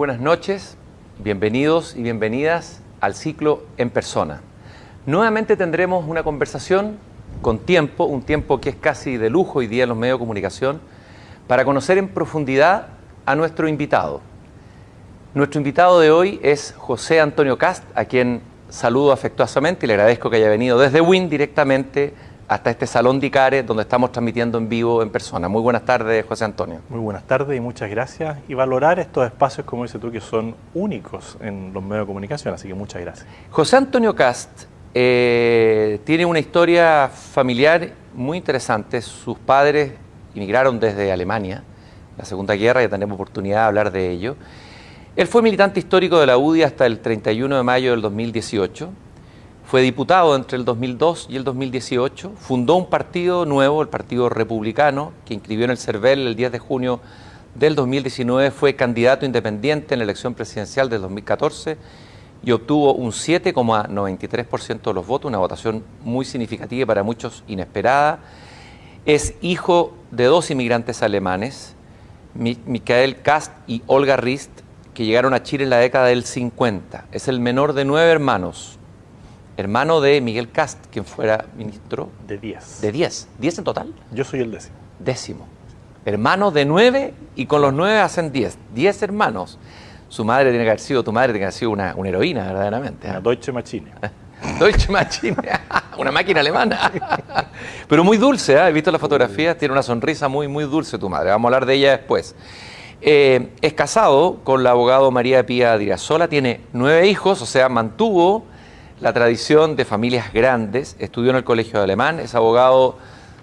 buenas noches, bienvenidos y bienvenidas al ciclo En Persona. Nuevamente tendremos una conversación con tiempo, un tiempo que es casi de lujo hoy día en los medios de comunicación, para conocer en profundidad a nuestro invitado. Nuestro invitado de hoy es José Antonio Cast, a quien saludo afectuosamente y le agradezco que haya venido desde WIN directamente hasta este Salón de Icares, donde estamos transmitiendo en vivo en persona. Muy buenas tardes, José Antonio. Muy buenas tardes y muchas gracias. Y valorar estos espacios, como dices tú, que son únicos en los medios de comunicación, así que muchas gracias. José Antonio Cast tiene una historia familiar muy interesante. Sus padres emigraron desde Alemania, la Segunda Guerra, ya tenemos oportunidad de hablar de ello. Él fue militante histórico de la UDI hasta el 31 de mayo del 2018. Fue diputado entre el 2002 y el 2018, fundó un partido nuevo, el Partido Republicano, que inscribió en el CERVEL el 10 de junio del 2019, fue candidato independiente en la elección presidencial del 2014 y obtuvo un 7,93% de los votos, una votación muy significativa y para muchos inesperada. Es hijo de dos inmigrantes alemanes, Michael Cast y Olga Rist, que llegaron a Chile en la década del 50. Es el menor de 9 hermanos. Hermano de Miguel Cast, quien fuera ministro. De 10. ¿De 10? ¿10 en total? Yo soy el 10º. 10º. Hermano de 9 y con los 9 hacen 10. 10 hermanos. Su madre tiene que haber sido, tu madre tiene que haber sido una heroína, verdaderamente. Una Deutsche Maschine. Deutsche Maschine, una máquina alemana. Pero muy dulce, ¿eh? He visto las fotografías, tiene una sonrisa muy, muy dulce tu madre. Vamos a hablar de ella después. Es casado con la abogada María Pía Dirasola, tiene 9 hijos, o sea, mantuvo la tradición de familias grandes, estudió en el Colegio de Alemán, es abogado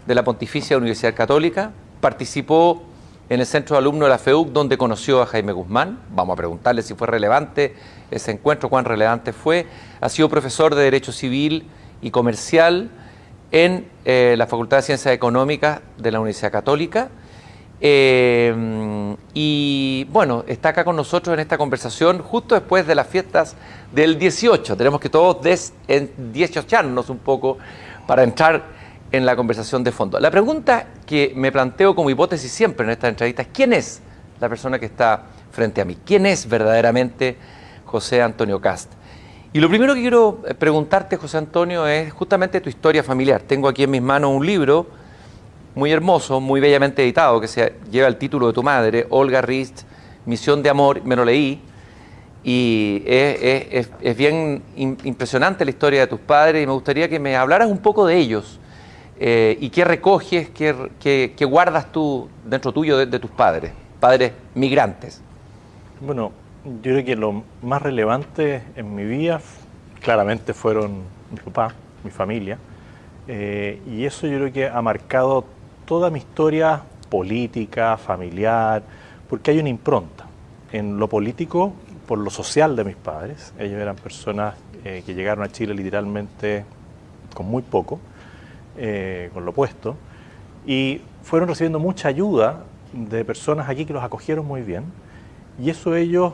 de la Pontificia Universidad Católica, participó en el Centro de Alumnos de la FEUC, donde conoció a Jaime Guzmán. Vamos a preguntarle si fue relevante ese encuentro, cuán relevante fue. Ha sido profesor de Derecho Civil y Comercial en la Facultad de Ciencias Económicas de la Universidad Católica. Y bueno, está acá con nosotros en esta conversación justo después de las fiestas del 18. Tenemos que todos dieciochearnos un poco para entrar en la conversación de fondo. La pregunta que me planteo como hipótesis siempre en estas entrevistas es: ¿quién es la persona que está frente a mí? ¿Quién es verdaderamente José Antonio Cast? Y lo primero que quiero preguntarte, José Antonio, es justamente tu historia familiar. Tengo aquí en mis manos un libro muy hermoso, muy bellamente editado, que lleva el título de tu madre, Olga Rist, Misión de Amor. Me lo leí y es bien impresionante la historia de tus padres y me gustaría que me hablaras un poco de ellos y qué recoges, qué guardas tú dentro tuyo de tus padres migrantes. Bueno, yo creo que lo más relevante en mi vida claramente fueron mi papá, mi familia, y eso yo creo que ha marcado toda mi historia política, familiar, porque hay una impronta en lo político por lo social de mis padres. Ellos eran personas que llegaron a Chile literalmente con muy poco, con lo opuesto, y fueron recibiendo mucha ayuda de personas aquí que los acogieron muy bien, y eso ellos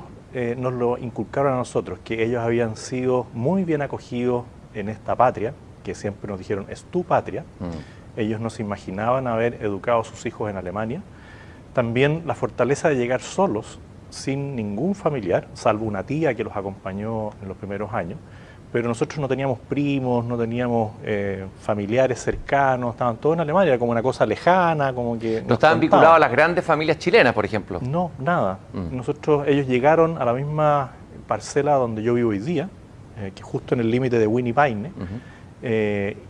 nos lo inculcaron a nosotros, que ellos habían sido muy bien acogidos en esta patria, que siempre nos dijeron, es tu patria. Ellos no se imaginaban haber educado a sus hijos en Alemania. También la fortaleza de llegar solos, sin ningún familiar, salvo una tía que los acompañó en los primeros años. Pero nosotros no teníamos primos, no teníamos familiares cercanos, estaban todos en Alemania, era como una cosa lejana, como que... ¿No estaban vinculados a las grandes familias chilenas, por ejemplo? No, nada. Ellos llegaron a la misma parcela donde yo vivo hoy día, que justo en el límite de Wien y Paine.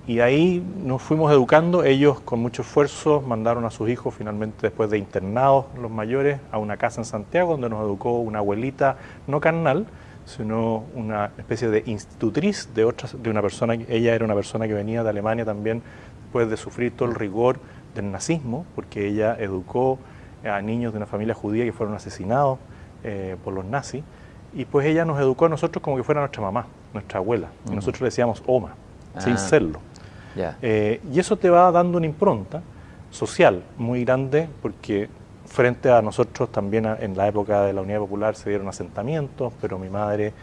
Y ahí nos fuimos educando. Ellos con mucho esfuerzo mandaron a sus hijos finalmente, después de internados los mayores, a una casa en Santiago donde nos educó una abuelita no carnal, sino una especie de institutriz de una persona. Ella era una persona que venía de Alemania también después de sufrir todo el rigor del nazismo, porque ella educó a niños de una familia judía que fueron asesinados por los nazis, y pues ella nos educó a nosotros como que fuera nuestra mamá, nuestra abuela, y nosotros le decíamos Oma, sin serlo. Y eso te va dando una impronta social muy grande, porque frente a nosotros también en la época de la Unidad Popular se dieron asentamientos, pero mi madre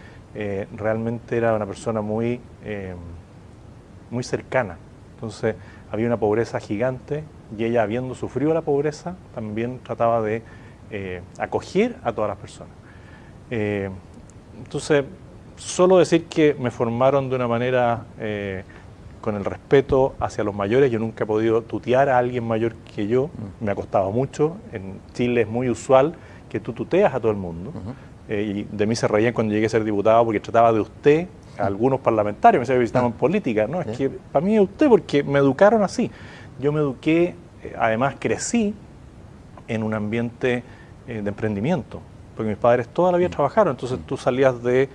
realmente era una persona muy cercana. Entonces había una pobreza gigante y ella, habiendo sufrido la pobreza, también trataba de acoger a todas las personas. Entonces, solo decir que me formaron de una manera con el respeto hacia los mayores. Yo nunca he podido tutear a alguien mayor que yo, me ha costado mucho. En Chile es muy usual que tú tuteas a todo el mundo. Y de mí se reían cuando llegué a ser diputado porque trataba de usted a algunos parlamentarios, me decían que visitaban política. No, es que para mí es usted porque me educaron así. Yo me eduqué, además crecí en un ambiente de emprendimiento, porque mis padres toda la vida trabajaron. Entonces tú salías del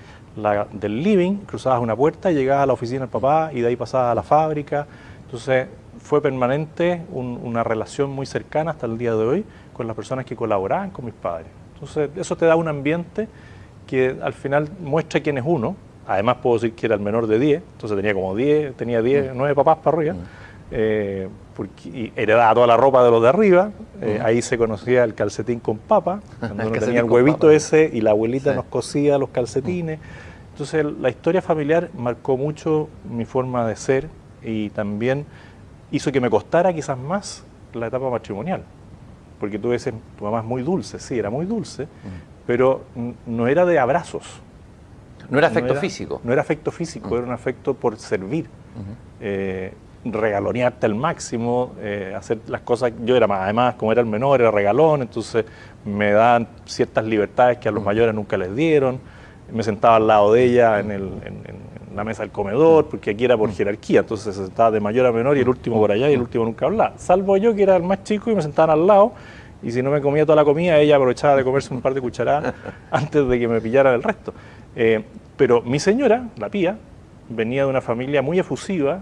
living, cruzabas una puerta y llegabas a la oficina del papá y de ahí pasabas a la fábrica. Entonces fue permanente una relación muy cercana hasta el día de hoy con las personas que colaboraban con mis padres. Entonces eso te da un ambiente que al final muestra quién es uno. Además puedo decir que era el menor de 10, entonces tenía como 10, tenía 10, 9 papás para arriba, y heredaba toda la ropa de los de arriba. Ahí se conocía el calcetín con papa, cuando uno tenía el huevito ese y la abuelita nos cosía los calcetines. Entonces la historia familiar marcó mucho mi forma de ser y también hizo que me costara quizás más la etapa matrimonial, porque tú ves, tu mamá es muy dulce, sí, era muy dulce, pero no era de abrazos. No era afecto físico. No era afecto físico, era un afecto por servir. Regalonearte al máximo, hacer las cosas. Yo era más, además, como era el menor, era regalón, entonces me daban ciertas libertades que a los mayores nunca les dieron. Me sentaba al lado de ella en la mesa del comedor, porque aquí era por jerarquía, entonces se sentaba de mayor a menor y el último por allá y el último nunca hablaba. Salvo yo, que era el más chico, y me sentaban al lado. Y si no me comía toda la comida, ella aprovechaba de comerse un par de cucharadas antes de que me pillaran el resto. Pero mi señora, la Pía, venía de una familia muy efusiva,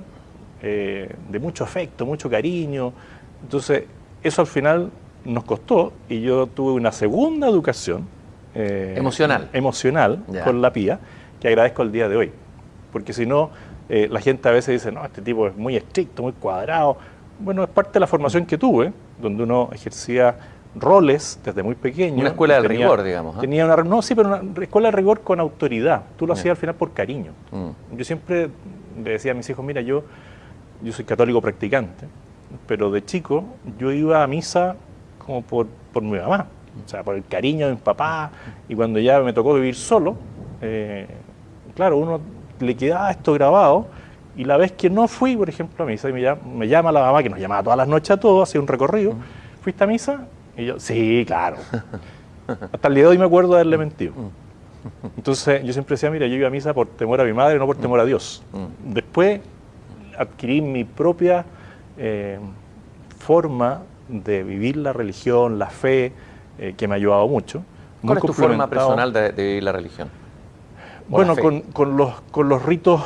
de mucho afecto, mucho cariño. Entonces, eso al final nos costó y yo tuve una segunda educación emocional con la Pía, que agradezco al día de hoy. Porque si no, la gente a veces dice, no, este tipo es muy estricto, muy cuadrado. Bueno, es parte de la formación que tuve, donde uno ejercía roles desde muy pequeño. Una escuela del rigor, digamos. Tenía pero una escuela de rigor con autoridad. Tú lo hacías al final por cariño. Yo siempre le decía a mis hijos, mira, yo soy católico practicante, pero de chico yo iba a misa como por mi mamá, o sea, por el cariño de mi papá, y cuando ya me tocó vivir solo, claro, uno le quedaba esto grabado, y la vez que no fui, por ejemplo, a misa, y me llama la mamá, que nos llamaba todas las noches a todos, hacía un recorrido, ¿fuiste a misa? Y yo, sí, claro. Hasta el día de hoy me acuerdo de haberle mentido. Entonces yo siempre decía, mira, yo iba a misa por temor a mi madre, no por temor a Dios. Después adquirí mi propia forma de vivir la religión, la fe, que me ha ayudado mucho. ¿Cuál es tu forma personal de vivir la religión? Bueno, con los ritos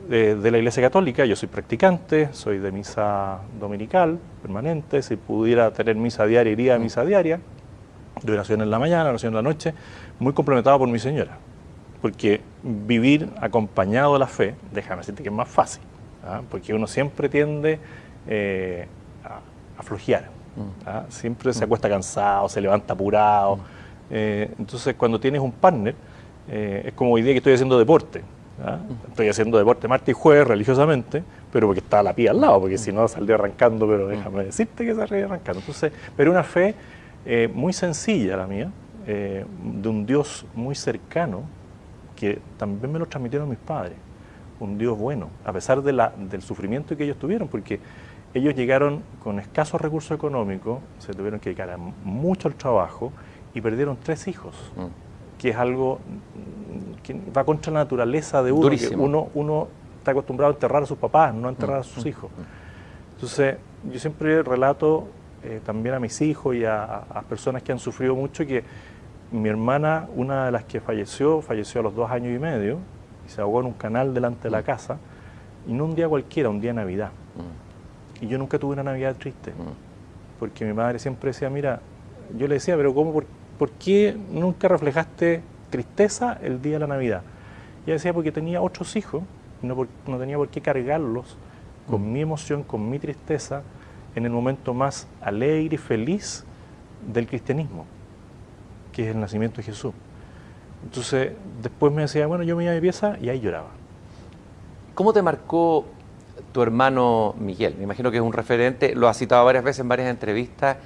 de la Iglesia Católica. Yo soy practicante, soy de misa dominical, permanente. Si pudiera tener misa diaria, iría a misa diaria. Doy oración en la mañana, oración en la noche, muy complementado por mi señora. Porque vivir acompañado de la fe, déjame decirte que es más fácil, porque uno siempre tiende a flojear. Siempre se acuesta cansado, se levanta apurado. Entonces, cuando tienes un partner, es como hoy día que estoy haciendo deporte. Estoy haciendo deporte martes y jueves religiosamente, pero porque está la Pía al lado, porque si no saldría arrancando, pero déjame decirte que saldría arrancando. Entonces, pero una fe muy sencilla la mía, de un Dios muy cercano, que también me lo transmitieron mis padres. Un Dios bueno, a pesar del sufrimiento que ellos tuvieron, porque ellos llegaron con escasos recursos económicos, se tuvieron que dedicar mucho al trabajo y perdieron 3 hijos. Que es algo que va contra la naturaleza de uno. Durísimo. Que uno está acostumbrado a enterrar a sus papás, no a enterrar a sus hijos. Entonces, yo siempre relato también a mis hijos y a personas que han sufrido mucho, que mi hermana, una de las que falleció a los 2 años y medio, y se ahogó en un canal delante de la casa, y no un día cualquiera, un día de Navidad. Y yo nunca tuve una Navidad triste, porque mi madre siempre decía, mira, yo le decía, pero ¿cómo? ¿Por qué nunca reflejaste tristeza el día de la Navidad? Y ella decía, porque tenía otros hijos, no tenía por qué cargarlos con mi emoción, con mi tristeza, en el momento más alegre y feliz del cristianismo, que es el nacimiento de Jesús. Entonces, después me decía, bueno, yo me iba a mi pieza y ahí lloraba. ¿Cómo te marcó tu hermano Miguel? Me imagino que es un referente, lo has citado varias veces en varias entrevistas.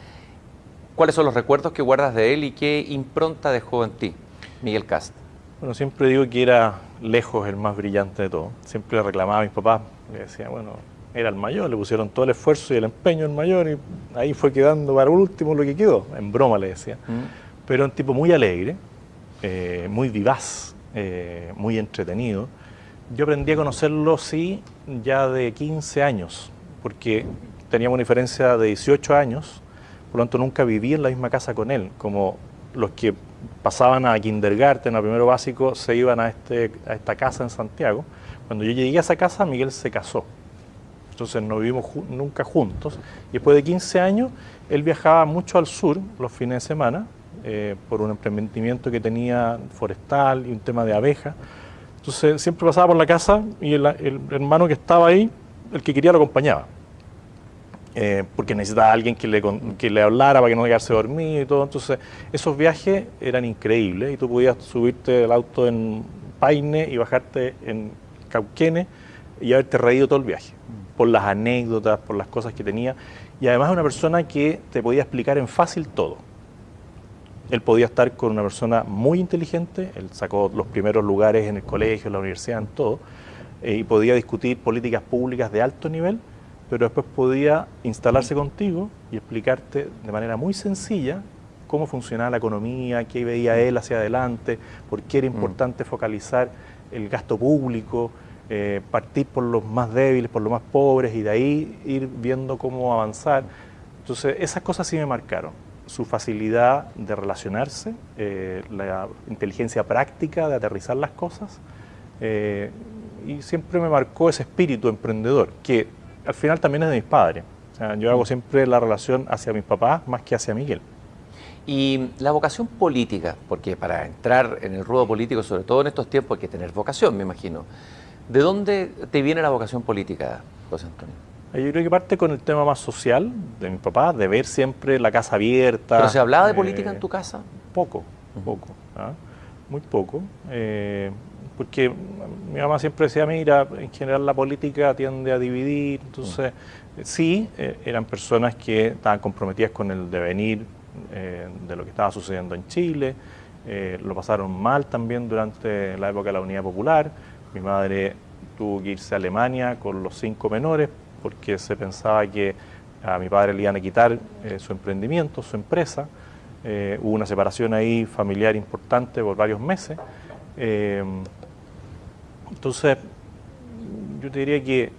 ¿Cuáles son los recuerdos que guardas de él y qué impronta dejó en ti? Miguel Kast? Bueno, siempre digo que era lejos el más brillante de todos. Siempre le reclamaba a mis papás, le decía, bueno, era el mayor, le pusieron todo el esfuerzo y el empeño al mayor y ahí fue quedando para último lo que quedó. En broma le decía. Pero un tipo muy alegre, muy vivaz, muy entretenido. Yo aprendí a conocerlo, sí, ya de 15 años, porque teníamos una diferencia de 18 años, por lo tanto nunca viví en la misma casa con él, como los que pasaban a kindergarten, a primero básico, se iban a esta casa en Santiago. Cuando yo llegué a esa casa, Miguel se casó. Entonces no vivimos nunca juntos. Y después de 15 años, él viajaba mucho al sur los fines de semana, por un emprendimiento que tenía forestal y un tema de abejas. Entonces siempre pasaba por la casa y el hermano que estaba ahí, el que quería lo acompañaba. Porque necesitaba a alguien que le hablara para que no quedarse dormido y todo. Entonces, esos viajes eran increíbles y tú podías subirte del auto en Paine y bajarte en Cauquenes y haberte reído todo el viaje, por las anécdotas, por las cosas que tenía. Y además una persona que te podía explicar en fácil todo. Él podía estar con una persona muy inteligente, él sacó los primeros lugares en el colegio, en la universidad, en todo, y podía discutir políticas públicas de alto nivel, pero después podía instalarse contigo y explicarte de manera muy sencilla cómo funcionaba la economía, qué veía él hacia adelante, por qué era importante focalizar el gasto público, partir por los más débiles, por los más pobres y de ahí ir viendo cómo avanzar. Entonces esas cosas sí me marcaron, su facilidad de relacionarse, la inteligencia práctica de aterrizar las cosas y siempre me marcó ese espíritu emprendedor que al final también es de mis padres. O sea, yo hago siempre la relación hacia mis papás más que hacia Miguel. Y la vocación política, porque para entrar en el ruedo político, sobre todo en estos tiempos, hay que tener vocación, me imagino. ¿De dónde te viene la vocación política, José Antonio? Yo creo que parte con el tema más social de mi papá, de ver siempre la casa abierta. ¿Pero se hablaba de política en tu casa? Poco, muy poco. Porque mi mamá siempre decía, mira, en general la política tiende a dividir, entonces sí, eran personas que estaban comprometidas con el devenir de lo que estaba sucediendo en Chile, lo pasaron mal también durante la época de la Unidad Popular. Mi madre tuvo que irse a Alemania con los 5 menores porque se pensaba que a mi padre le iban a quitar su emprendimiento, su empresa. Hubo una separación ahí familiar importante por varios meses. Entonces, yo te diría que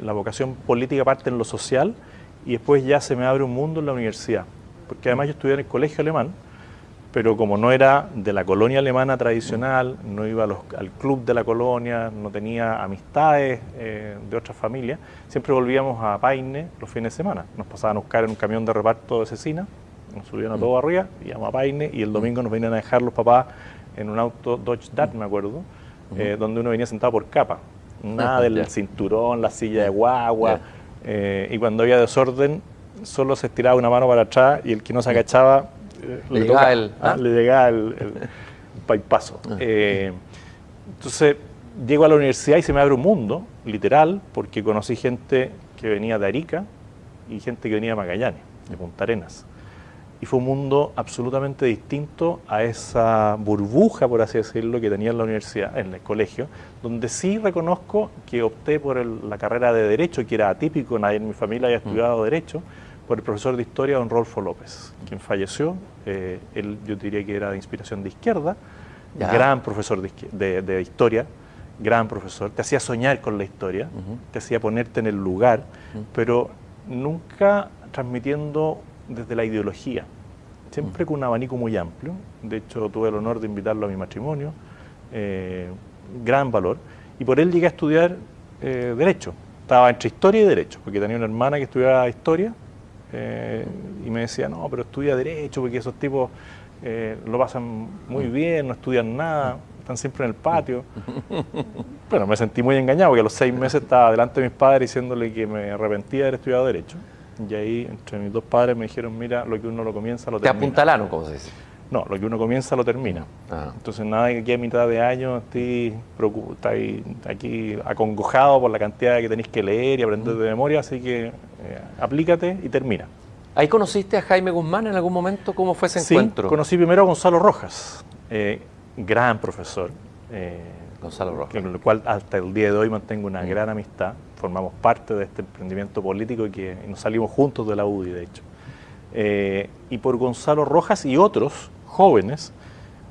la vocación política parte en lo social y después ya se me abre un mundo en la universidad. Porque además yo estudié en el colegio alemán, pero como no era de la colonia alemana tradicional, no iba al club de la colonia, no tenía amistades de otras familias, siempre volvíamos a Paine los fines de semana. Nos pasaban a buscar en un camión de reparto de cecina, nos subían a todo arriba, íbamos a Paine y el domingo nos venían a dejar los papás en un auto Dodge Dart, me acuerdo, donde uno venía sentado por capa. Nada del cinturón, la silla de guagua, y cuando había desorden solo se estiraba una mano para atrás y el que no se agachaba le llegaba el paipazo. Entonces llego a la universidad y se me abre un mundo, literal, porque conocí gente que venía de Arica y gente que venía de Magallanes, de Punta Arenas. Y fue un mundo absolutamente distinto a esa burbuja, por así decirlo, que tenía en la universidad, en el colegio, donde sí reconozco que opté por la carrera de Derecho, que era atípico, nadie en mi familia había estudiado Derecho, por el profesor de Historia, don Rodolfo López, quien falleció. Él, yo diría que era de inspiración de izquierda, gran profesor de Historia, gran profesor, te hacía soñar con la historia, te hacía ponerte en el lugar, pero nunca transmitiendo desde la ideología, siempre con un abanico muy amplio. De hecho, tuve el honor de invitarlo a mi matrimonio, gran valor, y por él llegué a estudiar Derecho. Estaba entre Historia y Derecho, porque tenía una hermana que estudiaba Historia, y me decía, no, pero estudia Derecho, porque esos tipos lo pasan muy bien, no estudian nada, están siempre en el patio. Bueno, me sentí muy engañado, porque a los 6 meses estaba delante de mis padres diciéndole que me arrepentía de haber estudiado Derecho. Y ahí, entre mis 2 padres, me dijeron, mira, lo que uno lo comienza, lo termina. ¿Te apuntalaron, cómo se dice? No, lo que uno comienza, lo termina. Entonces, nada, que aquí a mitad de año estoy aquí acongojado por la cantidad que tenéis que leer y aprender de memoria, así que aplícate y termina. ¿Ahí conociste a Jaime Guzmán en algún momento? ¿Cómo fue ese encuentro? Sí, conocí primero a Gonzalo Rojas. gran profesor, Gonzalo Rojas. con el cual hasta el día de hoy mantengo una gran amistad. Formamos parte de este emprendimiento político y nos salimos juntos de la UDI, de hecho. Y por Gonzalo Rojas y otros jóvenes,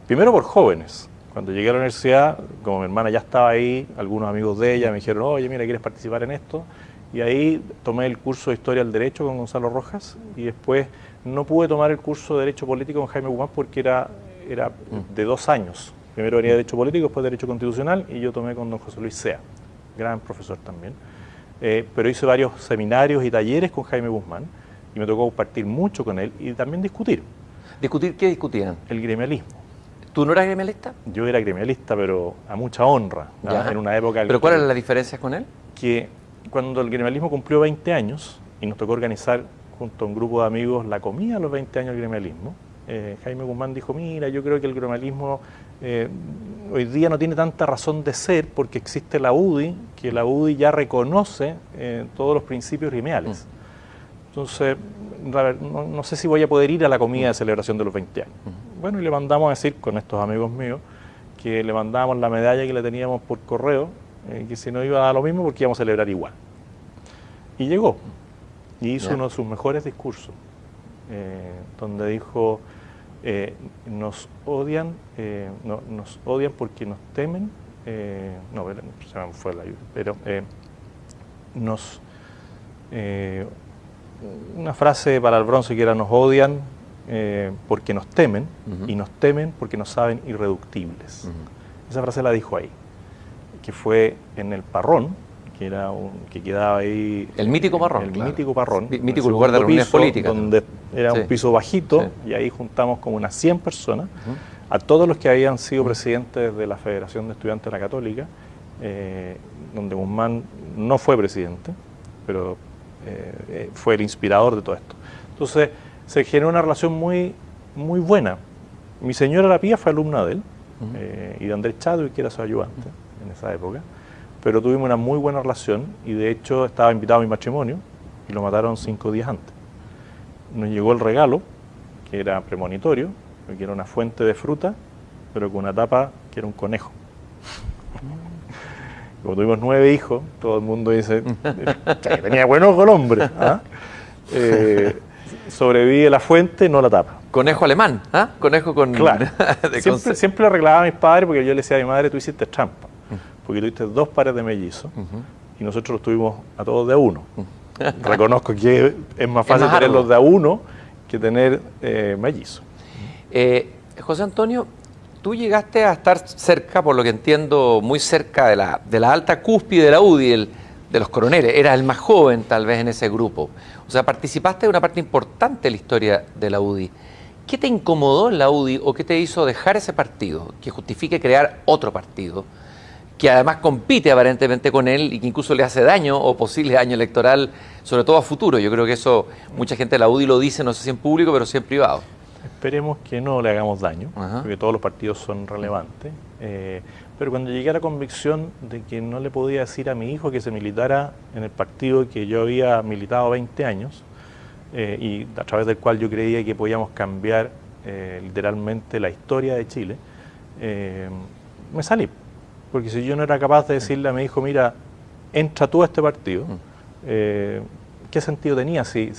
primero por jóvenes. Cuando llegué a la universidad, como mi hermana ya estaba ahí, algunos amigos de ella me dijeron, oye, mira, ¿quieres participar en esto? Y ahí tomé el curso de Historia del Derecho con Gonzalo Rojas y después no pude tomar el curso de Derecho Político con Jaime Guzmán porque era de 2 años. Primero venía Derecho Político, después Derecho Constitucional y yo tomé con don José Luis Sea, gran profesor también. Pero hice varios seminarios y talleres con Jaime Guzmán y me tocó compartir mucho con él y también discutir. ¿Discutir qué discutían? El gremialismo. ¿Tú no eras gremialista? Yo era gremialista, pero a mucha honra, en una época... ¿Pero cuáles eran las diferencias con él? Que cuando el gremialismo cumplió 20 años y nos tocó organizar junto a un grupo de amigos la comida a los 20 años del gremialismo, Jaime Guzmán dijo, mira, yo creo que el gremialismo hoy día no tiene tanta razón de ser porque existe la UDI, que la UDI ya reconoce todos los principios gremiales. Entonces, no sé si voy a poder ir a la comida de celebración de los 20 años. Bueno, y le mandamos a decir con estos amigos míos que le mandábamos la medalla que le teníamos por correo, que si no iba a dar lo mismo porque íbamos a celebrar igual. Y llegó, y hizo uno de sus mejores discursos, donde dijo, nos odian porque nos temen, no, se me fue la ayuda, pero una frase para el bronce que era, nos odian porque nos temen, y nos temen porque nos saben irreductibles. Esa frase la dijo ahí, que fue en el Parrón, que era que quedaba ahí... El mítico Parrón. El mítico Parrón. Mítico lugar de reuniones políticas. Donde era un piso bajito, y ahí juntamos como unas 100 personas, a todos los que habían sido presidentes de la Federación de Estudiantes de la Católica, donde Guzmán no fue presidente, pero fue el inspirador de todo esto. Entonces, se generó una relación muy, muy buena. Mi señora La Pía fue alumna de él, y de Andrés Chadwick, que era su ayudante en esa época, pero tuvimos una muy buena relación y de hecho estaba invitado a mi matrimonio y lo mataron 5 días antes. Nos llegó el regalo, que era premonitorio, que era una fuente de fruta, pero con una tapa que era un conejo. Como tuvimos 9 hijos, todo el mundo dice, que tenía buen ojo el hombre. Sobrevive la fuente, no la tapa. Conejo alemán, ¿ah? Conejo con... Claro. Siempre arreglaba a mis padres porque yo le decía a mi madre, tú hiciste trampa, porque tuviste 2 pares de mellizos y nosotros los tuvimos a todos de a uno. Reconozco que es más fácil tenerlos de a uno que tener mellizos. José Antonio, tú llegaste a estar cerca, por lo que entiendo, muy cerca de la alta cúspide de la UDI, de los coroneles. Eras el más joven, tal vez, en ese grupo. O sea, participaste de una parte importante de la historia de la UDI. ¿Qué te incomodó en la UDI o qué te hizo dejar ese partido, que justifique crear otro partido, que además compite aparentemente con él y que incluso le hace daño o posible daño electoral, sobre todo a futuro? Yo creo que eso mucha gente de la UDI lo dice, no sé si en público, pero sí en privado. Esperemos que no le hagamos daño, porque todos los partidos son relevantes. Pero cuando llegué a la convicción de que no le podía decir a mi hijo que se militara en el partido que yo había militado 20 años, y a través del cual yo creía que podíamos cambiar literalmente la historia de Chile, me salí. Porque si yo no era capaz de decirle a mi hijo, mira, entra tú a este partido, ¿qué sentido tenía si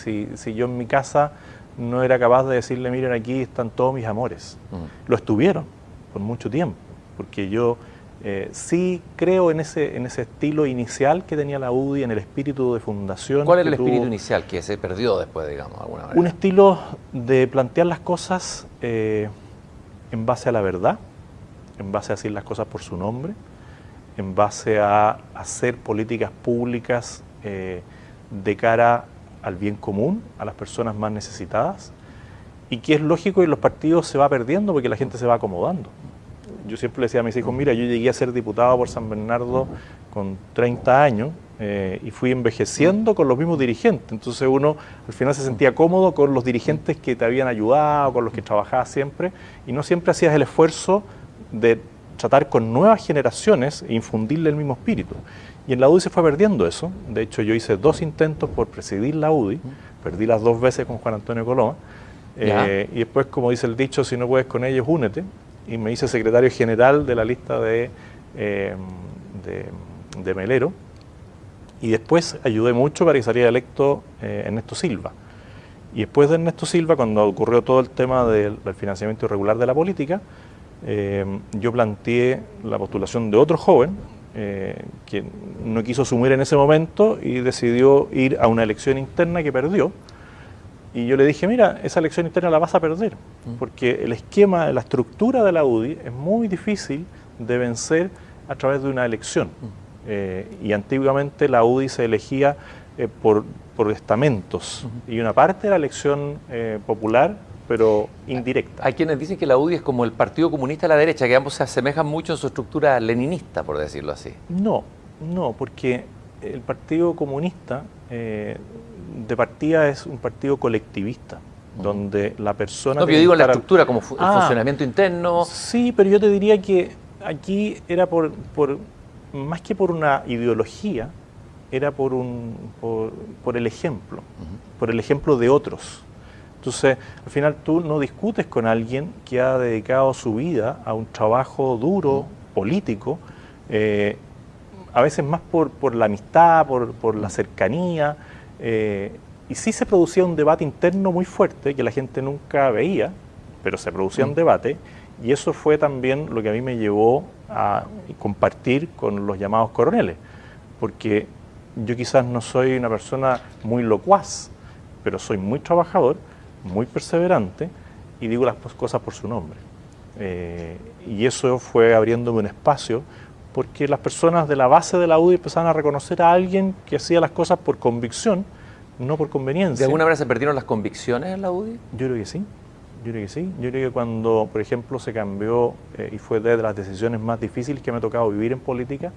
yo en mi casa no era capaz de decirle, miren, aquí están todos mis amores? Lo estuvieron por mucho tiempo, porque yo sí creo en ese estilo inicial que tenía la UDI, en el espíritu de fundación. ¿Cuál era el espíritu inicial que se perdió después, digamos, de alguna manera? Un estilo de plantear las cosas en base a la verdad, en base a decir las cosas por su nombre, en base a hacer políticas públicas de cara al bien común, a las personas más necesitadas, y que es lógico que en los partidos se va perdiendo porque la gente se va acomodando. Yo siempre le decía a mis hijos, mira, yo llegué a ser diputado por San Bernardo con 30 años y fui envejeciendo con los mismos dirigentes. Entonces uno al final se sentía cómodo con los dirigentes que te habían ayudado, con los que trabajabas siempre, y no siempre hacías el esfuerzo de tratar con nuevas generaciones e infundirle el mismo espíritu. Y en la UDI se fue perdiendo eso. De hecho, yo hice 2 intentos por presidir la UDI, perdí las 2 veces con Juan Antonio Coloma, y después, como dice el dicho, si no puedes con ellos, únete. y me hice secretario general de la lista de Melero, y después ayudé mucho para que saliera electo Ernesto Silva. Y después de Ernesto Silva, cuando ocurrió todo el tema del financiamiento irregular de la política, yo planteé la postulación de otro joven que no quiso asumir en ese momento y decidió ir a una elección interna que perdió. Y yo le dije, mira, esa elección interna la vas a perder, porque el esquema, la estructura de la UDI es muy difícil de vencer a través de una elección. Y antiguamente la UDI se elegía por estamentos, y una parte de la elección popular, pero indirecta. Hay quienes dicen que la UDI es como el Partido Comunista de la derecha, que ambos se asemejan mucho en su estructura leninista, por decirlo así. No, porque el Partido Comunista de partida es un partido colectivista, donde la persona... No, pero yo digo la estructura, como el funcionamiento interno. Sí, pero yo te diría que aquí era más que por una ideología, era por el ejemplo, por el ejemplo de otros. Entonces, al final tú no discutes con alguien que ha dedicado su vida a un trabajo duro, político, a veces más por la amistad, por la cercanía, y sí se producía un debate interno muy fuerte que la gente nunca veía, pero se producía un debate, y eso fue también lo que a mí me llevó a compartir con los llamados coroneles, porque yo quizás no soy una persona muy locuaz, pero soy muy trabajador, muy perseverante, y digo las cosas por su nombre. Y eso fue abriéndome un espacio, porque las personas de la base de la UDI empezaban a reconocer a alguien que hacía las cosas por convicción, no por conveniencia. ¿De alguna manera se perdieron las convicciones en la UDI? Yo creo que sí. Yo creo que cuando, por ejemplo, se cambió, y fue de las decisiones más difíciles que me ha tocado vivir en política,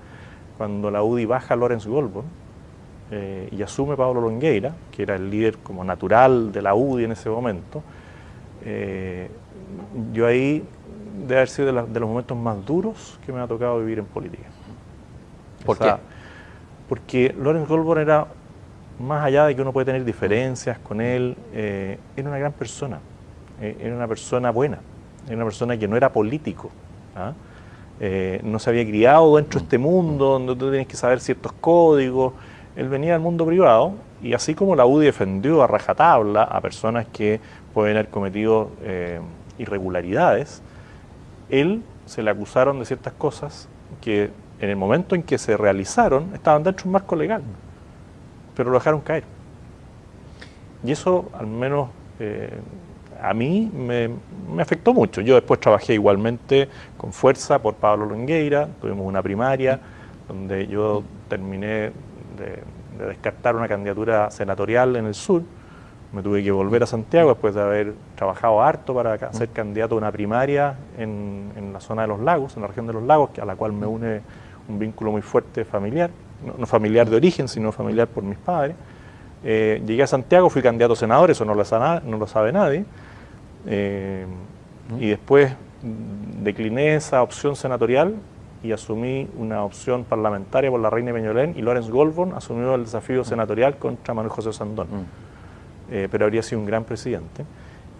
cuando la UDI baja a Lawrence Goldborn y asume Pablo Longueira, que era el líder como natural de la UDI en ese momento, yo ahí debe haber sido de los momentos más duros que me ha tocado vivir en política. ¿Por qué? Porque Lawrence Goldborn era, más allá de que uno puede tener diferencias con él, era una gran persona. Era una persona buena, era una persona que no era político, no se había criado dentro de este mundo donde tú tienes que saber ciertos códigos. Él venía del mundo privado, y así como la UDI defendió a rajatabla a personas que pueden haber cometido irregularidades, él se le acusaron de ciertas cosas que en el momento en que se realizaron estaban dentro de un marco legal, pero lo dejaron caer. Y eso al menos a mí me afectó mucho. Yo después trabajé igualmente con fuerza por Pablo Longueira, tuvimos una primaria donde yo terminé de descartar una candidatura senatorial en el sur. Me tuve que volver a Santiago después de haber trabajado harto para ser candidato a una primaria en la zona de los lagos, en la región de los lagos, a la cual me une un vínculo muy fuerte familiar, no familiar de origen, sino familiar por mis padres. Llegué a Santiago, fui candidato a senador, eso no lo sabe nadie, y después decliné esa opción senatorial y asumí una opción parlamentaria por la Reina Peñalolén, y Lawrence Goldborn asumió el desafío senatorial contra Manuel José Sandón. Pero habría sido un gran presidente,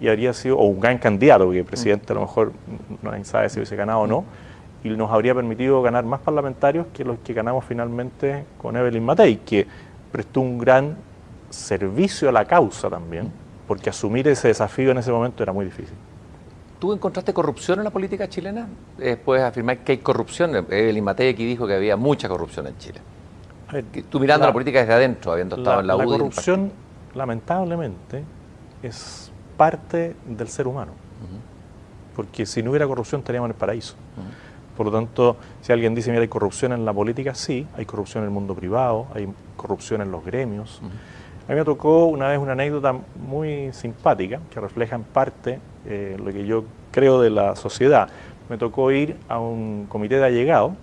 y habría sido, o un gran candidato, porque presidente a lo mejor nadie sabe si hubiese ganado o no, y nos habría permitido ganar más parlamentarios que los que ganamos finalmente con Evelyn Matei, que prestó un gran servicio a la causa también, porque asumir ese desafío en ese momento era muy difícil. ¿Tú encontraste corrupción en la política chilena? ¿Puedes afirmar que hay corrupción? Evelyn Matei aquí dijo que había mucha corrupción en Chile. A ver, tú mirando la política desde adentro, habiendo estado en la UDI. La corrupción, lamentablemente, es parte del ser humano. Porque si no hubiera corrupción estaríamos en el paraíso. Por lo tanto, si alguien dice, mira, hay corrupción en la política, sí, hay corrupción en el mundo privado, hay corrupción en los gremios. A mí me tocó una vez una anécdota muy simpática, que refleja en parte lo que yo creo de la sociedad. Me tocó ir a un comité de allegados,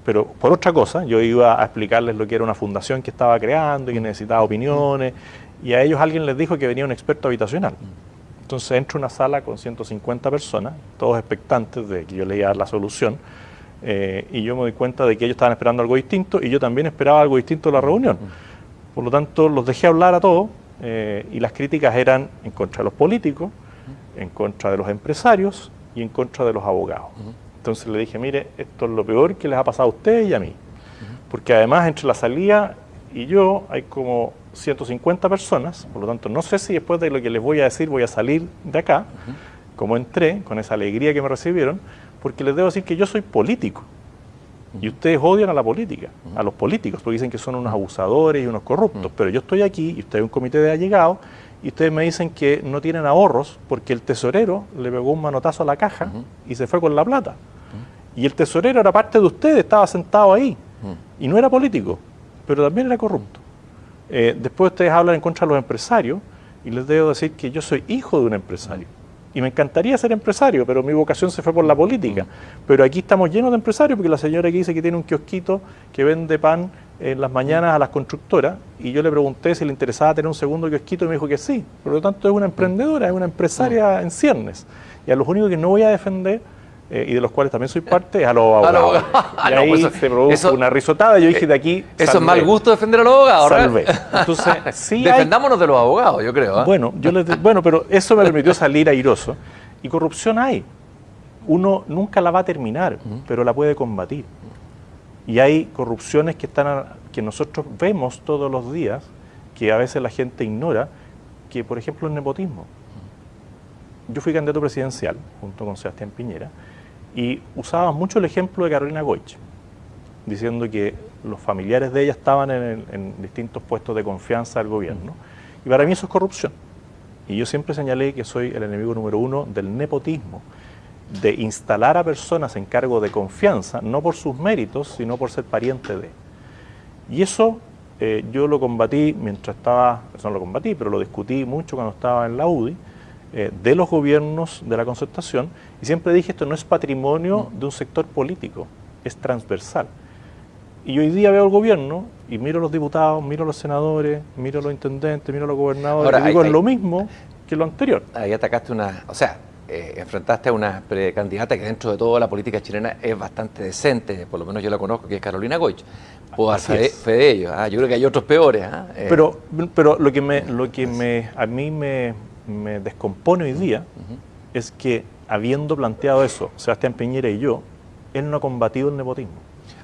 pero por otra cosa. Yo iba a explicarles lo que era una fundación que estaba creando y que necesitaba opiniones, y a ellos alguien les dijo que venía un experto habitacional. Entonces entro a una sala con 150 personas, todos expectantes de que yo le iba a dar la solución, y yo me doy cuenta de que ellos estaban esperando algo distinto, y yo también esperaba algo distinto de la reunión. Por lo tanto, los dejé hablar a todos, y las críticas eran en contra de los políticos, en contra de los empresarios, y en contra de los abogados. Entonces le dije, mire, esto es lo peor que les ha pasado a ustedes y a mí. Porque además entre la salida y yo hay como 150 personas, por lo tanto no sé si después de lo que les voy a decir voy a salir de acá, como entré, con esa alegría que me recibieron, porque les debo decir que yo soy político. Y ustedes odian a la política, a los políticos, porque dicen que son unos abusadores y unos corruptos. Pero yo estoy aquí y ustedes un comité de allegados y ustedes me dicen que no tienen ahorros porque el tesorero le pegó un manotazo a la caja y se fue con la plata. Y el tesorero era parte de ustedes, estaba sentado ahí y no era político, pero también era corrupto. Después ustedes hablan en contra de los empresarios y les debo decir que yo soy hijo de un empresario. Y me encantaría ser empresario, pero mi vocación se fue por la política. Pero aquí estamos llenos de empresarios, porque la señora que dice que tiene un kiosquito que vende pan en las mañanas a las constructoras, y yo le pregunté si le interesaba tener un segundo kiosquito y me dijo que sí. Por lo tanto es una emprendedora, es una empresaria en ciernes. Y a los únicos que no voy a defender, y de los cuales también soy parte, es a los abogados. Y ahí pues se produjo una risotada, yo dije de aquí... Eso es mal gusto defender a los abogados, salvé. Entonces, sí defendámonos de los abogados, yo creo. Bueno, bueno, pero eso me permitió salir airoso. Y corrupción hay. Uno nunca la va a terminar, pero la puede combatir. Y hay corrupciones que nosotros vemos todos los días, que a veces la gente ignora, que por ejemplo el nepotismo. Yo fui candidato presidencial, junto con Sebastián Piñera, y usábamos mucho el ejemplo de Carolina Goich, diciendo que los familiares de ella estaban en distintos puestos de confianza del gobierno. Y para mí eso es corrupción. Y yo siempre señalé que soy el enemigo número uno del nepotismo, de instalar a personas en cargo de confianza, no por sus méritos, sino por ser pariente de. Y eso yo lo combatí mientras estaba, no lo combatí, pero lo discutí mucho cuando estaba en la UDI, de los gobiernos de la Concertación, y siempre dije, esto no es patrimonio de un sector político, es transversal. Y hoy día veo el gobierno y miro a los diputados, miro a los senadores, miro a los intendentes, miro a los gobernadores. Ahora, y digo, es lo mismo que lo anterior. Ahí atacaste enfrentaste a una precandidata que dentro de toda la política chilena es bastante decente, por lo menos yo la conozco, que es Carolina Goich. Puedo dar fe de ello. Yo creo que hay otros peores. Pero lo que a mí me descompone hoy día es que, habiendo planteado eso, Sebastián Piñera y yo, él no ha combatido el nepotismo.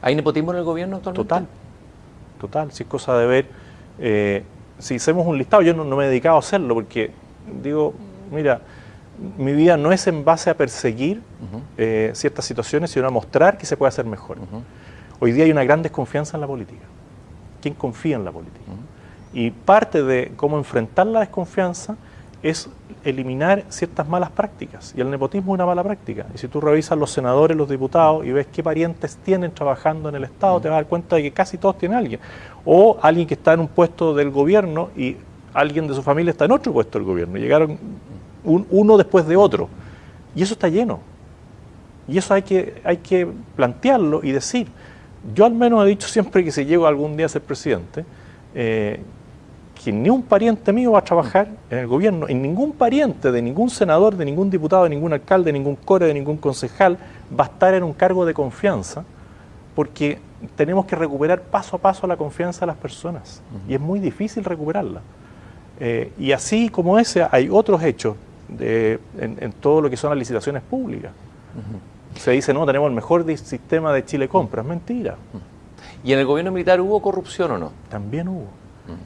¿Hay nepotismo en el gobierno actualmente? Total. Si es cosa de ver, si hacemos un listado, yo no me he dedicado a hacerlo porque digo, mira, mi vida no es en base a perseguir ciertas situaciones, sino a mostrar que se puede hacer mejor. Hoy día hay una gran desconfianza en la política. ¿Quién confía en la política? Y parte de cómo enfrentar la desconfianza es eliminar ciertas malas prácticas. Y el nepotismo es una mala práctica. Y si tú revisas los senadores, los diputados, y ves qué parientes tienen trabajando en el Estado, te vas a dar cuenta de que casi todos tienen a alguien. O alguien que está en un puesto del gobierno y alguien de su familia está en otro puesto del gobierno. Llegaron uno después de otro. Y eso está lleno. Y eso hay que plantearlo y decir. Yo al menos he dicho siempre que si llego algún día a ser presidente, que ni un pariente mío va a trabajar en el gobierno, y ningún pariente de ningún senador, de ningún diputado, de ningún alcalde, de ningún core, de ningún concejal va a estar en un cargo de confianza, porque tenemos que recuperar paso a paso la confianza de las personas, y es muy difícil recuperarla. Y así como ese, hay otros hechos en todo lo que son las licitaciones públicas. Se dice, no, tenemos el mejor sistema de Chile Compras. Mentira. ¿Y en el gobierno militar hubo corrupción o no? También hubo.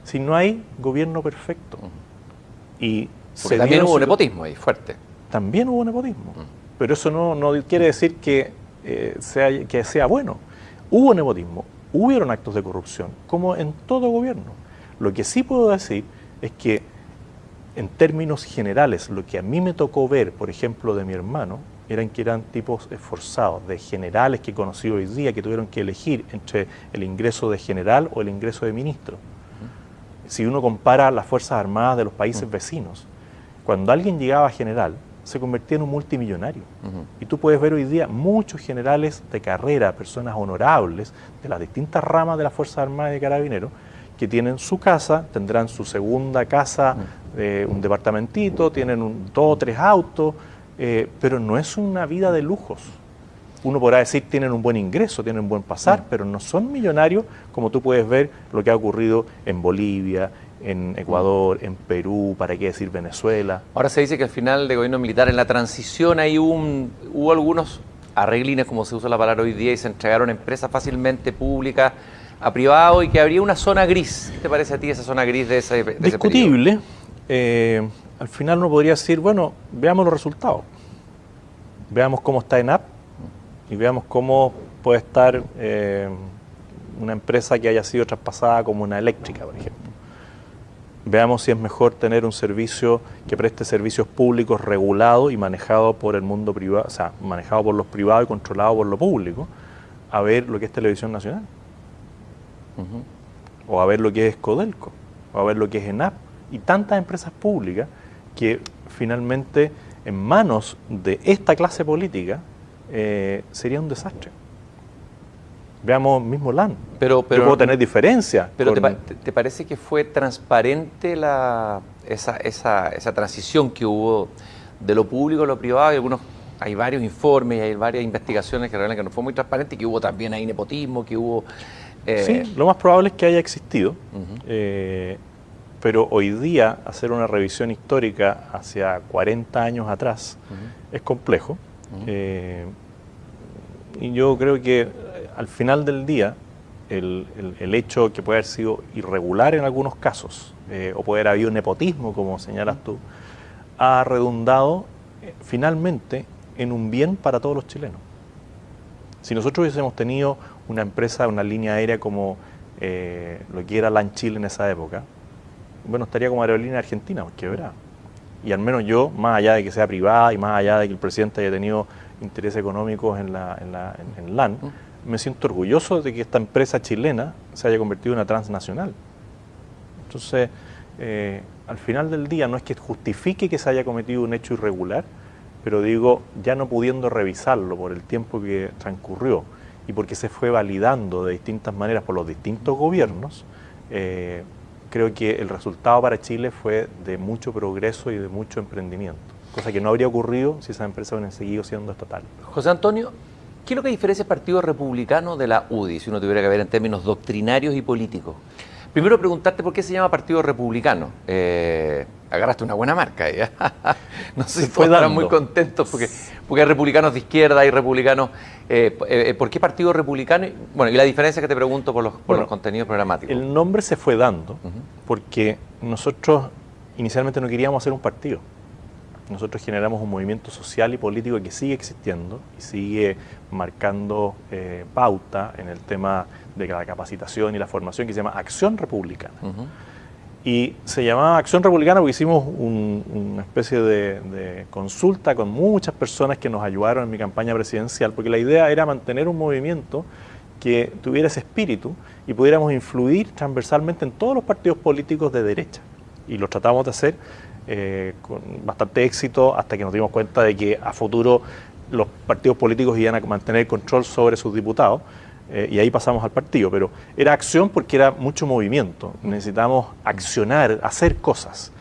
Si no hay gobierno perfecto. Y también hubo nepotismo ahí, fuerte. También hubo nepotismo. Pero eso no quiere decir que sea bueno. Hubo nepotismo, hubieron actos de corrupción, como en todo gobierno. Lo que sí puedo decir es que, en términos generales, lo que a mí me tocó ver, por ejemplo, de mi hermano, eran tipos esforzados, de generales que conocí hoy día, que tuvieron que elegir entre el ingreso de general o el ingreso de ministro. Si uno compara las Fuerzas Armadas de los países vecinos, cuando alguien llegaba a general, se convertía en un multimillonario. Y tú puedes ver hoy día muchos generales de carrera, personas honorables, de las distintas ramas de las Fuerzas Armadas y de Carabineros, que tienen su casa, tendrán su segunda casa, un departamentito, tienen 2 o 3 autos, pero no es una vida de lujos. Uno podrá decir tienen un buen ingreso, tienen un buen pasar, pero no son millonarios como tú puedes ver lo que ha ocurrido en Bolivia, en Ecuador, en Perú, para qué decir Venezuela. Ahora se dice que al final del gobierno militar, en la transición, ahí hubo algunos arreglines, como se usa la palabra hoy día, y se entregaron empresas fácilmente públicas a privados y que habría una zona gris. ¿Qué te parece a ti esa zona gris de ese periodo? Discutible. Al final uno podría decir, bueno, veamos los resultados. Veamos cómo está ENAP y veamos cómo puede estar una empresa que haya sido traspasada como una eléctrica, por ejemplo. Veamos si es mejor tener un servicio que preste servicios públicos regulado y manejado por el mundo privado, o sea, manejado por los privados y controlado por lo público, a ver lo que es Televisión Nacional, o a ver lo que es Codelco, o a ver lo que es ENAP, y tantas empresas públicas que finalmente en manos de esta clase política sería un desastre. Veamos mismo LAN. Yo puedo tener diferencias. Pero ¿te parece que fue transparente esa transición que hubo de lo público a lo privado? Y hay varios informes y hay varias investigaciones que revelan que no fue muy transparente y que hubo también ahí nepotismo, que hubo... Sí, lo más probable es que haya existido. Pero hoy día hacer una revisión histórica hacia 40 años atrás es complejo. Y yo creo que al final del día, el hecho que puede haber sido irregular en algunos casos, o puede haber habido nepotismo, como señalas tú, ha redundado finalmente en un bien para todos los chilenos. Si nosotros hubiésemos tenido una empresa, una línea aérea como lo que era LAN Chile en esa época, bueno, estaría como Aerolínea Argentina, quebrada. Y al menos yo, más allá de que sea privada y más allá de que el presidente haya tenido intereses económicos en LAN, me siento orgulloso de que esta empresa chilena se haya convertido en una transnacional. Entonces, al final del día no es que justifique que se haya cometido un hecho irregular, pero digo, ya no pudiendo revisarlo por el tiempo que transcurrió y porque se fue validando de distintas maneras por los distintos gobiernos, creo que el resultado para Chile fue de mucho progreso y de mucho emprendimiento, cosa que no habría ocurrido si esas empresas hubieran seguido siendo estatales. José Antonio, ¿qué es lo que diferencia el Partido Republicano de la UDI, si uno tuviera que ver en términos doctrinarios y políticos? Primero preguntarte por qué se llama Partido Republicano. Agarraste una buena marca. ¿Ya? No sé si todos estarán muy contentos porque hay republicanos de izquierda, hay republicanos... ¿Por qué Partido Republicano? Bueno, y la diferencia que te pregunto por los contenidos programáticos. El nombre se fue dando porque nosotros inicialmente no queríamos hacer un partido. Nosotros generamos un movimiento social y político que sigue existiendo y sigue marcando pauta en el tema de la capacitación y la formación, que se llama Acción Republicana. Y se llamaba Acción Republicana porque hicimos una especie de consulta con muchas personas que nos ayudaron en mi campaña presidencial, porque la idea era mantener un movimiento que tuviera ese espíritu y pudiéramos influir transversalmente en todos los partidos políticos de derecha. Y lo tratamos de hacer con bastante éxito hasta que nos dimos cuenta de que a futuro los partidos políticos iban a mantener control sobre sus diputados y ahí pasamos al partido, pero era acción porque era mucho movimiento, necesitábamos accionar, hacer cosas.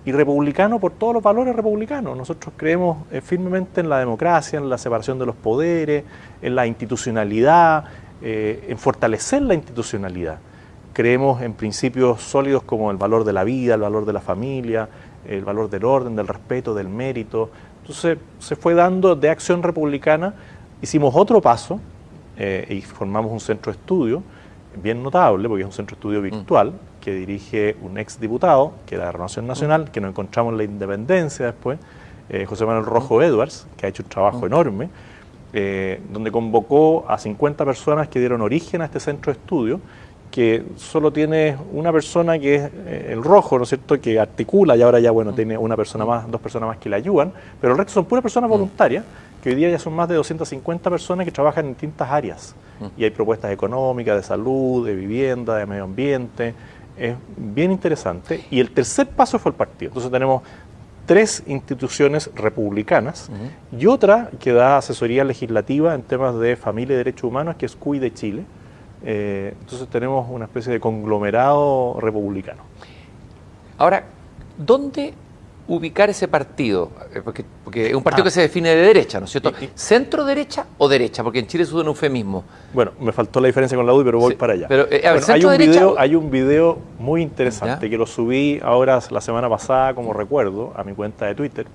Y republicano por todos los valores republicanos. Nosotros creemos firmemente en la democracia, en la separación de los poderes, en la institucionalidad, en fortalecer la institucionalidad. Creemos en principios sólidos como el valor de la vida, el valor de la familia, el valor del orden, del respeto, del mérito. Entonces se fue dando de Acción Republicana, hicimos otro paso y formamos un centro de estudio bien notable, porque es un centro de estudio virtual que dirige un ex diputado, que era de Renovación Nacional, que nos encontramos en la Independencia después, José Manuel Rojo Edwards, que ha hecho un trabajo enorme, donde convocó a 50 personas que dieron origen a este centro de estudio, que solo tiene una persona que es el Rojo, ¿no es cierto?, que articula, y ahora ya, bueno, tiene una persona más, 2 personas más que le ayudan, pero el resto son puras personas voluntarias, que hoy día ya son más de 250 personas que trabajan en distintas áreas. Y hay propuestas económicas, de salud, de vivienda, de medio ambiente. Es bien interesante. Y el tercer paso fue el partido. Entonces tenemos 3 instituciones republicanas y otra que da asesoría legislativa en temas de familia y derechos humanos, que es CUI de Chile. Entonces tenemos una especie de conglomerado republicano. Ahora, ¿dónde ubicar ese partido? Porque es un partido que se define de derecha, ¿no es cierto? ¿Centro-derecha o derecha? Porque en Chile es un eufemismo. Bueno, me faltó la diferencia con la UDI, pero voy para allá. Pero, bueno, hay un video muy interesante que lo subí ahora la semana pasada, como recuerdo, a mi cuenta de Twitter.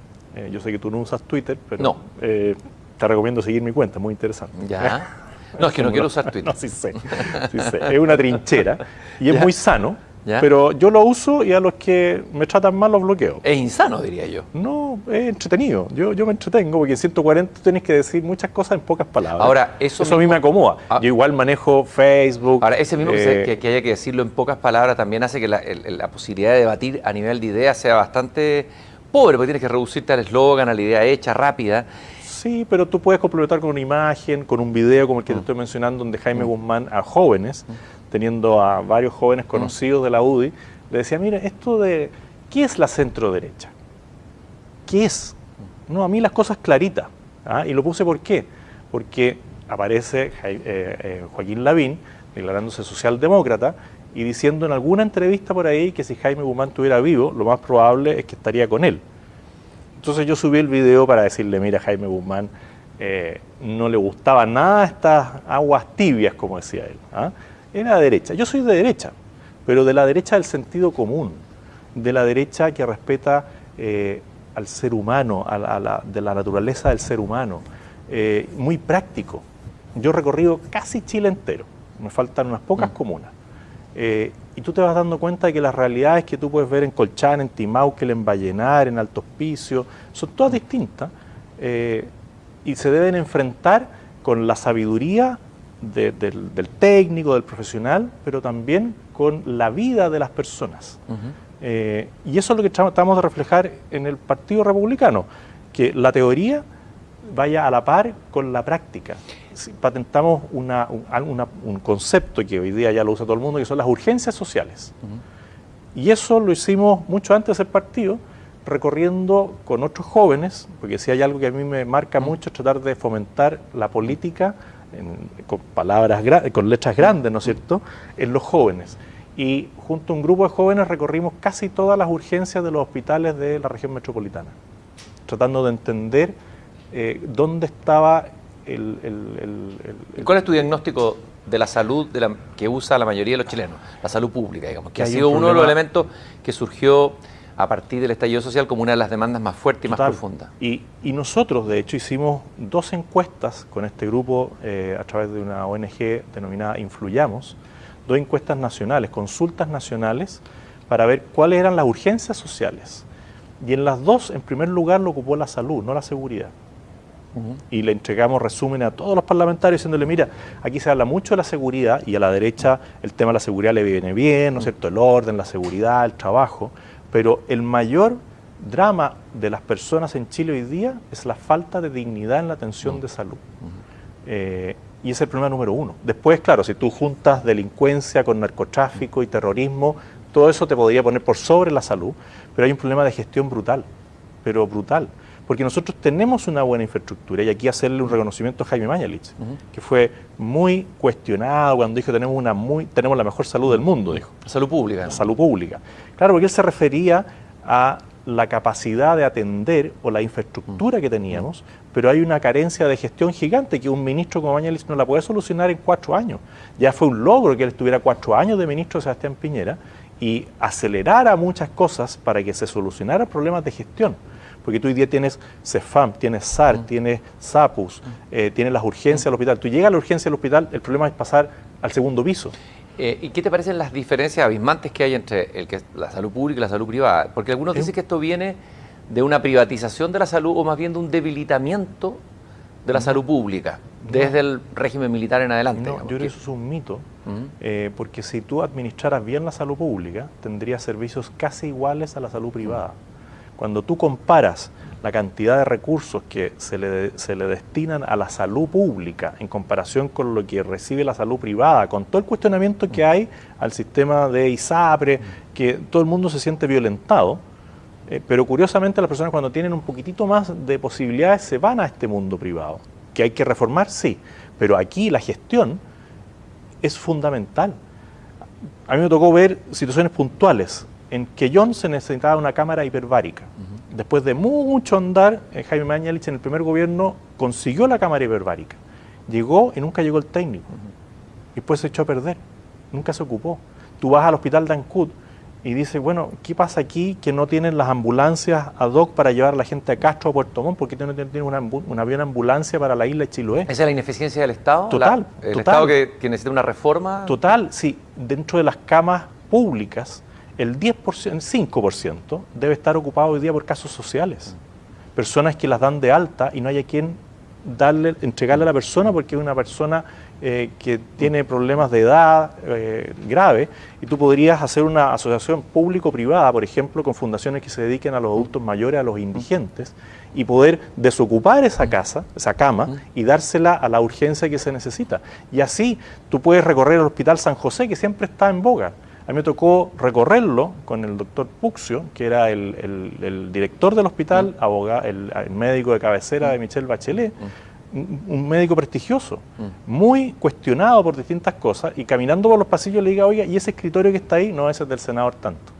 Yo sé que tú no usas Twitter, pero no. Te recomiendo seguir mi cuenta, es muy interesante. Ya. No, es que no quiero usar Twitter. No, sí sé. Es una trinchera y es muy sano, pero yo lo uso y a los que me tratan mal los bloqueo. Es insano, diría yo. No, es entretenido. Yo me entretengo porque en 140 tienes que decir muchas cosas en pocas palabras. Ahora, eso a mí me acomoda. Yo igual manejo Facebook. Ahora, ese mismo que haya que decirlo en pocas palabras también hace que la posibilidad de debatir a nivel de ideas sea bastante pobre, porque tienes que reducirte al eslogan, a la idea hecha, rápida. Sí, pero tú puedes complementar con una imagen, con un video como el que te estoy mencionando, donde Jaime Guzmán a jóvenes, teniendo a varios jóvenes conocidos de la UDI, le decía, mira, esto de, ¿qué es la centro derecha? ¿Qué es? No, a mí las cosas claritas. Y lo puse ¿por qué? Porque aparece Joaquín Lavín declarándose socialdemócrata y diciendo en alguna entrevista por ahí que si Jaime Guzmán estuviera vivo, lo más probable es que estaría con él. Entonces yo subí el video para decirle, mira, Jaime Guzmán no le gustaba nada estas aguas tibias, como decía él. Era de derecha. Yo soy de derecha, pero de la derecha del sentido común, de la derecha que respeta al ser humano, de la naturaleza del ser humano, muy práctico. Yo he recorrido casi Chile entero, me faltan unas pocas comunas. Y tú te vas dando cuenta de que las realidades que tú puedes ver en Colchán, en Timauquel, en Vallenar, en Alto Hospicio, son todas distintas y se deben enfrentar con la sabiduría del técnico, del profesional, pero también con la vida de las personas. Y eso es lo que tratamos de reflejar en el Partido Republicano, que la teoría vaya a la par con la práctica. Patentamos un concepto que hoy día ya lo usa todo el mundo, que son las urgencias sociales. Y eso lo hicimos mucho antes del partido, recorriendo con otros jóvenes, porque si hay algo que a mí me marca mucho es tratar de fomentar la política con palabras, con letras grandes, ¿no es cierto?, en los jóvenes. Y junto a un grupo de jóvenes recorrimos casi todas las urgencias de los hospitales de la región metropolitana, tratando de entender dónde estaba ¿Cuál es tu diagnóstico de la salud que usa la mayoría de los chilenos? La salud pública, digamos, que ha sido uno de los elementos que surgió a partir del estallido social como una de las demandas más fuertes y más profundas. Y nosotros, de hecho, hicimos 2 encuestas con este grupo a través de una ONG denominada Influyamos, 2 encuestas nacionales, consultas nacionales, para ver cuáles eran las urgencias sociales. Y en las 2, en primer lugar, lo ocupó la salud, no la seguridad. Y le entregamos resúmenes a todos los parlamentarios diciéndole, mira, aquí se habla mucho de la seguridad y a la derecha el tema de la seguridad le viene bien, ¿no es cierto?, el orden, la seguridad, el trabajo, pero el mayor drama de las personas en Chile hoy día es la falta de dignidad en la atención de salud. Y es el problema número 1. Después, claro, si tú juntas delincuencia con narcotráfico y terrorismo, todo eso te podría poner por sobre la salud, pero hay un problema de gestión brutal, pero brutal. Porque nosotros tenemos una buena infraestructura, y aquí hacerle un reconocimiento a Jaime Mañalich, que fue muy cuestionado cuando dijo tenemos la mejor salud del mundo, dijo. La salud pública. La salud pública. Claro, porque él se refería a la capacidad de atender o la infraestructura que teníamos, pero hay una carencia de gestión gigante que un ministro como Mañalich no la puede solucionar en 4 años. Ya fue un logro que él estuviera 4 años de ministro Sebastián Piñera y acelerara muchas cosas para que se solucionaran problemas de gestión. Porque tú hoy día tienes CEFAM, tienes SAR, tienes SAPUS, tienes las urgencias del hospital. Tú llegas a la urgencia del hospital, el problema es pasar al segundo piso. ¿Y qué te parecen las diferencias abismantes que hay entre la salud pública y la salud privada? Porque algunos dicen que esto viene de una privatización de la salud o más bien de un debilitamiento de la salud pública, desde el régimen militar en adelante. No, yo creo que eso es un mito, porque si tú administraras bien la salud pública, tendrías servicios casi iguales a la salud privada. Cuando tú comparas la cantidad de recursos que se le destinan a la salud pública en comparación con lo que recibe la salud privada, con todo el cuestionamiento que hay al sistema de ISAPRE, que todo el mundo se siente violentado, pero curiosamente las personas cuando tienen un poquitito más de posibilidades se van a este mundo privado, que hay que reformar, sí, pero aquí la gestión es fundamental. A mí me tocó ver situaciones puntuales. En Quellón se necesitaba una cámara hiperbárica después de mucho andar, Jaime Mañalich en el primer gobierno consiguió la cámara hiperbárica. Llegó y nunca llegó el técnico. Y después se echó a perder. Nunca se ocupó. Tú vas al hospital de Ancud y dices, bueno, ¿qué pasa aquí que no tienen las ambulancias ad hoc para llevar a la gente a Castro o a Puerto Montt? ¿Por qué no tienen una avión ambulancia para la isla de Chiloé? ¿Esa es la ineficiencia del Estado? Total. ¿El total. Estado que necesita una reforma? Total, sí. Dentro de las camas públicas, el 10%, el 5% debe estar ocupado hoy día por casos sociales. Personas que las dan de alta y no hay a quien entregarle a la persona porque es una persona que tiene problemas de edad grave, y tú podrías hacer una asociación público-privada, por ejemplo, con fundaciones que se dediquen a los adultos mayores, a los indigentes, y poder desocupar esa cama, y dársela a la urgencia que se necesita. Y así tú puedes recorrer el Hospital San José, que siempre está en boga. A mí me tocó recorrerlo con el doctor Puccio, que era el director del hospital, el médico de cabecera de Michelle Bachelet, un médico prestigioso, muy cuestionado por distintas cosas, y caminando por los pasillos le diga, oiga, ¿y ese escritorio que está ahí? No, ese es del senador tanto,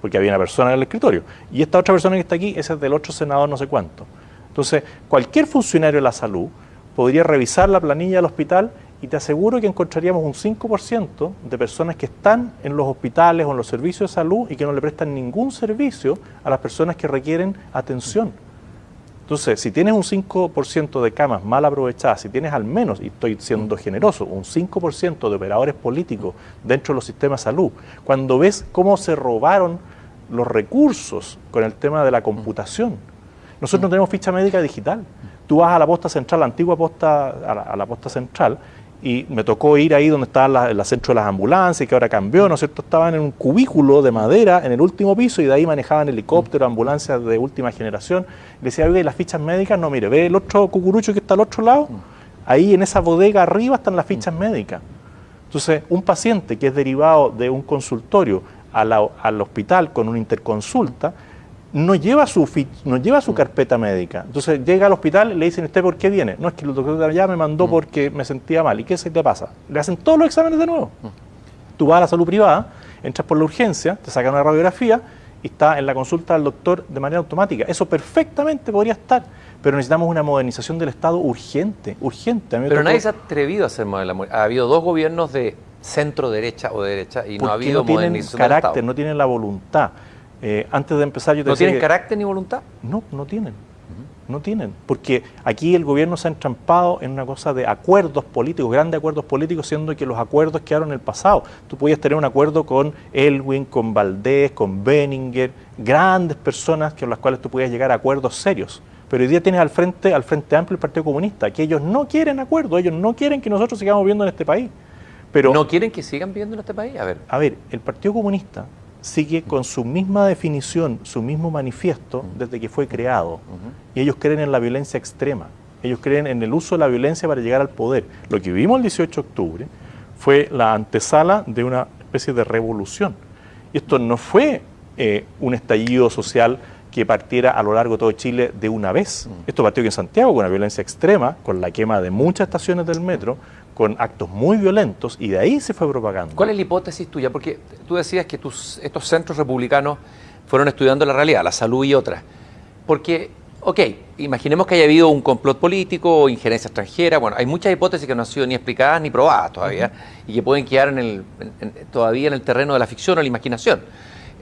porque había una persona en el escritorio. Y esta otra persona que está aquí, ese es del otro senador no sé cuánto. Entonces, cualquier funcionario de la salud podría revisar la planilla del hospital y te aseguro que encontraríamos un 5% de personas que están en los hospitales o en los servicios de salud y que no le prestan ningún servicio a las personas que requieren atención. Entonces, si tienes un 5% de camas mal aprovechadas, si tienes al menos, y estoy siendo generoso, un 5% de operadores políticos dentro de los sistemas de salud, cuando ves cómo se robaron los recursos con el tema de la computación. Nosotros no tenemos ficha médica digital. Tú vas a la posta central, la antigua posta, a la posta central, y me tocó ir ahí donde estaba el centro de las ambulancias, que ahora cambió, ¿no es cierto? Estaban en un cubículo de madera en el último piso y de ahí manejaban helicópteros, ambulancias de última generación. Le decía, oye, ¿y las fichas médicas? No, mire, ve el otro cucurucho que está al otro lado, ahí en esa bodega arriba están las fichas médicas. Entonces, un paciente que es derivado de un consultorio al hospital con una interconsulta, no lleva su carpeta médica. Entonces llega al hospital y le dicen, ¿usted por qué viene? No, es que el doctor de allá me mandó porque me sentía mal. ¿Y qué se te pasa? Le hacen todos los exámenes de nuevo. Tú vas a la salud privada, entras por la urgencia, te sacan una radiografía y está en la consulta del doctor de manera automática. Eso perfectamente podría estar, pero necesitamos una modernización del Estado urgente. Pero nadie se ha atrevido a hacer modernización. Ha habido 2 gobiernos de centro derecha o de derecha y no ha habido modernización del Estado. No tienen carácter, no tienen la voluntad. Antes de empezar yo te decía ¿No tienen carácter ni voluntad? No tienen. No tienen. Porque aquí el gobierno se ha entrampado en una cosa de acuerdos políticos, grandes acuerdos políticos, siendo que los acuerdos quedaron en el pasado. Tú podías tener un acuerdo con Elwin, con Valdés, con Benninger, grandes personas con las cuales tú podías llegar a acuerdos serios. Pero hoy día tienes al Frente Amplio el Partido Comunista, que ellos no quieren acuerdos, ellos no quieren que nosotros sigamos viviendo en este país. Pero, ¿no quieren que sigan viviendo en este país? A ver, el Partido Comunista sigue con su misma definición, su mismo manifiesto desde que fue creado. Y ellos creen en la violencia extrema. Ellos creen en el uso de la violencia para llegar al poder. Lo que vimos el 18 de octubre fue la antesala de una especie de revolución. Y esto no fue un estallido social que partiera a lo largo de todo Chile de una vez. Esto partió aquí en Santiago con una violencia extrema, con la quema de muchas estaciones del metro, con actos muy violentos, y de ahí se fue propagando. ¿Cuál es la hipótesis tuya? Porque tú decías que estos centros republicanos fueron estudiando la realidad, la salud y otras. Porque, imaginemos que haya habido un complot político o injerencia extranjera. Bueno, hay muchas hipótesis que no han sido ni explicadas ni probadas todavía, y que pueden quedar todavía en el terreno de la ficción o la imaginación.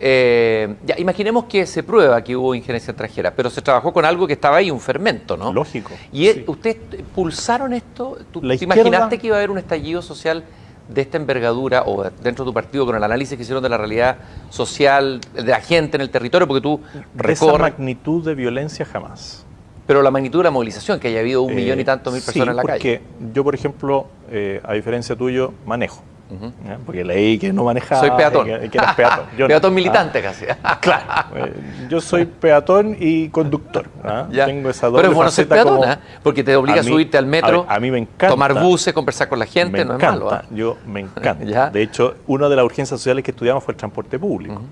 Ya, imaginemos que se prueba que hubo injerencia extranjera, pero se trabajó con algo que estaba ahí, un fermento, ¿no? Lógico. ¿Y ustedes pulsaron esto? ¿Tú te imaginaste que iba a haber un estallido social de esta envergadura, o dentro de tu partido, con el análisis que hicieron de la realidad social de la gente en el territorio? Porque tú recorres... Esa magnitud de violencia jamás. Pero la magnitud de la movilización, que haya habido 1 millón y tantos mil personas en la calle. Porque yo, por ejemplo, a diferencia tuyo, manejo. Porque leí que no manejaba. Soy peatón. Que eras peatón. Yo peatón militante casi. Claro. Yo soy peatón y conductor. Tengo esa doble. Pero es bueno ser peatón, porque te obliga a subirte al metro, a mí me encanta, tomar buses, conversar con la gente, no es malo. Me encanta. De hecho, una de las urgencias sociales que estudiamos fue el transporte público.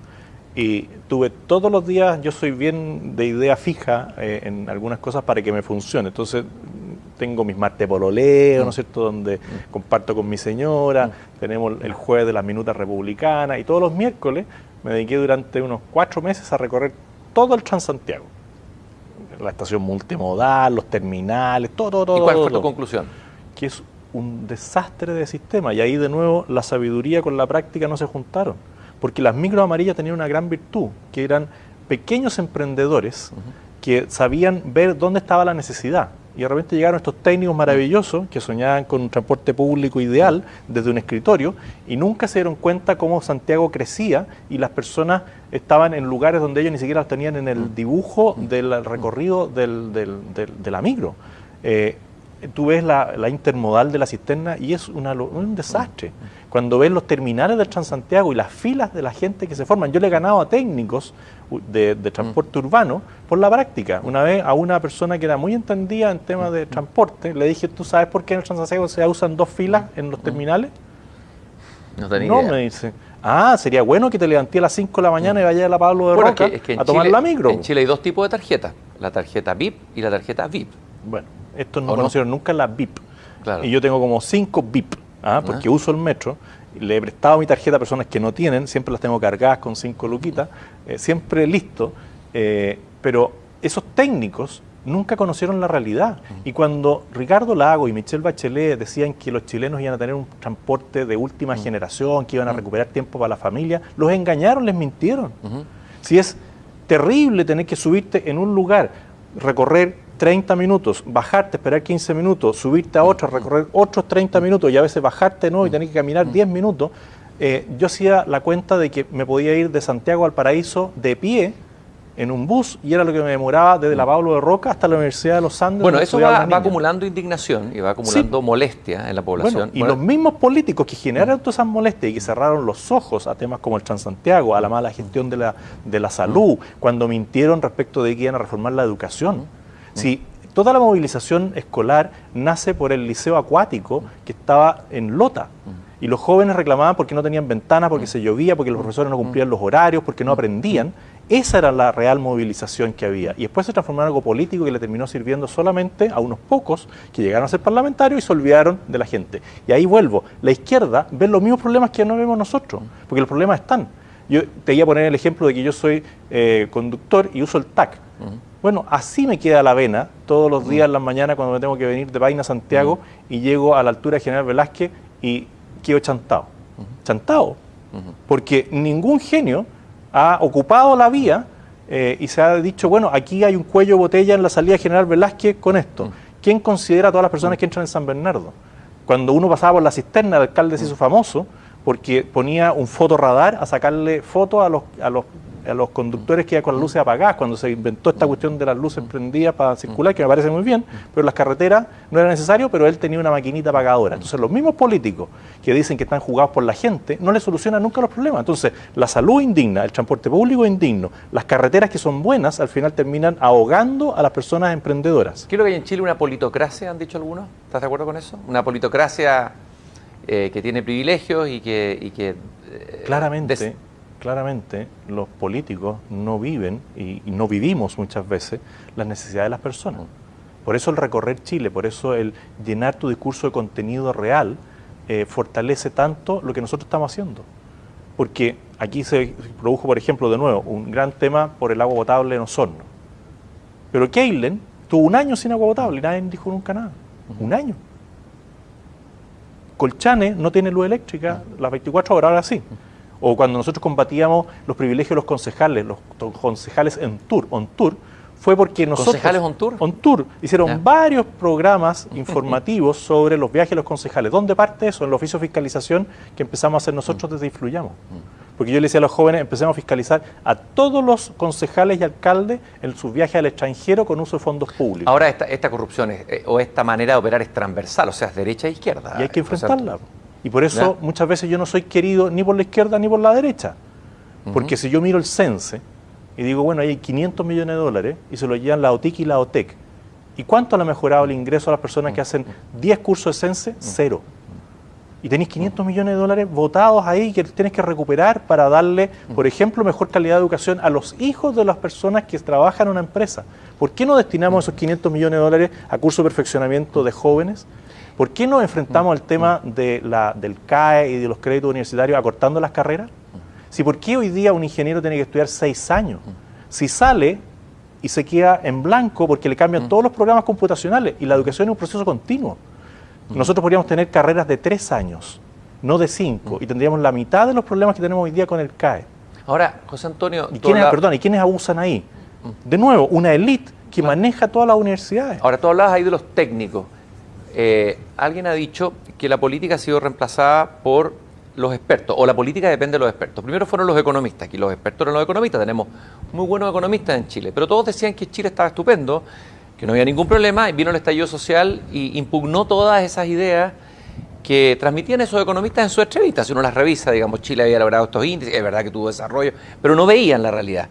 Y tuve todos los días, yo soy bien de idea fija en algunas cosas para que me funcione. Entonces, tengo mis martes pololeo, ¿no es cierto?, donde comparto con mi señora, tenemos el jueves de las minutas republicanas, y todos los miércoles me dediqué durante unos 4 meses a recorrer todo el Transantiago. la estación multimodal, los terminales, todo. ¿Y cuál fue tu todo. conclusión? Que es un desastre de sistema. Y ahí de nuevo la sabiduría con la práctica no se juntaron. Porque las micros amarillas tenían una gran virtud, que eran pequeños emprendedores que sabían ver dónde estaba la necesidad. Y de repente llegaron estos técnicos maravillosos que soñaban con un transporte público ideal desde un escritorio y nunca se dieron cuenta cómo Santiago crecía y las personas estaban en lugares donde ellos ni siquiera los tenían en el dibujo del recorrido de la micro. Tú ves la intermodal de la cisterna y es un desastre. Cuando ves los terminales del Transantiago y las filas de la gente que se forman, yo le he ganado a técnicos de transporte urbano por la práctica. Una vez a una persona que era muy entendida en temas de transporte, le dije, ¿tú sabes por qué en el Transantiago se usan 2 filas en los terminales? No tenía No, idea. me dice. Sería bueno que te levanté a las 5 de la mañana y vayas a la Pablo de Roca a tomar la micro. En Chile hay 2 tipos de tarjetas, la tarjeta VIP y la tarjeta VIP. Bueno, estos no ¿O no? conocieron nunca la VIP. Claro. Y yo tengo como 5 VIP, porque uso el metro. Le he prestado mi tarjeta a personas que no tienen, siempre las tengo cargadas con 5 luquitas, siempre listo. Pero esos técnicos nunca conocieron la realidad. Y cuando Ricardo Lago y Michelle Bachelet decían que los chilenos iban a tener un transporte de última generación, que iban a recuperar tiempo para la familia, los engañaron, les mintieron. Si es terrible tener que subirte en un lugar, recorrer 30 minutos, bajarte, esperar 15 minutos, subirte a otro, recorrer otros 30 minutos y a veces bajarte y tener que caminar 10 minutos, yo hacía la cuenta de que me podía ir de Santiago al Paraíso de pie en un bus y era lo que me demoraba desde la Pablo de Roca hasta la Universidad de los Andes. Bueno, eso va acumulando indignación y va acumulando molestia en la población. Bueno, y los mismos políticos que generaron todas esas molestias y que cerraron los ojos a temas como el Transantiago, a la mala gestión de la salud, cuando mintieron respecto de que iban a reformar la educación. Si toda la movilización escolar nace por el liceo acuático que estaba en Lota. Y los jóvenes reclamaban porque no tenían ventanas, porque se llovía, porque los profesores no cumplían los horarios, porque no aprendían. Esa era la real movilización que había. Y después se transformó en algo político que le terminó sirviendo solamente a unos pocos que llegaron a ser parlamentarios y se olvidaron de la gente. Y ahí vuelvo. La izquierda ve los mismos problemas que no vemos nosotros, porque los problemas están. Yo te iba a poner el ejemplo de que yo soy conductor y uso el TAC. Bueno, así me queda la vena todos los días en las mañanas cuando me tengo que venir de Paine a Santiago y llego a la altura de General Velázquez y quedo chantado. Chantado. Porque ningún genio ha ocupado la vía y se ha dicho, bueno, aquí hay un cuello de botella en la salida de General Velázquez con esto. ¿Quién considera a todas las personas que entran en San Bernardo? Cuando uno pasaba por la cisterna, el alcalde se hizo famoso porque ponía un fotorradar a sacarle fotos a los conductores que iban con las luces apagadas, cuando se inventó esta cuestión de las luces prendidas para circular, que me parece muy bien, pero en las carreteras no era necesario, pero él tenía una maquinita apagadora. Entonces los mismos políticos que dicen que están jugados por la gente, no les solucionan nunca los problemas. Entonces la salud indigna, el transporte público indigno, las carreteras que son buenas, al final terminan ahogando a las personas emprendedoras. Creo que hay en Chile una politocracia, han dicho algunos. ¿Estás de acuerdo con eso? Una politocracia que tiene privilegios y que Claramente, los políticos no viven y no vivimos muchas veces las necesidades de las personas. Por eso el recorrer Chile, por eso el llenar tu discurso de contenido real fortalece tanto lo que nosotros estamos haciendo. Porque aquí se produjo, por ejemplo, de nuevo, un gran tema por el agua potable en Osorno. Pero Keilen tuvo 1 año sin agua potable y nadie dijo nunca nada. 1 año. Colchane no tiene luz eléctrica las 24 horas, ahora sí. O cuando nosotros combatíamos los privilegios de los concejales on tour, fue porque nosotros... ¿Concejales on tour? On tour. Hicieron varios programas informativos sobre los viajes de los concejales. ¿Dónde parte eso? En el oficio de fiscalización que empezamos a hacer nosotros desde Influyamos. Porque yo le decía a los jóvenes, empecemos a fiscalizar a todos los concejales y alcaldes en sus viajes al extranjero con uso de fondos públicos. Ahora esta corrupción o esta manera de operar es transversal, o sea, es derecha e izquierda. Y hay que enfrentarla. Y por eso muchas veces yo no soy querido ni por la izquierda ni por la derecha. Porque si yo miro el CENSE y digo, bueno, ahí hay 500 millones de dólares y se lo llevan la OTIC y la OTEC. ¿Y cuánto le ha mejorado el ingreso a las personas que hacen 10 cursos de CENSE? 0. Y tenéis 500 millones de dólares votados ahí que tienes que recuperar para darle, por ejemplo, mejor calidad de educación a los hijos de las personas que trabajan en una empresa. ¿Por qué no destinamos esos 500 millones de dólares a curso de perfeccionamiento de jóvenes? ¿Por qué no enfrentamos el tema del CAE y de los créditos universitarios acortando las carreras? Si, ¿por qué hoy día un ingeniero tiene que estudiar 6 años? Si sale y se queda en blanco porque le cambian todos los programas computacionales y la educación es un proceso continuo. Nosotros podríamos tener carreras de 3 años, no de 5, y tendríamos la mitad de los problemas que tenemos hoy día con el CAE. Ahora, José Antonio... ¿Y quiénes abusan ahí? De nuevo, una élite que maneja todas las universidades. Ahora, tú hablabas ahí de los técnicos. Alguien ha dicho que la política ha sido reemplazada por los expertos, o la política depende de los expertos. Primero fueron los economistas, aquí los expertos eran los economistas, tenemos muy buenos economistas en Chile, pero todos decían que Chile estaba estupendo, que no había ningún problema, y vino el estallido social y impugnó todas esas ideas que transmitían esos economistas en sus entrevistas. Si uno las revisa, digamos, Chile había logrado estos índices, es verdad que tuvo desarrollo, pero no veían la realidad,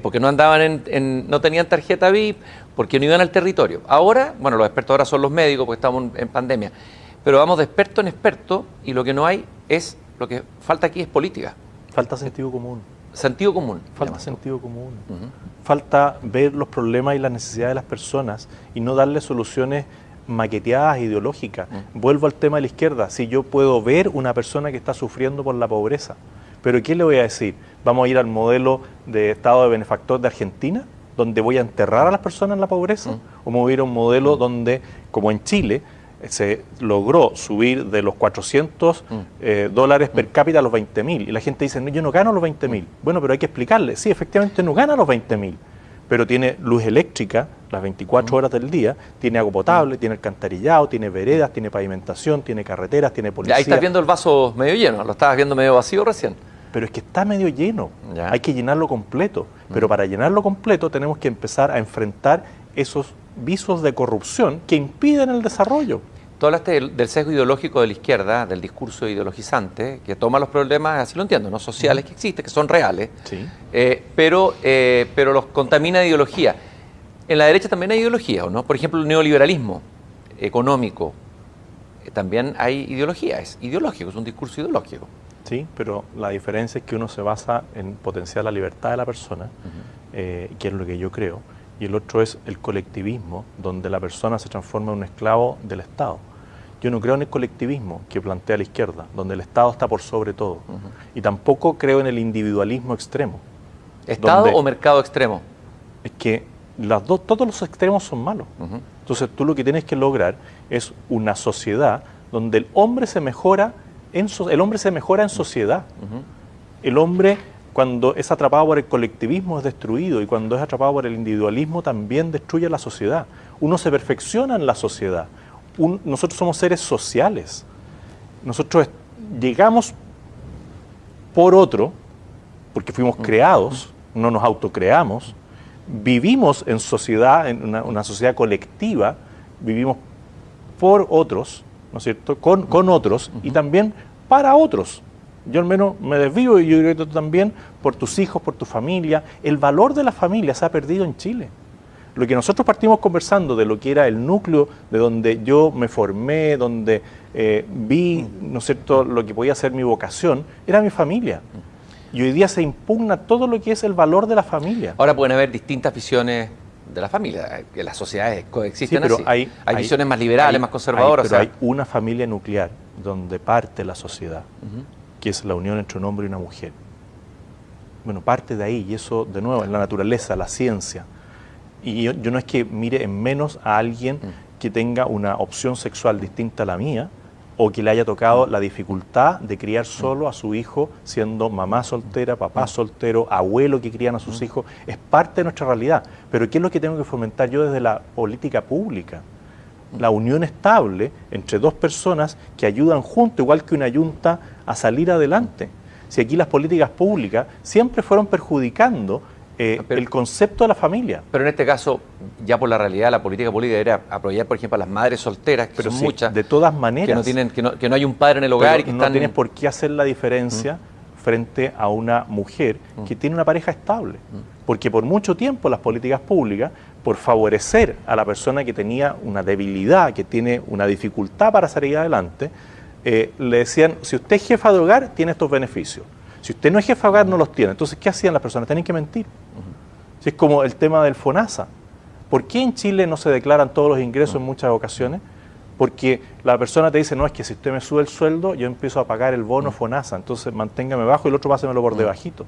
porque no andaban no tenían tarjeta VIP, porque no iban al territorio. Ahora, bueno, los expertos ahora son los médicos, porque estamos en pandemia, pero vamos de experto en experto, y lo que no hay es, lo que falta aquí es política. Falta sentido común. Sentido común. Falta sentido común. Falta ver los problemas y las necesidades de las personas y no darle soluciones maqueteadas, ideológicas. Vuelvo al tema de la izquierda. Si yo puedo ver una persona que está sufriendo por la pobreza, pero ¿qué le voy a decir? ¿Vamos a ir al modelo de Estado de benefactor de Argentina, donde voy a enterrar a las personas en la pobreza? ¿O me voy a ir a un modelo donde, como en Chile, se logró subir de los 400 dólares per cápita a los 20.000? Y la gente dice, no, yo no gano los 20.000. Bueno, pero hay que explicarle. Sí, efectivamente no gana los 20.000, pero tiene luz eléctrica las 24 horas del día, tiene agua potable, tiene alcantarillado, tiene veredas, tiene pavimentación, tiene carreteras, tiene policía. Ahí estás viendo el vaso medio lleno, lo estabas viendo medio vacío recién. Pero es que está medio lleno, Ya. hay que llenarlo completo. Pero para llenarlo completo tenemos que empezar a enfrentar esos visos de corrupción que impiden el desarrollo. Tú hablaste del sesgo ideológico de la izquierda, del discurso ideologizante, que toma los problemas, así lo entiendo, ¿no? Sociales que existen, que son reales, Sí. pero los contamina de ideología. En la derecha también hay ideología, ¿o no? Por ejemplo, el neoliberalismo económico, también hay ideología, es ideológico, es un discurso ideológico. Sí, pero la diferencia es que uno se basa en potenciar la libertad de la persona, que es lo que yo creo, y el otro es el colectivismo, donde la persona se transforma en un esclavo del Estado. Yo no creo en el colectivismo que plantea la izquierda, donde el Estado está por sobre todo, y tampoco creo en el individualismo extremo. ¿Estado donde o mercado extremo? es que todos los extremos son malos. Entonces tú lo que tienes que lograr es una sociedad donde el hombre se mejora en sociedad. El hombre, cuando es atrapado por el colectivismo, es destruido, y cuando es atrapado por el individualismo también destruye la sociedad. Uno se perfecciona en la sociedad. Nosotros somos seres sociales. Nosotros llegamos por otro, porque fuimos creados, no nos autocreamos, vivimos en sociedad, en una sociedad colectiva, vivimos por otros, ¿no es cierto?, con otros y también para otros. Yo al menos me desvivo, y yo creo que tú también, por tus hijos, por tu familia. El valor de la familia se ha perdido en Chile. Lo que nosotros partimos conversando de lo que era el núcleo de donde yo me formé, donde vi, ¿no es cierto?, lo que podía ser mi vocación, era mi familia. Y hoy día se impugna todo lo que es el valor de la familia. Ahora pueden haber distintas visiones de la familia, que las sociedades coexisten, Sí, pero así. Hay visiones más liberales, más conservadoras. Pero hay una familia nuclear donde parte la sociedad, que es la unión entre un hombre y una mujer. Bueno, parte de ahí, y eso de nuevo es la naturaleza, la ciencia. Y yo no es que mire en menos a alguien que tenga una opción sexual distinta a la mía, o que le haya tocado la dificultad de criar solo a su hijo, siendo mamá soltera, papá soltero, abuelo que crían a sus hijos. Es parte de nuestra realidad. Pero ¿qué es lo que tengo que fomentar yo desde la política pública? La unión estable entre dos personas que ayudan juntos, igual que una yunta, a salir adelante. Si aquí las políticas públicas siempre fueron perjudicando el concepto de la familia. Pero en este caso, ya por la realidad, la política pública debería apoyar, por ejemplo, a las madres solteras, que son muchas, de todas maneras, que no hay un padre en el hogar y que no están... tienes por qué hacer la diferencia frente a una mujer que tiene una pareja estable. Porque por mucho tiempo las políticas públicas, por favorecer a la persona que tenía una debilidad, que tiene una dificultad para salir adelante, le decían, si usted es jefa de hogar, tiene estos beneficios. Si usted no es jefa de hogar, no los tiene. Entonces, ¿qué hacían las personas? Tienen que mentir. Si es como el tema del FONASA. ¿Por qué en Chile no se declaran todos los ingresos en muchas ocasiones? Porque la persona te dice, no, es que si usted me sube el sueldo, yo empiezo a pagar el bono FONASA, entonces manténgame bajo y el otro pásemelo por debajito.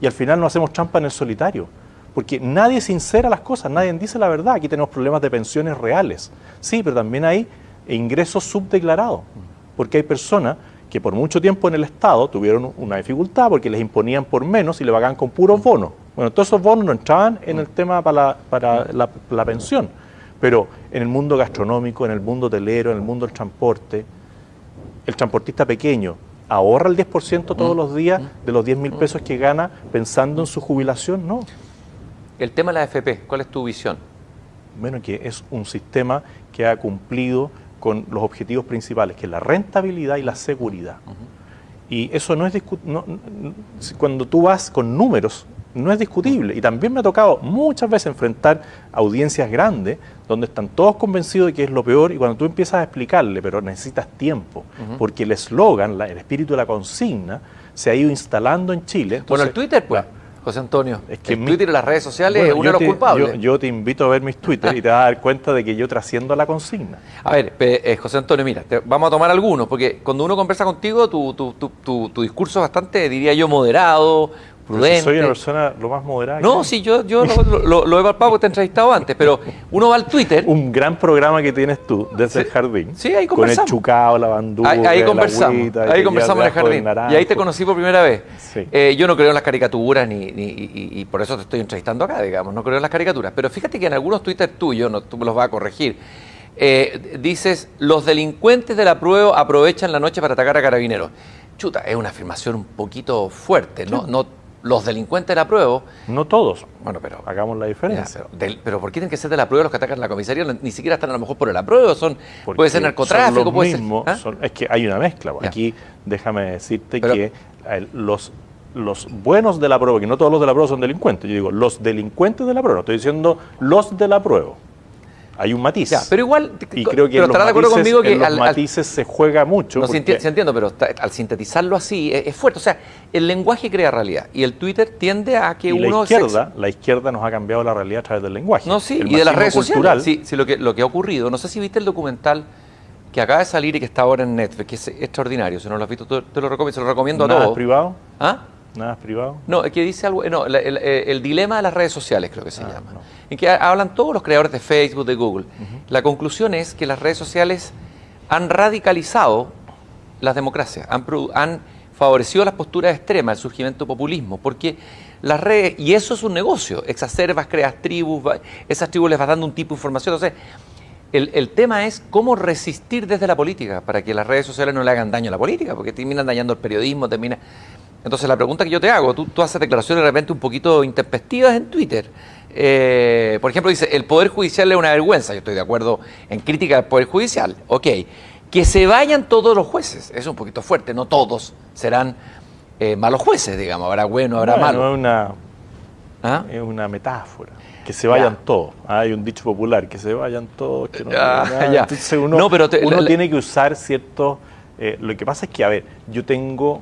Y al final no hacemos trampa en el solitario, porque nadie sincera las cosas, nadie dice la verdad. Aquí tenemos problemas de pensiones reales, sí, pero también hay ingresos subdeclarados, porque hay personas que por mucho tiempo en el Estado tuvieron una dificultad porque les imponían por menos y le pagaban con puros bonos. Bueno, todos esos bonos no entraban en el tema para la pensión, pero en el mundo gastronómico, en el mundo hotelero, en el mundo del transporte, el transportista pequeño ahorra el 10% todos los días de los 10.000 pesos que gana pensando en su jubilación, no. El tema de la AFP, ¿cuál es tu visión? Bueno, que es un sistema que ha cumplido con los objetivos principales, que es la rentabilidad y la seguridad. Y eso no es cuando tú vas con números, no es discutible. Y también me ha tocado muchas veces enfrentar audiencias grandes donde están todos convencidos de que es lo peor, y cuando tú empiezas a explicarle, pero necesitas tiempo, porque el eslogan, el espíritu de la consigna, se ha ido instalando en Chile. Entonces, bueno, el Twitter, pues, José Antonio, es que el Twitter y las redes sociales es uno de los culpables. Yo te invito a ver mis Twitter y te vas a dar cuenta de que yo trasciendo a la consigna. A ver, José Antonio, mira, vamos a tomar algunos, porque cuando uno conversa contigo, tu discurso es bastante, diría yo, moderado, prudente. Soy una persona lo más moderada. No, sí, yo lo he palpado porque te he entrevistado antes, pero uno va al Twitter. Un gran programa que tienes tú desde el jardín. Sí, ahí conversamos. Con el chucao, la bandura, ahí conversamos, ahí conversamos en el jardín. Naranjo. Y ahí te conocí por primera vez. Sí. Yo no creo en las caricaturas y por eso te estoy entrevistando acá, digamos. No creo en las caricaturas. Pero fíjate que en algunos Twitter tuyos, tú me los vas a corregir, dices, los delincuentes del apruebo aprovechan la noche para atacar a carabineros. Chuta, es una afirmación un poquito fuerte, ¿no? Sí. No, los delincuentes del apruebo. No todos. Bueno, pero hagamos la diferencia. Ya, pero ¿por qué tienen que ser del apruebo los que atacan la comisaría? Ni siquiera están a lo mejor por el apruebo, puede ser narcotráfico, son puede mismos, ser. es que hay una mezcla. Ya. Aquí déjame decirte que los buenos del apruebo, que no todos los del apruebo son delincuentes, yo digo los delincuentes del apruebo, no estoy diciendo los del apruebo. Hay un matiz. Ya, pero igual, y creo que pero estará de acuerdo conmigo que los matices se juega mucho. No, porque... sí entiendo, pero al sintetizarlo así es fuerte. O sea, el lenguaje crea realidad y el Twitter tiende a que uno... La izquierda nos ha cambiado la realidad a través del lenguaje. No, sí, y de las redes sociales. Sí, lo que ha ocurrido. No sé si viste el documental que acaba de salir y que está ahora en Netflix, que es extraordinario. Si no lo has visto, te lo recomiendo, se lo recomiendo a todos. ¿Nada es privado? ¿Ah? ¿Nada es privado? No, es que dice algo... No, el dilema de las redes sociales creo que se llama. No. En que hablan todos los creadores de Facebook, de Google. La conclusión es que las redes sociales han radicalizado las democracias, han favorecido las posturas extremas, el surgimiento del populismo, porque las redes, y eso es un negocio, exacerbas, creas tribus, esas tribus les vas dando un tipo de información. Entonces, el tema es cómo resistir desde la política para que las redes sociales no le hagan daño a la política, porque terminan dañando el periodismo, Entonces, la pregunta que yo te hago, tú haces declaraciones de repente un poquito intempestivas en Twitter. Por ejemplo, dice, el Poder Judicial es una vergüenza. Yo estoy de acuerdo en crítica del Poder Judicial. Ok. Que se vayan todos los jueces. Eso es un poquito fuerte. No todos serán malos jueces, digamos. Habrá bueno, habrá malo. Es una metáfora. Que se vayan todos. Hay un dicho popular, que se vayan todos. Que no, Entonces uno tiene que usar ciertos... lo que pasa es que, a ver, yo tengo...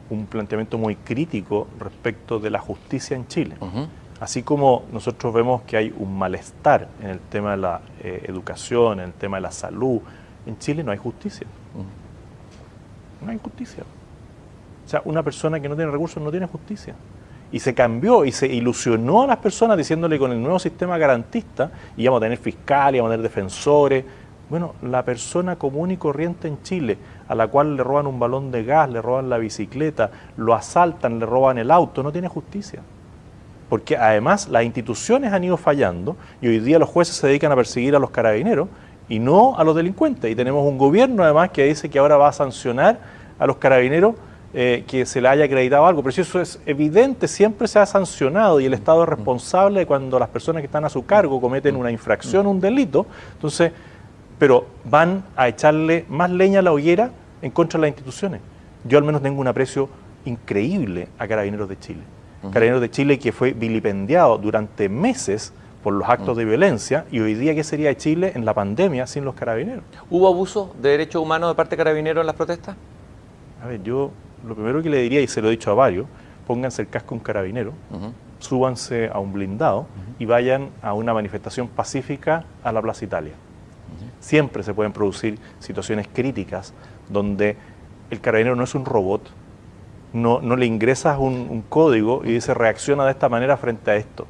un planteamiento muy crítico respecto de la justicia en Chile. Así como nosotros vemos que hay un malestar en el tema de la educación, en el tema de la salud, en Chile no hay justicia. No hay justicia. O sea, una persona que no tiene recursos no tiene justicia. Y se cambió y se ilusionó a las personas diciéndole con el nuevo sistema garantista íbamos a tener fiscales, íbamos a tener defensores. Bueno, la persona común y corriente en Chile, a la cual le roban un balón de gas, le roban la bicicleta, lo asaltan, le roban el auto, no tiene justicia. Porque además las instituciones han ido fallando y hoy día los jueces se dedican a perseguir a los carabineros y no a los delincuentes. Y tenemos un gobierno además que dice que ahora va a sancionar a los carabineros que se le haya acreditado algo. Pero si eso es evidente, siempre se ha sancionado y el Estado es responsable de cuando las personas que están a su cargo cometen una infracción, un delito. Entonces... pero van a echarle más leña a la hoguera en contra de las instituciones. Yo al menos tengo un aprecio increíble a Carabineros de Chile. Carabineros de Chile que fue vilipendiado durante meses por los actos de violencia, y hoy día, ¿qué sería de Chile en la pandemia sin los carabineros? ¿Hubo abuso de derechos humanos de parte de Carabineros en las protestas? A ver, yo lo primero que le diría, y se lo he dicho a varios, pónganse el casco un carabinero, súbanse a un blindado y vayan a una manifestación pacífica a la Plaza Italia. Siempre se pueden producir situaciones críticas donde el carabinero no es un robot, no le ingresas un código y dice reacciona de esta manera frente a esto.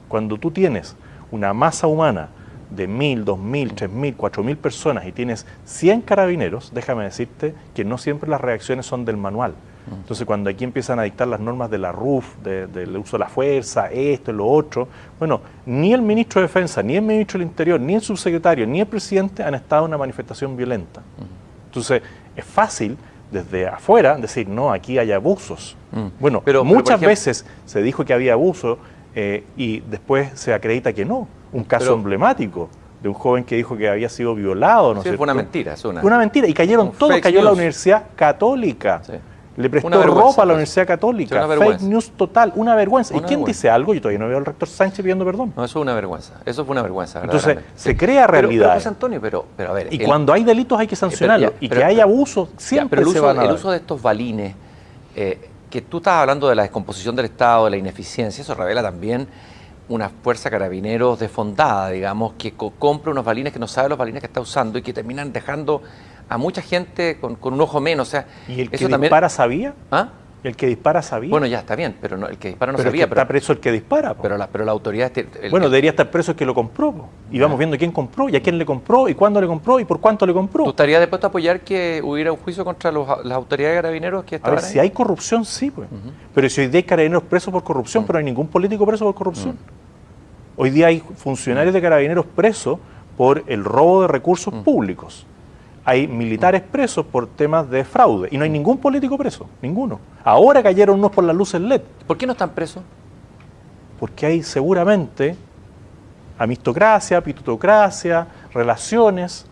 Cuando tú tienes una masa humana de 1.000, 2.000, 3.000, 4.000 personas y tienes 100 carabineros, déjame decirte que no siempre las reacciones son del manual. Entonces, cuando aquí empiezan a dictar las normas de la RUF, del uso de la fuerza, esto y lo otro, bueno, ni el ministro de Defensa, ni el ministro del Interior, ni el subsecretario, ni el presidente han estado en una manifestación violenta. Entonces, es fácil desde afuera decir, no, aquí hay abusos. Bueno, pero muchas veces se dijo que había abuso y después se acredita que no. Un caso emblemático de un joven que dijo que había sido violado. ¿No sí, fue una mentira. Es una mentira. Y cayeron todos, cayó la Universidad Católica. Sí. Le prestó ropa a la Universidad Católica. Fake news total, una vergüenza. ¿Y quién dice algo? Yo todavía no veo al rector Sánchez pidiendo perdón. No, eso es una vergüenza. Eso fue una vergüenza. Entonces, se crea realidad. Pero José Antonio, pero a ver. Y cuando hay delitos hay que sancionarlos. Y que hay abusos, siempre se van a dar. El uso de estos balines, que tú estás hablando de la descomposición del Estado, de la ineficiencia, eso revela también una fuerza carabineros desfondada, digamos, que compra unos balines que no sabe los balines que está usando y que terminan dejando a mucha gente con un ojo menos. O sea, ¿y el que dispara sabía? ¿Ah? ¿El que dispara sabía? Bueno, ya está bien, pero no, el que dispara no pero sabía. Está preso el que dispara. Pero la autoridad... Bueno, debería estar preso el que lo compró. Y vamos viendo quién compró, y a quién le compró, y cuándo le compró, y por cuánto le compró. ¿Tú estarías dispuesto a apoyar que hubiera un juicio contra las autoridades de carabineros que estaban ahí? Si hay corrupción, sí, pues. Pero si hoy día hay carabineros presos por corrupción, pero no hay ningún político preso por corrupción. Hoy día hay funcionarios de carabineros presos por el robo de recursos públicos. Hay militares presos por temas de fraude y no hay ningún político preso, ninguno. Ahora cayeron unos por las luces LED. ¿Por qué no están presos? Porque hay seguramente amistocracia, pitutocracia, relaciones,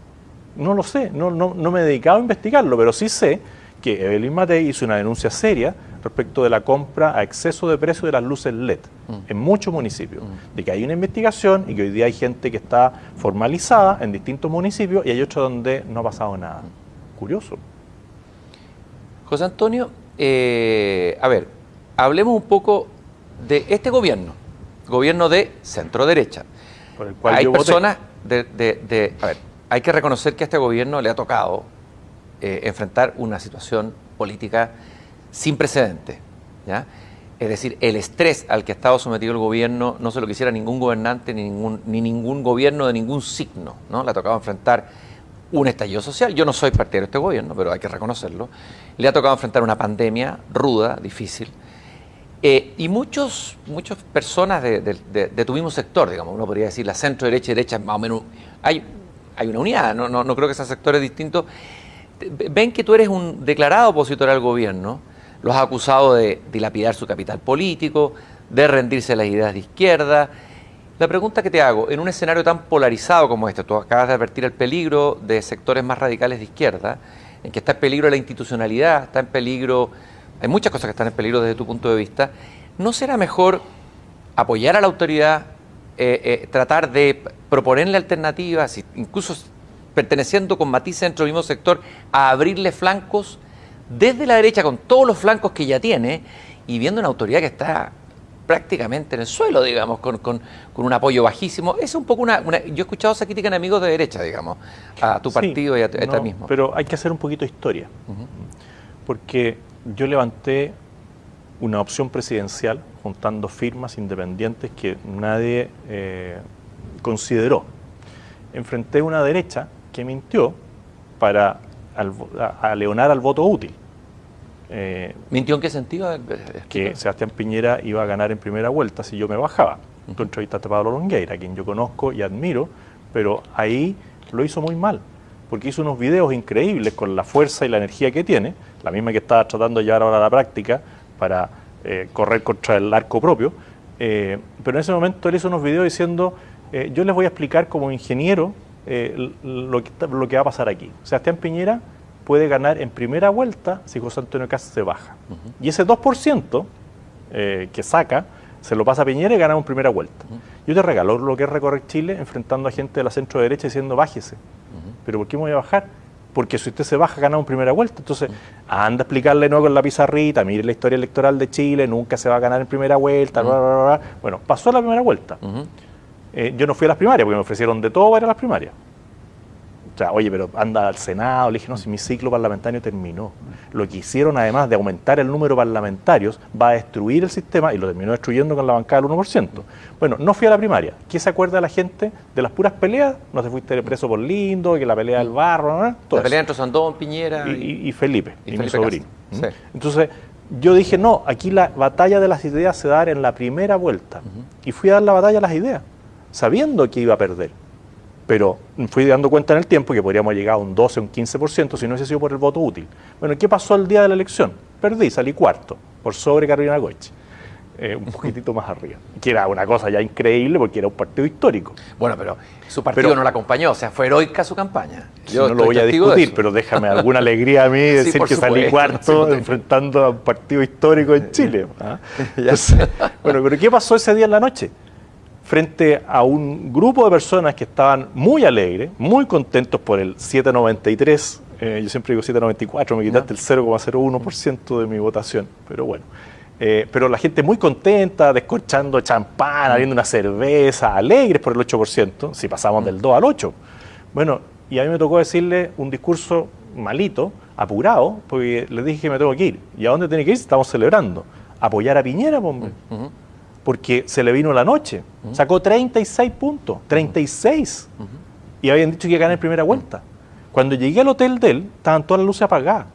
no lo sé, no me he dedicado a investigarlo, pero sí sé que Evelyn Matei hizo una denuncia seria respecto de la compra a exceso de precio de las luces LED en muchos municipios, de que hay una investigación y que hoy día hay gente que está formalizada en distintos municipios y hay otros donde no ha pasado nada. Curioso. José Antonio, a ver, hablemos un poco de este gobierno de centro-derecha. Por el cual hay yo personas a ver, hay que reconocer que a este gobierno le ha tocado enfrentar una situación política sin precedentes, ¿ya? Es decir, el estrés al que ha estado sometido el gobierno no se lo quisiera ningún gobernante ni ningún gobierno de ningún signo, ¿no? Le ha tocado enfrentar un estallido social. Yo no soy partidario de este gobierno, pero hay que reconocerlo. Le ha tocado enfrentar una pandemia ruda, difícil, y muchas personas de tu mismo sector, digamos, uno podría decir la centro-derecha y derecha, más o menos, hay una unidad, no creo que sean sectores distintos. Ven que tú eres un declarado opositor al gobierno, los has acusado de dilapidar su capital político, de rendirse a las ideas de izquierda. La pregunta que te hago, en un escenario tan polarizado como este, tú acabas de advertir el peligro de sectores más radicales de izquierda, en que está en peligro la institucionalidad, está en peligro, hay muchas cosas que están en peligro desde tu punto de vista, ¿no será mejor apoyar a la autoridad, tratar de proponerle alternativas, incluso perteneciendo con matices dentro del mismo sector, a abrirle flancos desde la derecha con todos los flancos que ya tiene y viendo una autoridad que está prácticamente en el suelo, digamos, con un apoyo bajísimo? Es un poco yo he escuchado esa crítica en amigos de derecha, digamos, a tu partido y a ti mismo. Pero hay que hacer un poquito de historia, porque yo levanté una opción presidencial juntando firmas independientes que nadie consideró. Enfrenté una derecha que mintió para aleonar al voto útil. ¿Mintió en qué sentido? Que Sebastián Piñera iba a ganar en primera vuelta si yo me bajaba. Tú entrevistaste a Pablo Longueira, a quien yo conozco y admiro, pero ahí lo hizo muy mal, porque hizo unos videos increíbles con la fuerza y la energía que tiene, la misma que estaba tratando de llevar ahora a la práctica para correr contra el arco propio, pero en ese momento él hizo unos videos diciendo, yo les voy a explicar como ingeniero lo que va a pasar aquí. Sebastián Piñera puede ganar en primera vuelta si José Antonio Kast se baja. Y ese 2% que saca, se lo pasa a Piñera y gana en primera vuelta. Yo te regalo lo que es recorrer Chile enfrentando a gente de la centro derecha diciendo bájese. ¿Pero por qué me voy a bajar? Porque si usted se baja, gana en primera vuelta. Entonces, anda a explicarle nuevo con la pizarrita, mire la historia electoral de Chile, nunca se va a ganar en primera vuelta, bla, bla, bla. Bueno, pasó la primera vuelta. Yo no fui a las primarias porque me ofrecieron de todo para ir a las primarias. O sea, oye, pero anda al Senado. Le dije, no, si mi ciclo parlamentario terminó. lo que hicieron además de aumentar el número de parlamentarios va a destruir el sistema y lo terminó destruyendo con la bancada del 1%. Bueno, no fui a la primaria. ¿Qué se acuerda la gente de las puras peleas? No te fuiste preso por lindo, que la pelea del barro, ¿no? La pelea entre Sandón, Piñera y Felipe, y mi Felipe sobrino. Sí. Entonces, yo dije, no, aquí la batalla de las ideas se da en la primera vuelta. Y fui a dar la batalla a las ideas, sabiendo que iba a perder. Pero fui dando cuenta en el tiempo que podríamos llegar a un 12, un 15% si no hubiese sido por el voto útil. Bueno, ¿qué pasó el día de la elección? Perdí, salí cuarto, por sobre Carolina Goich. Un poquitito más arriba. Que era una cosa ya increíble porque era un partido histórico. Bueno, pero su partido no la acompañó, o sea, fue heroica su campaña. Yo no lo voy a discutir, pero déjame alguna alegría a mí decir que salí cuarto enfrentando a un partido histórico en Chile. ¿Ah? Entonces, bueno, pero ¿qué pasó ese día en la noche? Frente a un grupo de personas que estaban muy alegres, muy contentos por el 793, yo siempre digo 794, me quitaste el 0,01% de mi votación, pero bueno. Pero la gente muy contenta, descorchando champán, abriendo una cerveza, alegres por el 8%, si pasamos del 2 al 8. Bueno, y a mí me tocó decirle un discurso malito, apurado, porque les dije que me tengo que ir. ¿Y a dónde tiene que ir? Estamos celebrando. Apoyar a Piñera, hombre. Porque se le vino la noche. Sacó 36 puntos, 36. Y habían dicho que iba a ganar en primera vuelta. Cuando llegué al hotel de él, estaban todas las luces apagadas.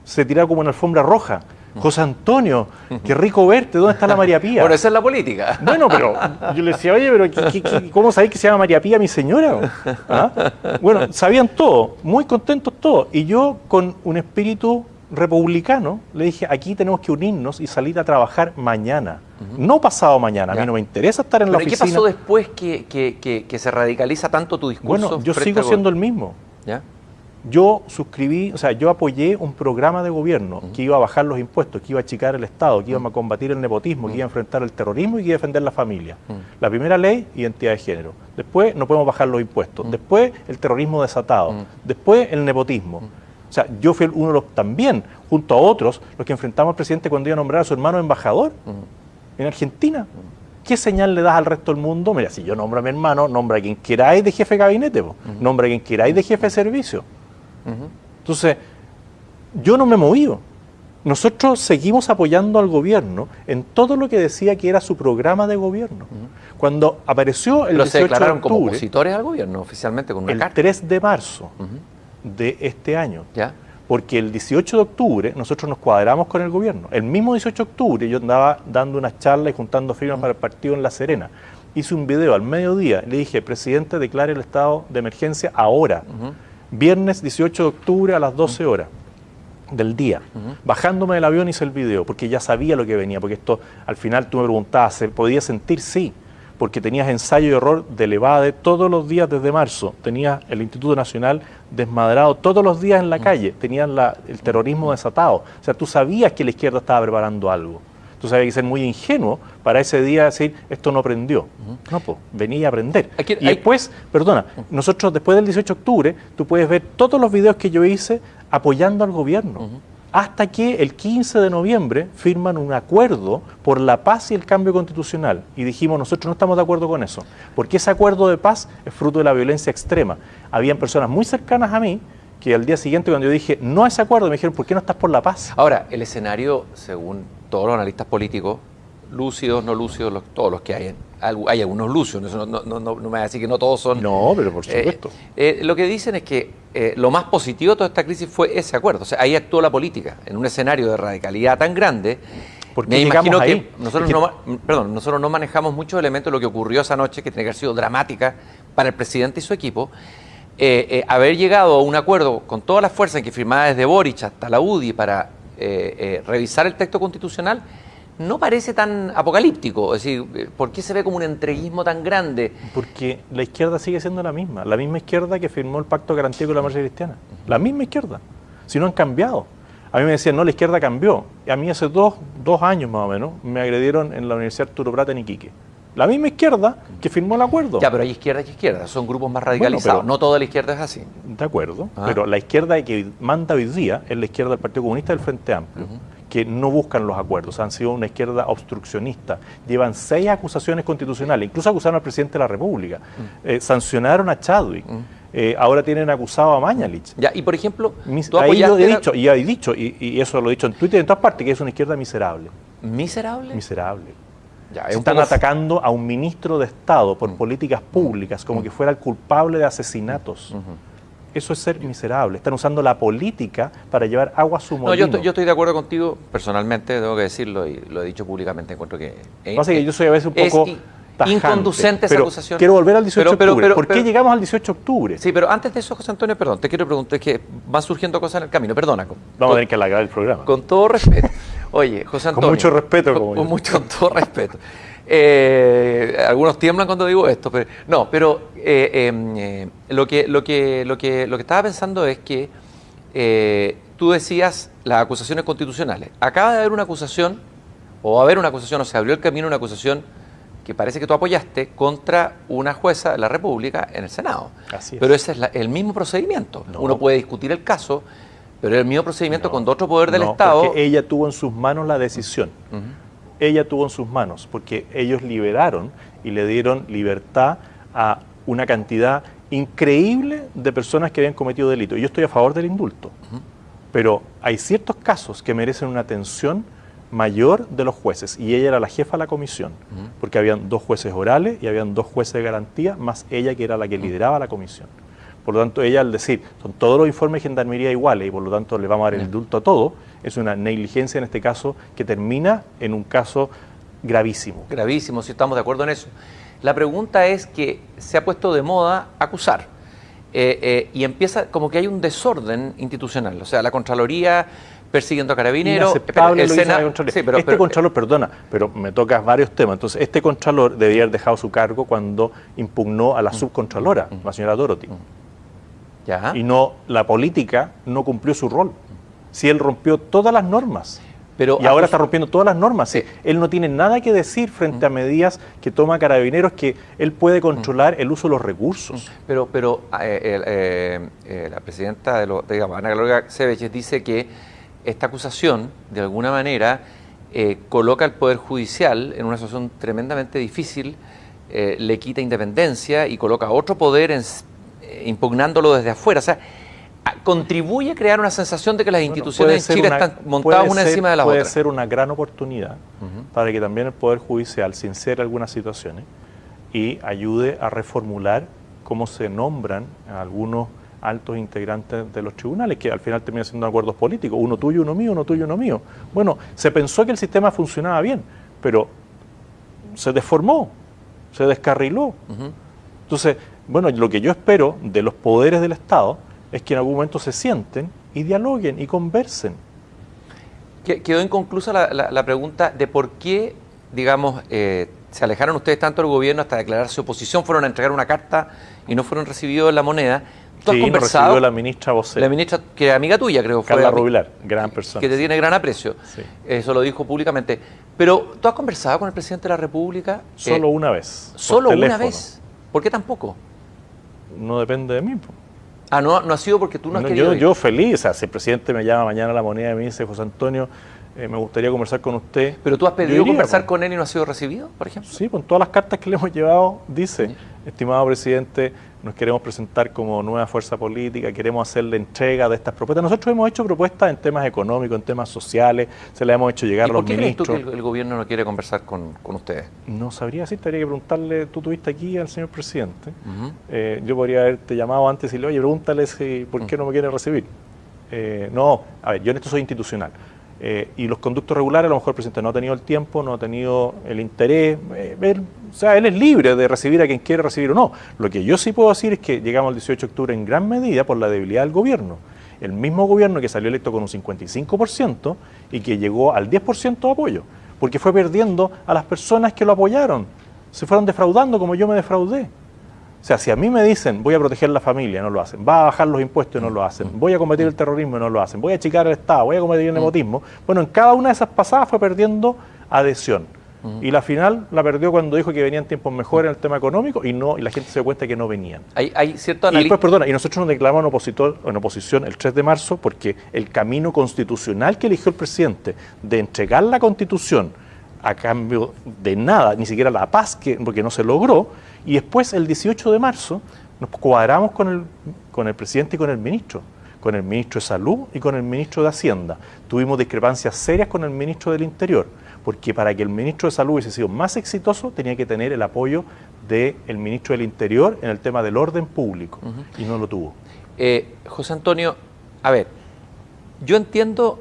Se tiraba como una alfombra roja. José Antonio, qué rico verte, ¿dónde está la María Pía? Bueno, esa es la política. Bueno, pero yo le decía, oye, pero ¿cómo sabéis que se llama María Pía mi señora? ¿Ah? Bueno, sabían todo, muy contentos todos. Y yo, con un espíritu republicano, le dije, aquí tenemos que unirnos y salir a trabajar mañana, no pasado mañana. A mí no me interesa estar en la oficina. ¿Qué pasó después que se radicaliza tanto tu discurso? Bueno, yo sigo siendo el mismo. ¿Ya? Yo suscribí, o sea, yo apoyé un programa de gobierno que iba a bajar los impuestos, que iba a achicar el Estado, que iba a combatir el nepotismo, que iba a enfrentar el terrorismo y que iba a defender la familia. La primera ley, identidad de género. Después, no podemos bajar los impuestos. Después, el terrorismo desatado. Después, el nepotismo. O sea, yo fui uno de los también, junto a otros, los que enfrentamos al presidente cuando iba a nombrar a su hermano embajador en Argentina. ¿Qué señal le das al resto del mundo? Mira, si yo nombro a mi hermano, nombra a quien queráis de jefe de gabinete, nombra a quien queráis de jefe de servicio. Entonces, yo no me he movido. Nosotros seguimos apoyando al gobierno en todo lo que decía que era su programa de gobierno. Cuando apareció el 18 de octubre... se declararon como opositores al gobierno oficialmente con una carta. El 3 de marzo de este año. ¿Ya? Porque el 18 de octubre nosotros nos cuadramos con el gobierno. El mismo 18 de octubre yo andaba dando unas charlas y juntando firmas para el partido en La Serena. Hice un video al mediodía. Le dije, presidente, declare el estado de emergencia ahora. Viernes 18 de octubre a las 12 horas del día. Bajándome del avión hice el video, porque ya sabía lo que venía, porque esto, al final tú me preguntabas, ¿se podía sentir? Sí, porque tenías ensayo y error de Levade todos los días desde marzo, tenías el Instituto Nacional desmadrado todos los días en la calle, tenías el terrorismo desatado, o sea, tú sabías que la izquierda estaba preparando algo. Tú sabías que ser muy ingenuo para ese día decir, esto no prendió. No, pues, venía a aprender. Y después, perdona, nosotros después del 18 de octubre, tú puedes ver todos los videos que yo hice apoyando al gobierno. Hasta que el 15 de noviembre firman un acuerdo por la paz y el cambio constitucional. Y dijimos, nosotros no estamos de acuerdo con eso. Porque ese acuerdo de paz es fruto de la violencia extrema. Habían personas muy cercanas a mí que al día siguiente, cuando yo dije no a ese acuerdo, me dijeron, ¿por qué no estás por la paz? Ahora, el escenario, según todos los analistas políticos, lúcidos, no lúcidos, todos los que hay algunos lúcidos, no me va a decir que no todos son... No, pero por supuesto. Lo que dicen es que lo más positivo de toda esta crisis fue ese acuerdo. O sea, ahí actuó la política, en un escenario de radicalidad tan grande. Me imagino que nosotros no manejamos muchos elementos de lo que ocurrió esa noche, que tiene que haber sido dramática para el presidente y su equipo. Haber llegado a un acuerdo con todas las fuerzas que firmaba desde Boric hasta la UDI para revisar el texto constitucional no parece tan apocalíptico. Es decir, ¿por qué se ve como un entreguismo tan grande? Porque la izquierda sigue siendo la misma izquierda que firmó el Pacto de Garantía con la Marcha Cristiana, la misma izquierda, si no han cambiado. A mí me decían, no, la izquierda cambió. Y a mí hace dos años más o menos me agredieron en la Universidad Arturo Prat en Iquique. La misma izquierda que firmó el acuerdo. Ya, pero hay izquierda y izquierda, son grupos más radicalizados. Bueno, no toda la izquierda es así. De acuerdo, pero la izquierda que manda hoy día es la izquierda del Partido Comunista y del Frente Amplio, que no buscan los acuerdos, han sido una izquierda obstruccionista. Llevan 6 acusaciones constitucionales, incluso acusaron al presidente de la República, sancionaron a Chadwick. ahora tienen acusado a Mañalich. Ya, y por ejemplo, tú Ahí yo apoyaste... he dicho, y eso lo he dicho en Twitter y en todas partes, que es una izquierda miserable. ¿Miserable? Miserable. Ya, Se están atacando a un ministro de Estado por políticas públicas como que fuera el culpable de asesinatos. Eso es ser miserable. Están usando la política para llevar agua a su molino. No, yo estoy de acuerdo contigo, personalmente, tengo que decirlo, y lo he dicho públicamente, encuentro que... Pasa que yo soy a veces un poco tajante, inconducente esa acusación. Quiero volver al 18 de octubre. ¿Por qué llegamos al 18 de octubre? Sí, pero antes de eso, José Antonio, perdón, te quiero preguntar, es que van surgiendo cosas en el camino, perdona. Vamos a tener que alargar el programa. Con todo respeto. Oye, José Antonio... Con mucho respeto. Con todo respeto. Algunos tiemblan cuando digo esto, pero no, pero lo que estaba pensando es que tú decías las acusaciones constitucionales. Acaba de haber una acusación, o va a haber una acusación, o se abrió el camino una acusación que parece que tú apoyaste contra una jueza de la República en el Senado. Así es. Pero ese es el mismo procedimiento. No. Uno puede discutir el caso, pero es el mismo procedimiento con otro poder del Estado. Porque ella tuvo en sus manos la decisión. Ella tuvo en sus manos, porque ellos liberaron y le dieron libertad a una cantidad increíble de personas que habían cometido delito. Y yo estoy a favor del indulto, pero hay ciertos casos que merecen una atención mayor de los jueces, y ella era la jefa de la comisión, porque habían 2 jueces orales y habían 2 jueces de garantía, más ella que era la que lideraba la comisión. Por lo tanto, ella al decir, son todos los informes de gendarmería iguales y por lo tanto le vamos a dar el indulto a todo, es una negligencia en este caso que termina en un caso gravísimo. Gravísimo, si estamos de acuerdo en eso. La pregunta es que se ha puesto de moda acusar y empieza como que hay un desorden institucional, o sea, la Contraloría persiguiendo a Carabineros, el Senado. Sí, Contralor, perdona, pero me tocas varios temas. Entonces, este Contralor debería haber dejado su cargo cuando impugnó a la subcontralora, la señora Dorothy. ¿Ya? Y no, la política no cumplió su rol. Si él rompió todas las normas. Y ahora está rompiendo todas las normas. Sí. Él no tiene nada que decir frente a medidas que toma Carabineros, que él puede controlar el uso de los recursos. Pero la presidenta de Ana Gloria Cevich dice que esta acusación, de alguna manera, coloca al Poder Judicial en una situación tremendamente difícil, le quita independencia y coloca a otro poder impugnándolo desde afuera. O sea, contribuye a crear una sensación de que las instituciones en Chile están montadas una encima de la otra. Puede ser una gran oportunidad para que también el Poder Judicial sincere algunas situaciones y ayude a reformular cómo se nombran a algunos altos integrantes de los tribunales, que al final terminan siendo acuerdos políticos, uno tuyo, uno mío, uno tuyo, uno mío. Bueno, se pensó que el sistema funcionaba bien, pero se deformó, se descarriló. Entonces, bueno, lo que yo espero de los poderes del Estado es que en algún momento se sienten y dialoguen y conversen. Quedó inconclusa la pregunta de por qué, digamos, se alejaron ustedes tanto del gobierno hasta declararse oposición, fueron a entregar una carta y no fueron recibidos en la moneda. ¿Tú has conversado? Recibió la ministra vocera. La ministra, que es amiga tuya, creo. Carla Rubilar, gran persona. Que te tiene gran aprecio. Sí. Eso lo dijo públicamente. Pero, ¿tú has conversado con el presidente de la República? Solo una vez. ¿Solo una vez? ¿Por qué tan poco? No depende de mí. Ah, no ha sido porque tú no has querido ir. Yo feliz, o sea, si el presidente me llama mañana a la moneda y me dice, José Antonio, me gustaría conversar con usted. ¿Pero tú has pedido conversar con él y no ha sido recibido, por ejemplo? Sí, con todas las cartas que le hemos llevado, dice, estimado presidente, nos queremos presentar como nueva fuerza política, queremos hacerle entrega de estas propuestas. Nosotros hemos hecho propuestas en temas económicos, en temas sociales, se las hemos hecho llegar a los ministros. ¿Por qué crees tú que el gobierno no quiere conversar con ustedes? No sabría decirte, habría que preguntarle, tú tuviste aquí al señor presidente, yo podría haberte llamado antes y decirle, oye, pregúntale por qué no me quiere recibir. No, a ver, yo en esto soy institucional. Y los conductos regulares, a lo mejor el presidente no ha tenido el tiempo, no ha tenido el interés, o sea, él es libre de recibir a quien quiere recibir o no. Lo que yo sí puedo decir es que llegamos al 18 de octubre en gran medida por la debilidad del gobierno. El mismo gobierno que salió electo con un 55% y que llegó al 10% de apoyo, porque fue perdiendo a las personas que lo apoyaron, se fueron defraudando como yo me defraudé. O sea, si a mí me dicen, voy a proteger la familia, no lo hacen, va a bajar los impuestos, no lo hacen, voy a combatir el terrorismo, no lo hacen, voy a achicar el Estado, voy a combatir el nepotismo, bueno, en cada una de esas pasadas fue perdiendo adhesión. Y la final la perdió cuando dijo que venían tiempos mejores en el tema económico y la gente se dio cuenta que no venían. Hay cierto y después, perdona, y nosotros nos declaramos en oposición el 3 de marzo porque el camino constitucional que eligió el presidente de entregar la Constitución a cambio de nada, ni siquiera la paz, porque no se logró, y después el 18 de marzo nos cuadramos con el presidente y con el ministro de Salud y con el ministro de Hacienda. Tuvimos discrepancias serias con el ministro del Interior, porque para que el ministro de Salud hubiese sido más exitoso tenía que tener el apoyo del ministro del Interior en el tema del orden público, y no lo tuvo. José Antonio, a ver, yo entiendo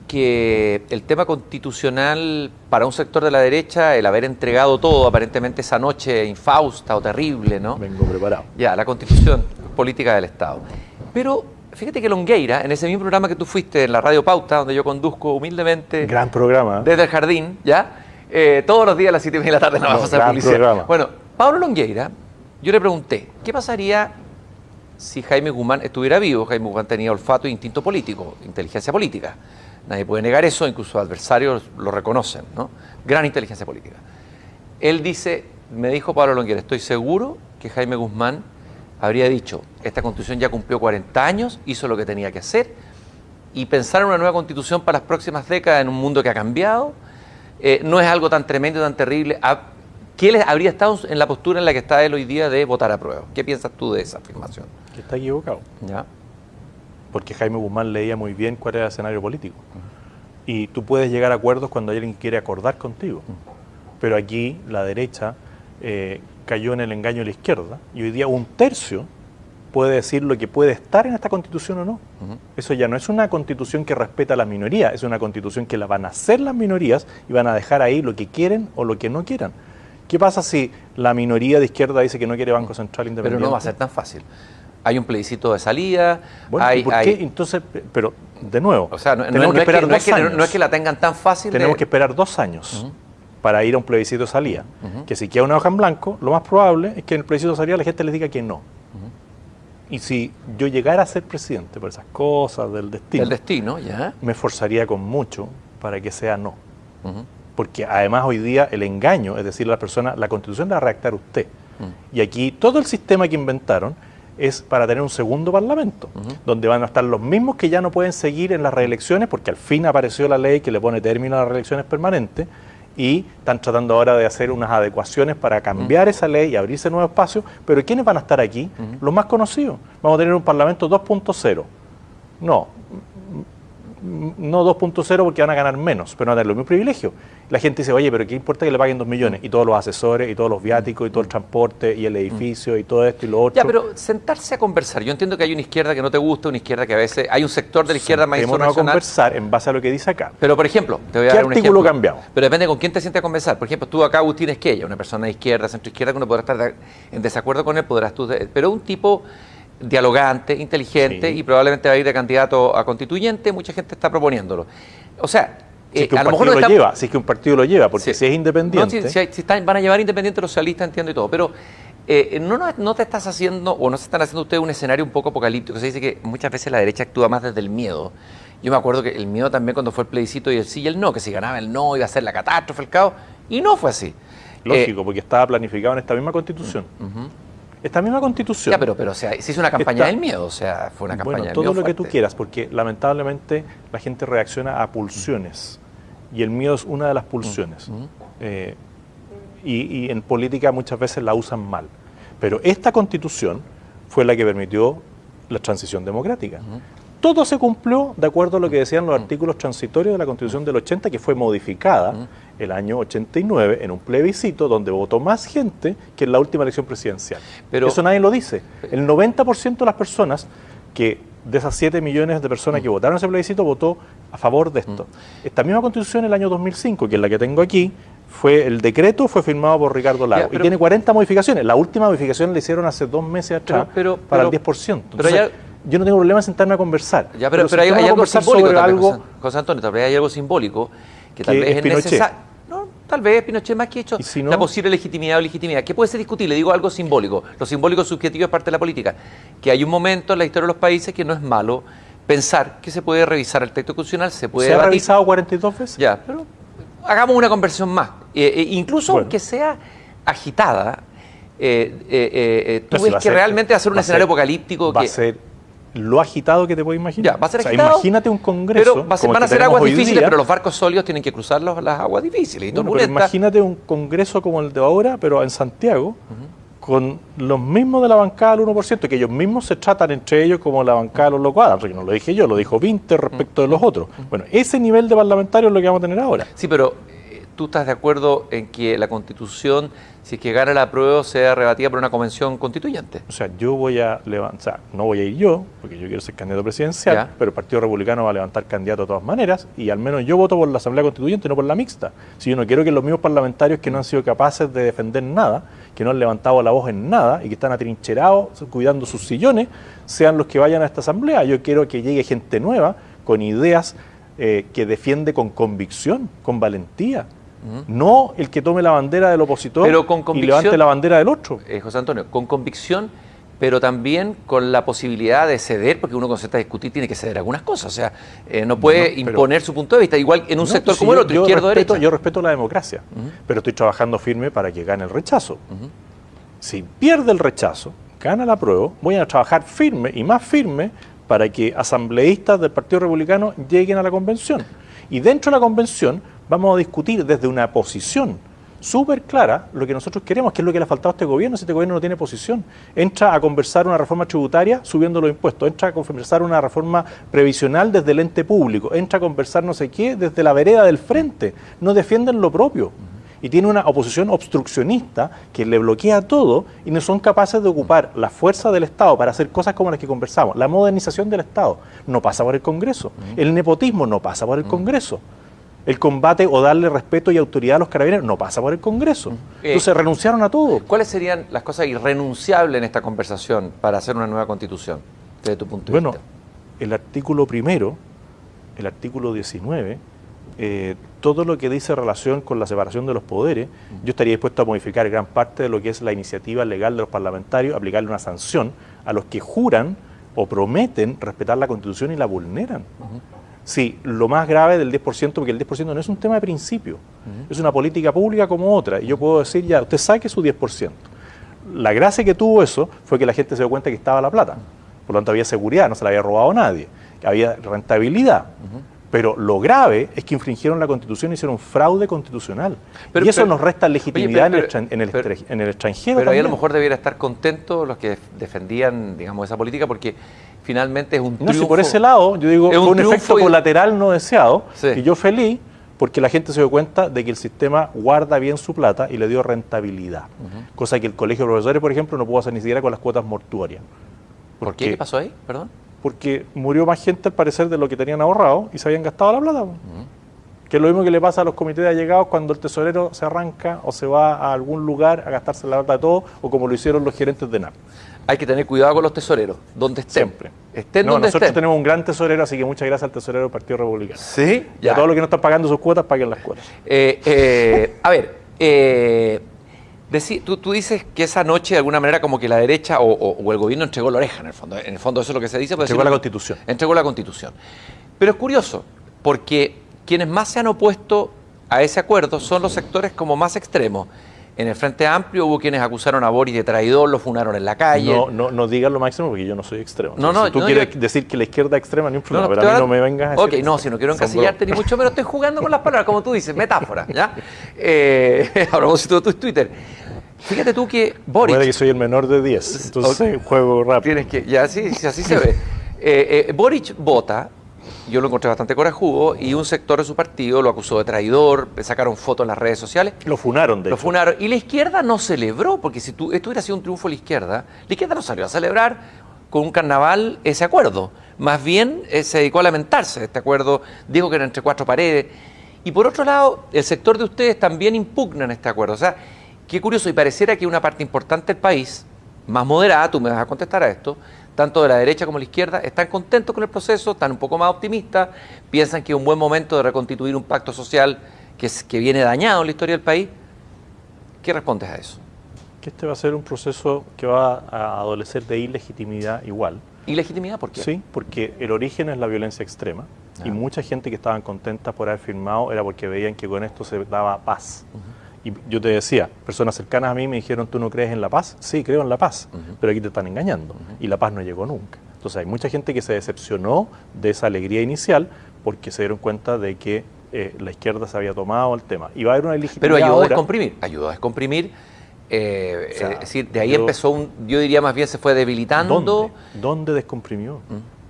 que el tema constitucional para un sector de la derecha, el haber entregado todo aparentemente esa noche infausta o terrible, ¿no? Vengo preparado. Ya, la constitución política del Estado. Pero fíjate que Longueira, en ese mismo programa que tú fuiste en la Radio Pauta, donde yo conduzco humildemente... Gran programa. Desde el jardín, ¿ya? Todos los días a las 7:30 de la tarde, no vamos a hacer publicidad. Programa. Bueno, Pablo Longueira, yo le pregunté, ¿qué pasaría si Jaime Guzmán estuviera vivo? Jaime Guzmán tenía olfato e instinto político, inteligencia política. Nadie puede negar eso, incluso adversarios lo reconocen, ¿no? Gran inteligencia política. Él dice, me dijo Pablo Longueira, estoy seguro que Jaime Guzmán habría dicho, esta constitución ya cumplió 40 años, hizo lo que tenía que hacer, y pensar en una nueva constitución para las próximas décadas en un mundo que ha cambiado, no es algo tan tremendo, tan terrible. ¿Qué él habría estado en la postura en la que está él hoy día de votar a prueba? ¿Qué piensas tú de esa afirmación? Que está equivocado. ¿Ya? Porque Jaime Guzmán leía muy bien cuál era el escenario político. Y tú puedes llegar a acuerdos cuando alguien quiere acordar contigo. Pero aquí la derecha cayó en el engaño de la izquierda, y hoy día un tercio puede decir lo que puede estar en esta constitución o no. Eso ya no es una constitución que respeta a las minorías, es una constitución que la van a hacer las minorías y van a dejar ahí lo que quieren o lo que no quieran. ¿Qué pasa si la minoría de izquierda dice que no quiere Banco Central Independiente? Pero no va a ser tan fácil. Hay un plebiscito de salida. Bueno, ¿y por qué? Entonces, pero de nuevo, o sea, tenemos que esperar 2 años. No es que la tengan tan fácil. Tenemos que esperar 2 años para ir a un plebiscito de salida. Que si queda una hoja en blanco, lo más probable es que en el plebiscito de salida la gente les diga que no. Y si yo llegara a ser presidente por esas cosas del destino, ya, me esforzaría con mucho para que sea no. Porque además hoy día el engaño es decirle a la persona, la constitución la va a redactar usted. Y aquí todo el sistema que inventaron es para tener un segundo parlamento, donde van a estar los mismos que ya no pueden seguir en las reelecciones, porque al fin apareció la ley que le pone término a las reelecciones permanentes, y están tratando ahora de hacer unas adecuaciones para cambiar esa ley y abrirse nuevos espacios. Pero ¿quiénes van a estar aquí? Los más conocidos. Vamos a tener un parlamento 2.0. No 2.0 porque van a ganar menos, pero van a tener los mismos privilegios. La gente dice, oye, pero ¿qué importa que le paguen 2 millones? Y todos los asesores, y todos los viáticos, y todo el transporte, y el edificio, y todo esto y lo otro. Ya, pero sentarse a conversar. Yo entiendo que hay una izquierda que no te gusta, una izquierda que a veces... Hay un sector de la izquierda más insurreccional. Vamos a conversar en base a lo que dice acá. Pero, por ejemplo, te voy a ¿Qué dar un artículo ejemplo. cambiamos? Pero depende con quién te sientes a conversar. Por ejemplo, tú acá, Agustín Esquella, una persona de izquierda, centroizquierda, que uno podrá estar en desacuerdo con él, podrás tú... Pero un tipo dialogante, inteligente, y probablemente va a ir de candidato a constituyente, mucha gente está proponiéndolo. O sea... Si es que un partido lo lleva, si es que un partido lo lleva, porque si es independiente... No, si van a llevar independientes los socialistas, entiendo y todo, pero no te estás haciendo, o no se están haciendo ustedes un escenario un poco apocalíptico. Se dice que muchas veces la derecha actúa más desde el miedo. Yo me acuerdo que el miedo también cuando fue el plebiscito y el sí y el no, que si ganaba el no iba a ser la catástrofe, el caos, y no fue así. Lógico, porque estaba planificado en esta misma constitución. Esta misma constitución. Ya, pero o sea, se hizo una campaña del miedo, o sea, fue una campaña del miedo. Todo lo que tú quieras, porque lamentablemente la gente reacciona a pulsiones. Y el miedo es una de las pulsiones. Y en política muchas veces la usan mal. Pero esta constitución fue la que permitió la transición democrática. Todo se cumplió de acuerdo a lo que decían los artículos transitorios de la Constitución del 80, que fue modificada el año 89 en un plebiscito donde votó más gente que en la última elección presidencial. Pero eso nadie lo dice. El 90% de las personas de esas 7 millones de personas que votaron ese plebiscito, votó a favor de esto. Esta misma Constitución, el año 2005, que es la que tengo aquí, el decreto fue firmado por Ricardo Lagos y tiene 40 modificaciones. La última modificación la hicieron hace 2 meses atrás para el 10%. Entonces, yo no tengo problema en sentarme a conversar. Ya, pero hay algo simbólico también, José Antonio, tal vez hay algo simbólico que tal vez es necesario. No, tal vez Pinochet más que hecho si no, la posible legitimidad o legitimidad. ¿Qué puede ser discutible? Digo algo simbólico. Lo simbólico subjetivo es parte de la política. Que hay un momento en la historia de los países que no es malo pensar que se puede revisar el texto constitucional, se puede ¿Se debatir. ha revisado 42 veces? Ya, pero hagamos una conversión más. Incluso aunque sea agitada, tú ves que realmente va a ser un escenario apocalíptico. Va a ser lo agitado que te puedes imaginar. Ya, va a ser agitado. Imagínate un congreso. Pero van a ser aguas difíciles, pero los barcos sólidos tienen que cruzar las aguas difíciles. Pero imagínate un congreso como el de ahora, pero en Santiago, con los mismos de la bancada del 1%, que ellos mismos se tratan entre ellos como la bancada de los locos Adams, que no lo dije yo, lo dijo Vinter respecto de los otros. Bueno, ese nivel de parlamentarios es lo que vamos a tener ahora. Sí, pero ¿tú estás de acuerdo en que la Constitución, si es que gana la apruebo, sea rebatida por una convención constituyente? O sea, yo voy a levantar, no voy a ir yo, porque yo quiero ser candidato presidencial, Ya. pero el Partido Republicano va a levantar candidato de todas maneras, y al menos yo voto por la Asamblea Constituyente, no por la mixta. Si yo no quiero que los mismos parlamentarios que no han sido capaces de defender nada, que no han levantado la voz en nada y que están atrincherados cuidando sus sillones, sean los que vayan a esta asamblea. Yo quiero que llegue gente nueva, con ideas que defiende con convicción, con valentía. No el que tome la bandera del opositor Pero con y convicción, levante la bandera del otro. José Antonio, con convicción, pero también con la posibilidad de ceder, porque uno cuando se está a discutir tiene que ceder algunas cosas. O sea, no puede imponer su punto de vista, igual en un sector como el otro, izquierdo o derecha. Yo respeto la democracia, pero estoy trabajando firme para que gane el rechazo. Si pierde el rechazo, gana la apruebo, voy a trabajar firme y más firme para que asambleístas del Partido Republicano lleguen a la convención. Y dentro de la convención vamos a discutir desde una posición súper clara lo que nosotros queremos, que es lo que le ha faltado a este gobierno. Si este gobierno no tiene posición, entra a conversar una reforma tributaria subiendo los impuestos, entra a conversar una reforma previsional desde el ente público, entra a conversar no sé qué desde la vereda del frente, no defienden lo propio. Y tiene una oposición obstruccionista que le bloquea todo y no son capaces de ocupar la fuerza del Estado para hacer cosas como las que conversamos. La modernización del Estado no pasa por el Congreso, el nepotismo no pasa por el Congreso. El combate o darle respeto y autoridad a los carabineros no pasa por el Congreso. Entonces renunciaron a todo. ¿Cuáles serían las cosas irrenunciables en esta conversación para hacer una nueva constitución, desde tu punto de vista? Bueno, el artículo primero, el artículo 19, todo lo que dice relación con la separación de los poderes, yo estaría dispuesto a modificar gran parte de lo que es la iniciativa legal de los parlamentarios, aplicarle una sanción a los que juran o prometen respetar la Constitución y la vulneran. Sí, lo más grave del 10%, porque el 10% no es un tema de principio, es una política pública como otra. Y yo puedo decir, ya, usted saque su 10%. La gracia que tuvo eso fue que la gente se dio cuenta que estaba la plata. Por lo tanto, había seguridad, no se la había robado nadie, había rentabilidad. Pero lo grave es que infringieron la Constitución y hicieron fraude constitucional. Y eso nos resta legitimidad en el extranjero. Pero ahí a lo mejor debiera estar contentos los que defendían, digamos, esa política, porque finalmente es un triunfo. No, si por ese lado, yo digo, fue un efecto colateral no deseado, sí. Y yo feliz porque la gente se dio cuenta de que el sistema guarda bien su plata y le dio rentabilidad. Cosa que el Colegio de Profesores, por ejemplo, no pudo hacer ni siquiera con las cuotas mortuorias. ¿Por qué? ¿Qué pasó ahí? Perdón. Porque murió más gente al parecer de lo que tenían ahorrado y se habían gastado la plata. Que es lo mismo que le pasa a los comités de allegados cuando el tesorero se arranca o se va a algún lugar a gastarse la plata de todo, o como lo hicieron los gerentes de NAP. Hay que tener cuidado con los tesoreros, donde estén. Siempre. Estén donde nosotros estén. tenemos un gran tesorero, así que muchas gracias al tesorero del Partido Republicano. Sí, y a todos los que no están pagando sus cuotas, paguen las cuotas. A ver, tú dices que esa noche de alguna manera como que la derecha o el gobierno entregó la oreja, en el fondo. En el fondo eso es lo que se dice. Entregó la Constitución. Entregó la Constitución. Pero es curioso, porque quienes más se han opuesto a ese acuerdo son los sectores como más extremos. En el Frente Amplio hubo quienes acusaron a Boris de traidor, lo funaron en la calle. No digas lo más extremo porque yo no soy extremo. Si tú quieres decir que la izquierda es extrema, ni un problema, pero a mí no me vengas a decir. Ok, no, si no quiero encasillarte ni mucho, pero estoy jugando con las palabras, como tú dices, metáfora, ¿ya? A propósito de tu Twitter. Fíjate tú que Boric... Puede que soy el menor de 10, entonces juego rápido. Tienes que, ya sí, así se ve. Boric vota, yo lo encontré bastante corajudo, y un sector de su partido lo acusó de traidor, sacaron fotos en las redes sociales. Lo funaron, de hecho. Lo funaron. Y la izquierda no celebró, porque si esto hubiera sido un triunfo de la izquierda no salió a celebrar con un carnaval ese acuerdo. Más bien se dedicó a lamentarse de este acuerdo, dijo que era entre cuatro paredes. Y por otro lado, el sector de ustedes también impugnan este acuerdo. O sea, qué curioso, y pareciera que una parte importante del país, más moderada, tú me vas a contestar a esto, tanto de la derecha como de la izquierda, están contentos con el proceso, están un poco más optimistas, piensan que es un buen momento de reconstituir un pacto social que viene dañado en la historia del país. ¿Qué respondes a eso? Que este va a ser un proceso que va a adolecer de ilegitimidad igual. ¿Ilegitimidad por qué? Sí, porque el origen es la violencia extrema y mucha gente que estaban contentas por haber firmado era porque veían que con esto se daba paz. Y yo te decía, personas cercanas a mí me dijeron, ¿tú no crees en la paz? Sí, creo en la paz, pero aquí te están engañando y la paz no llegó nunca. Entonces hay mucha gente que se decepcionó de esa alegría inicial porque se dieron cuenta de que la izquierda se había tomado el tema. Y va a haber una ilegitimidad. Pero ayudó ahora. Ayudó a descomprimir Es decir, de ahí empezó yo diría más bien se fue debilitando. ¿Dónde descomprimió?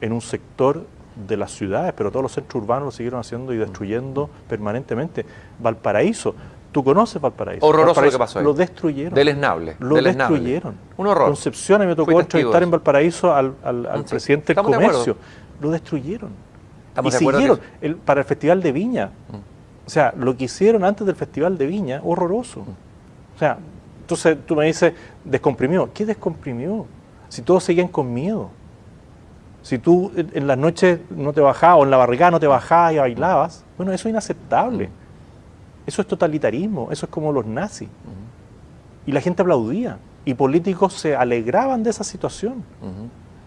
En un sector de las ciudades, pero todos los centros urbanos lo siguieron haciendo y destruyendo permanentemente. Valparaíso, ¿tú conoces Valparaíso? Horroroso Valparaíso, lo que pasó ahí. Lo destruyeron. Deleznable. Lo destruyeron. Un horror. Concepción, me tocó entrevistar en Valparaíso al presidente del comercio. Lo destruyeron. Y siguieron para el Festival de Viña. O sea, lo que hicieron antes del Festival de Viña, horroroso. O sea, entonces tú me dices, descomprimió. ¿Qué descomprimió? Si todos seguían con miedo. Si tú en las noches no te bajabas, o en la barricada no te bajabas y bailabas, bueno, eso es inaceptable. Eso es totalitarismo, eso es como los nazis. Y la gente aplaudía, y políticos se alegraban de esa situación.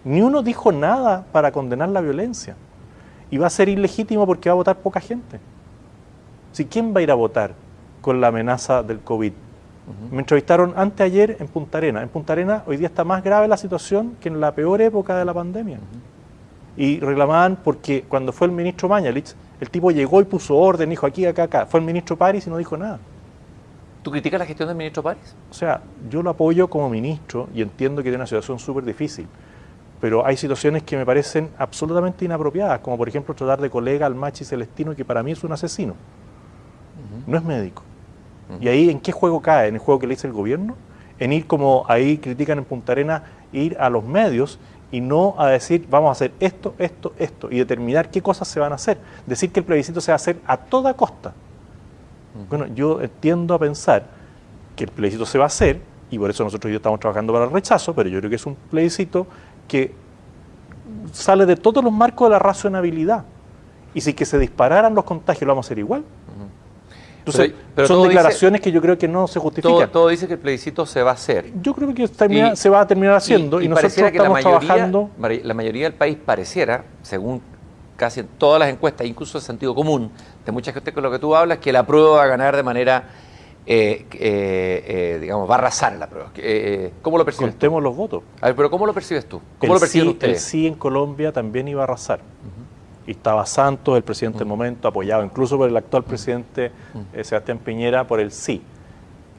Ni uno dijo nada para condenar la violencia. Y va a ser ilegítimo porque va a votar poca gente. Si ¿quién va a ir a votar con la amenaza del COVID? Me entrevistaron anteayer en Punta Arenas. En Punta Arenas hoy día está más grave la situación que en la peor época de la pandemia. Y reclamaban porque cuando fue el ministro Mañalich, el tipo llegó y puso orden, dijo aquí, acá, acá. Fue el ministro París y no dijo nada. ¿Tú criticas la gestión del ministro París? O sea, yo lo apoyo como ministro y entiendo que tiene una situación súper difícil. Pero hay situaciones que me parecen absolutamente inapropiadas, como por ejemplo tratar de colega al Machi Celestino, que para mí es un asesino. No es médico. ¿Y ahí en qué juego cae? ¿En el juego que le dice el gobierno? En ir como ahí critican en Punta Arenas, ir a los medios y no a decir vamos a hacer esto, esto, esto y determinar qué cosas se van a hacer. Decir que el plebiscito se va a hacer a toda costa. Bueno, yo tiendo a pensar que el plebiscito se va a hacer y por eso nosotros ya estamos trabajando para el rechazo, pero yo creo que es un plebiscito que sale de todos los marcos de la razonabilidad. Y si que se dispararan los contagios, lo vamos a hacer igual. Entonces, pero son declaraciones que yo creo que no se justifican. Todo dice que el plebiscito se va a hacer. Yo creo que se va a terminar haciendo y nosotros que estamos trabajando. La mayoría del país pareciera, según casi en todas las encuestas, incluso el sentido común de mucha gente con lo que tú hablas, que la prueba va a ganar de manera, digamos, va a arrasar la prueba. ¿Cómo lo percibes Contemos los votos. A ver, pero ¿cómo lo percibes tú? ¿Cómo lo perciben ustedes? El sí en Colombia también iba a arrasar. Y estaba Santos, el presidente del momento, apoyado incluso por el actual presidente Sebastián Piñera, por el sí.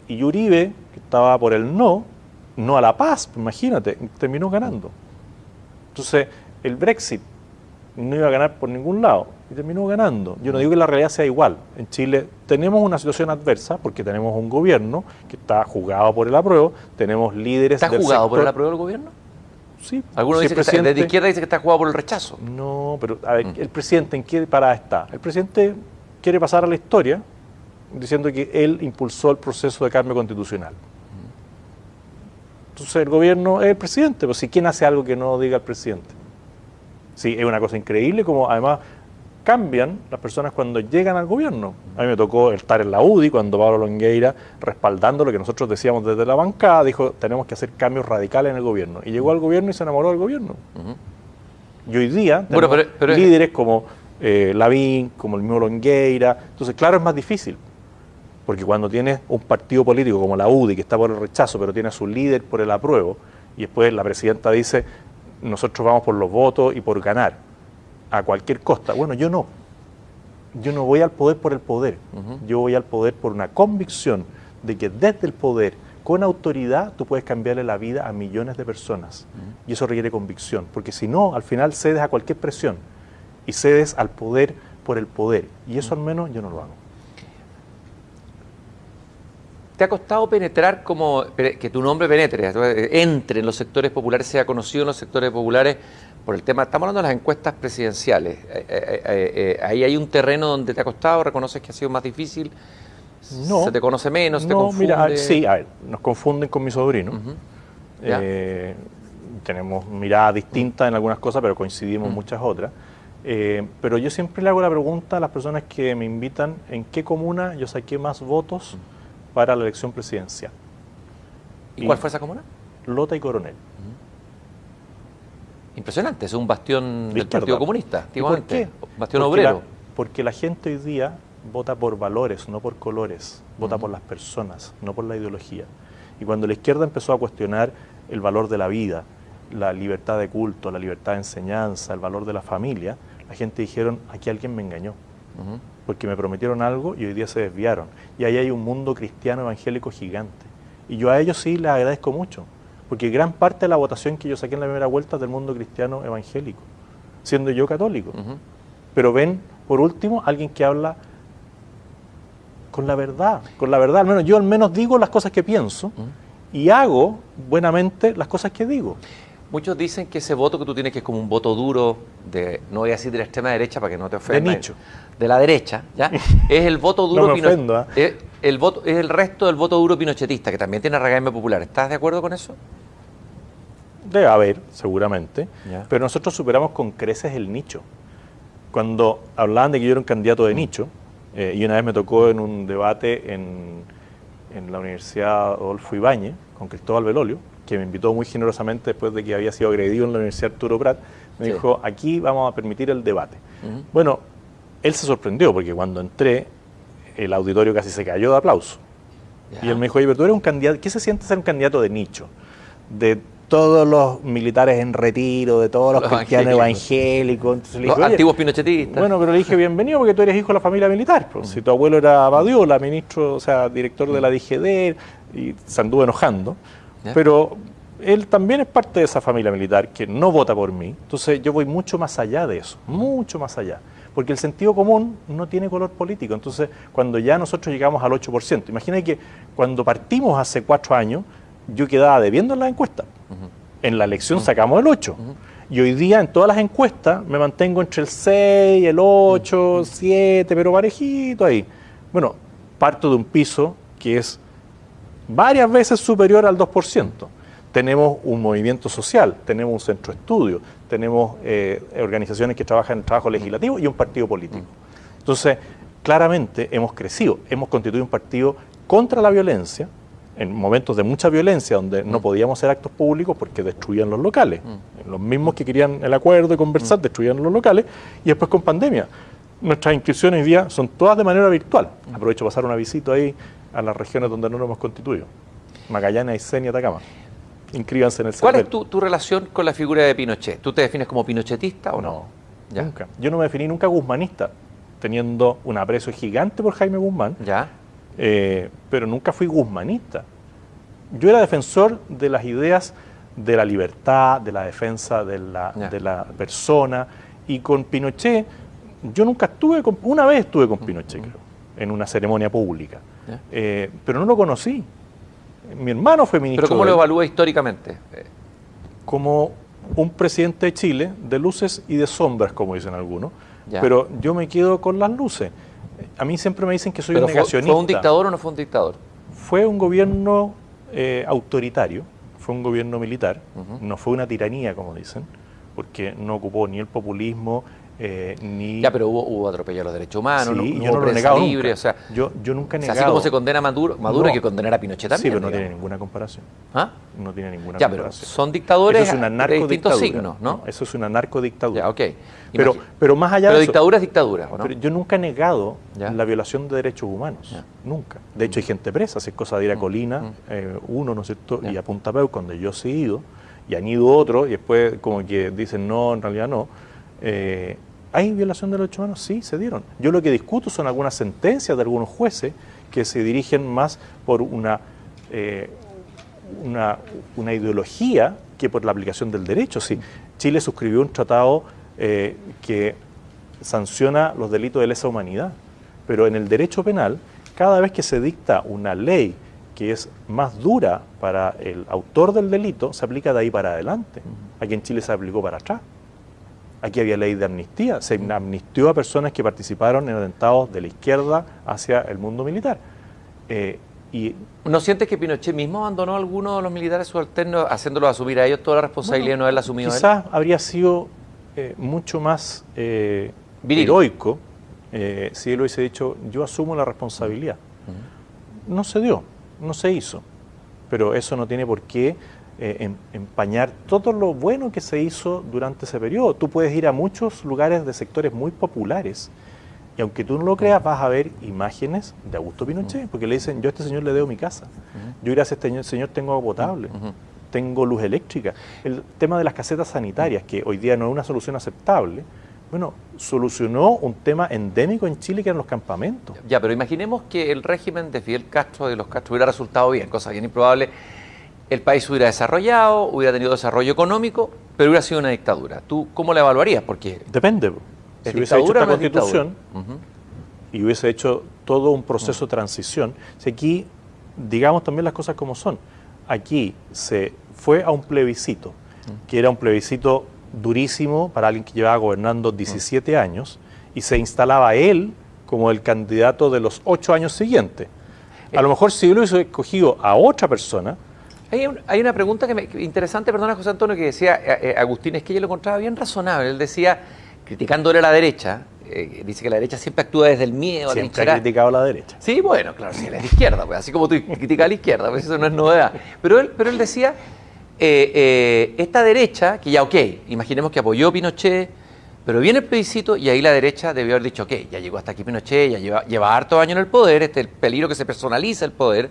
Y Uribe, que estaba por el no a la paz, imagínate, terminó ganando. Entonces, el Brexit no iba a ganar por ningún lado y terminó ganando. Yo no digo que la realidad sea igual. En Chile tenemos una situación adversa porque tenemos un gobierno que está jugado por el apruebo, tenemos líderes del sector. ¿Está jugado por el apruebo del gobierno? Sí. Algunos dicen que desde izquierda dice que está jugado por el rechazo. No, pero a ver, el presidente, ¿en qué parada está? El presidente quiere pasar a la historia diciendo que él impulsó el proceso de cambio constitucional. Entonces el gobierno es el presidente, pues si ¿quién hace algo que no diga el presidente? Sí, es una cosa increíble como además cambian las personas cuando llegan al gobierno. A mí me tocó estar en la UDI cuando Pablo Longueira, respaldando lo que nosotros decíamos desde la bancada, dijo tenemos que hacer cambios radicales en el gobierno. Y llegó al gobierno y se enamoró del gobierno. Y hoy día tenemos líderes como Lavín, como el mismo Longueira. Entonces, claro, es más difícil. Porque cuando tienes un partido político como la UDI, que está por el rechazo, pero tiene a su líder por el apruebo, y después la presidenta dice nosotros vamos por los votos y por ganar a cualquier costa. Bueno, yo no voy al poder por el poder, yo voy al poder por una convicción de que desde el poder, con autoridad, tú puedes cambiarle la vida a millones de personas. Y eso requiere convicción, porque si no, al final cedes a cualquier presión y cedes al poder por el poder. Y eso al menos yo no lo hago. ¿Te ha costado penetrar, que tu nombre penetre, entre en los sectores populares, sea conocido en los sectores populares por el tema? Estamos hablando de las encuestas presidenciales. Ahí hay un terreno donde te ha costado, reconoces que ha sido más difícil, no, se te conoce menos, se te confunde. Mira, sí, a ver, nos confunden con mi sobrino. Tenemos miradas distintas en algunas cosas, pero coincidimos en muchas otras. Pero yo siempre le hago la pregunta a las personas que me invitan, ¿en qué comuna yo saqué más votos para la elección presidencial? ¿Y cuál fue esa comuna? Lota y Coronel. Impresionante, es un bastión del izquierda. Partido Comunista, antiguamente. ¿Por qué? Bastión obrero. Porque la gente hoy día vota por valores, no por colores, vota por las personas, no por la ideología. Y cuando la izquierda empezó a cuestionar el valor de la vida, la libertad de culto, la libertad de enseñanza, el valor de la familia, la gente dijeron, aquí alguien me engañó. Porque me prometieron algo y hoy día se desviaron. Y ahí hay un mundo cristiano evangélico gigante. Y yo a ellos sí les agradezco mucho, porque gran parte de la votación que yo saqué en la primera vuelta es del mundo cristiano evangélico, siendo yo católico. Pero ven, por último, alguien que habla con la verdad, al menos yo al menos digo las cosas que pienso y hago buenamente las cosas que digo. Muchos dicen que ese voto que tú tienes, que es como un voto duro, no voy a decir de la extrema derecha para que no te ofenda. De nicho. De la derecha, ¿ya? Es el voto duro No me ofendo, es el resto del voto duro pinochetista, que también tiene arraigo popular. ¿Estás de acuerdo con eso? Debe haber, seguramente, Ya. pero nosotros superamos con creces el nicho. Cuando hablaban de que yo era un candidato de nicho, y una vez me tocó en un debate en la Universidad Adolfo Ibáñez, con Cristóbal Belolio, que me invitó muy generosamente después de que había sido agredido en la Universidad Arturo Prat, me dijo, aquí vamos a permitir el debate. Bueno, él se sorprendió, porque cuando entré, el auditorio casi se cayó de aplauso. Ya. Y él me dijo, oye, pero tú eres un candidato, ¿qué se siente ser un candidato de nicho? De todos los militares en retiro, de todos los cristianos evangélicos. Entonces le dije, Los antiguos pinochetistas. bueno, pero le dije, bienvenido, porque tú eres hijo de la familia militar. Pues. Si tu abuelo era Badiola, ministro, o sea, director de la DGD, y se anduvo enojando. ¿Ya? Pero él también es parte de esa familia militar que no vota por mí. Entonces yo voy mucho más allá de eso, mucho más allá. Porque el sentido común no tiene color político. Entonces, cuando ya nosotros llegamos al 8%, imagina que cuando partimos hace 4 años, yo quedaba debiendo en las encuestas. En la elección sacamos el 8. Y hoy día en todas las encuestas me mantengo entre el 6, el 8, 7, pero parejito ahí. Bueno, parto de un piso que es varias veces superior al 2%. Tenemos un movimiento social, tenemos un centro de estudio, tenemos organizaciones que trabajan en el trabajo legislativo y un partido político. Entonces, claramente hemos crecido, hemos constituido un partido contra la violencia, en momentos de mucha violencia, donde no podíamos hacer actos públicos porque destruían los locales. Los mismos que querían el acuerdo y conversar destruían los locales, y después con pandemia. Nuestras inscripciones hoy día son todas de manera virtual. Aprovecho para pasar una visita ahí a las regiones donde no nos hemos constituido. Magallanes, Aysén y Atacama. Inscríbanse en el ¿Cuál CERVEL. es tu relación con la figura de Pinochet? ¿Tú te defines como pinochetista o no? No, Ya. nunca. Yo no me definí nunca guzmanista, teniendo un aprecio gigante por Jaime Guzmán, ¿Ya? pero nunca fui guzmanista. Yo era defensor de las ideas de la libertad, de la defensa de la persona, y con Pinochet, yo nunca una vez estuve con Pinochet, creo, en una ceremonia pública, pero no lo conocí. Mi hermano fue ministro. ¿Pero cómo de lo él, evalúa históricamente? como un presidente de Chile de luces y de sombras, como dicen algunos, Ya. pero yo me quedo con las luces. A mí siempre me dicen que soy ¿Pero un negacionista. ¿Fue un dictador o no fue un dictador? Fue un gobierno autoritario, fue un gobierno militar, no fue una tiranía, como dicen, porque no ocupó ni el populismo, ni... Ya, pero hubo atropello a los derechos humanos, Sí, no yo hubo no lo he prensa negado libre, nunca. o sea, Yo nunca he negado. así como se condena a Maduro No. hay que condenar a Pinochet también. Sí, pero no digamos. tiene ninguna comparación. ¿Ah? No tiene ninguna Ya, pero comparación. son dictadores Eso es una de distintos narcodictadura. signos, ¿no? Eso es una narcodictadura. Ya, ok. Pero más allá Pero de eso... dictadura es dictadura, ¿o no? Pero yo nunca he negado Ya. la violación de derechos humanos, Ya. nunca. De hecho, hay gente presa, si es cosa de ir a Colina, uno, ¿no es cierto?, Ya. y a Punta Peu, donde yo sí he ido, y han ido otros, y después como que dicen no, en realidad no. ¿Hay violación de derechos humanos? Sí, se dieron. Yo lo que discuto son algunas sentencias de algunos jueces que se dirigen más por una ideología que por la aplicación del derecho. Sí, Chile suscribió un tratado que sanciona los delitos de lesa humanidad, pero en el derecho penal, cada vez que se dicta una ley que es más dura para el autor del delito, se aplica de ahí para adelante. Aquí en Chile se aplicó para atrás. Aquí había ley de amnistía, se amnistió a personas que participaron en atentados de la izquierda hacia el mundo militar. ¿No sientes que Pinochet mismo abandonó a algunos de los militares subalternos, haciéndolos asumir a ellos toda la responsabilidad de no haberla asumido él? Quizás habría sido mucho más heroico si él hubiese dicho, yo asumo la responsabilidad. No se dio, no se hizo, pero eso no tiene por qué empañar todo lo bueno que se hizo durante ese periodo. Tú puedes ir a muchos lugares de sectores muy populares y aunque tú no lo creas vas a ver imágenes de Augusto Pinochet, porque le dicen, yo a este señor le debo mi casa, yo gracias a este señor tengo agua potable, tengo luz eléctrica. El tema de las casetas sanitarias, que hoy día no es una solución aceptable, Bueno, solucionó un tema endémico en Chile que eran los campamentos. Ya, pero imaginemos que el régimen de Fidel Castro, de los Castro, hubiera resultado bien, cosa bien improbable. El país hubiera desarrollado, hubiera tenido desarrollo económico, pero hubiera sido una dictadura. ¿Tú cómo la evaluarías? Porque depende. ¿es Si hubiese hecho dictadura esta o no es constitución dictadura? y hubiese hecho todo un proceso de transición, si aquí, digamos también las cosas como son, aquí se fue a un plebiscito, que era un plebiscito durísimo para alguien que llevaba gobernando 17 años, y se instalaba él como el candidato de los 8 años siguientes. A lo mejor si él hubiese escogido a otra persona... Hay una pregunta interesante, perdona José Antonio, que decía Agustín, es que yo lo encontraba bien razonable. Él decía, criticándole a la derecha, dice que la derecha siempre actúa desde el miedo. Siempre ha criticado a la derecha. Sí, bueno, claro, si él es de izquierda, pues, así como tú criticas a la izquierda, pues eso no es novedad. Pero él decía, esta derecha, que ya ok, imaginemos que apoyó a Pinochet, pero viene el plebiscito y ahí la derecha debió haber dicho, ok, ya llegó hasta aquí Pinochet, ya lleva harto años en el poder, este es el peligro que se personaliza el poder,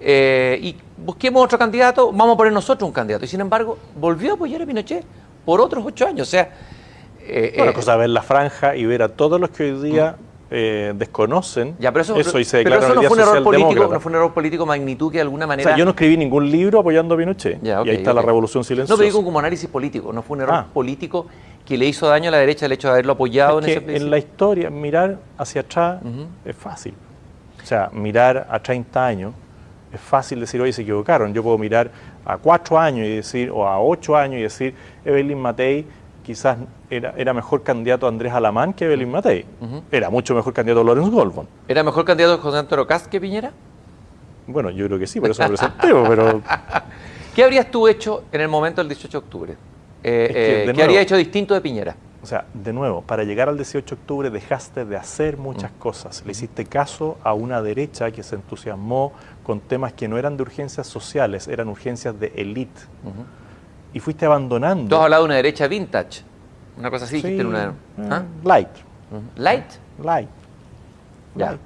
y busquemos otro candidato, vamos a poner nosotros un candidato. Y sin embargo, volvió a apoyar a Pinochet por otros 8 años, o sea... Una cosa es ver la franja y ver a todos los que hoy día desconocen ya, pero eso y se pero declaran eso hoy día socialdemócratas. no fue un error político magnitud que de alguna manera... O sea, yo no escribí ningún libro apoyando a Pinochet, ya, okay, y ahí está la revolución silenciosa. No, pero digo como análisis político, no fue un error político que le hizo daño a la derecha el hecho de haberlo apoyado es en ese que plebiscito. en la historia, mirar hacia atrás es fácil. O sea, mirar a 30 años es fácil decir, oye, se equivocaron. Yo puedo mirar a 4 años y decir, o a 8 años y decir, Evelyn Matei quizás era mejor candidato a Andrés Alamán que Evelyn Matei. Era mucho mejor candidato a Lorenz Goldborn. ¿Era mejor candidato José Antonio Kast que Piñera? Bueno, yo creo que sí, por eso me presenté, pero... ¿Qué habrías tú hecho en el momento del 18 de octubre? ¿Qué habría hecho distinto de Piñera? O sea, de nuevo, para llegar al 18 de octubre dejaste de hacer muchas cosas. Le hiciste caso a una derecha que se entusiasmó con temas que no eran de urgencias sociales, eran urgencias de élite. Y fuiste abandonando... Tú has hablado de una derecha vintage, una cosa así, sí, dijiste una... ¿Ah? Light. ¿Light? Light. Ya. Light.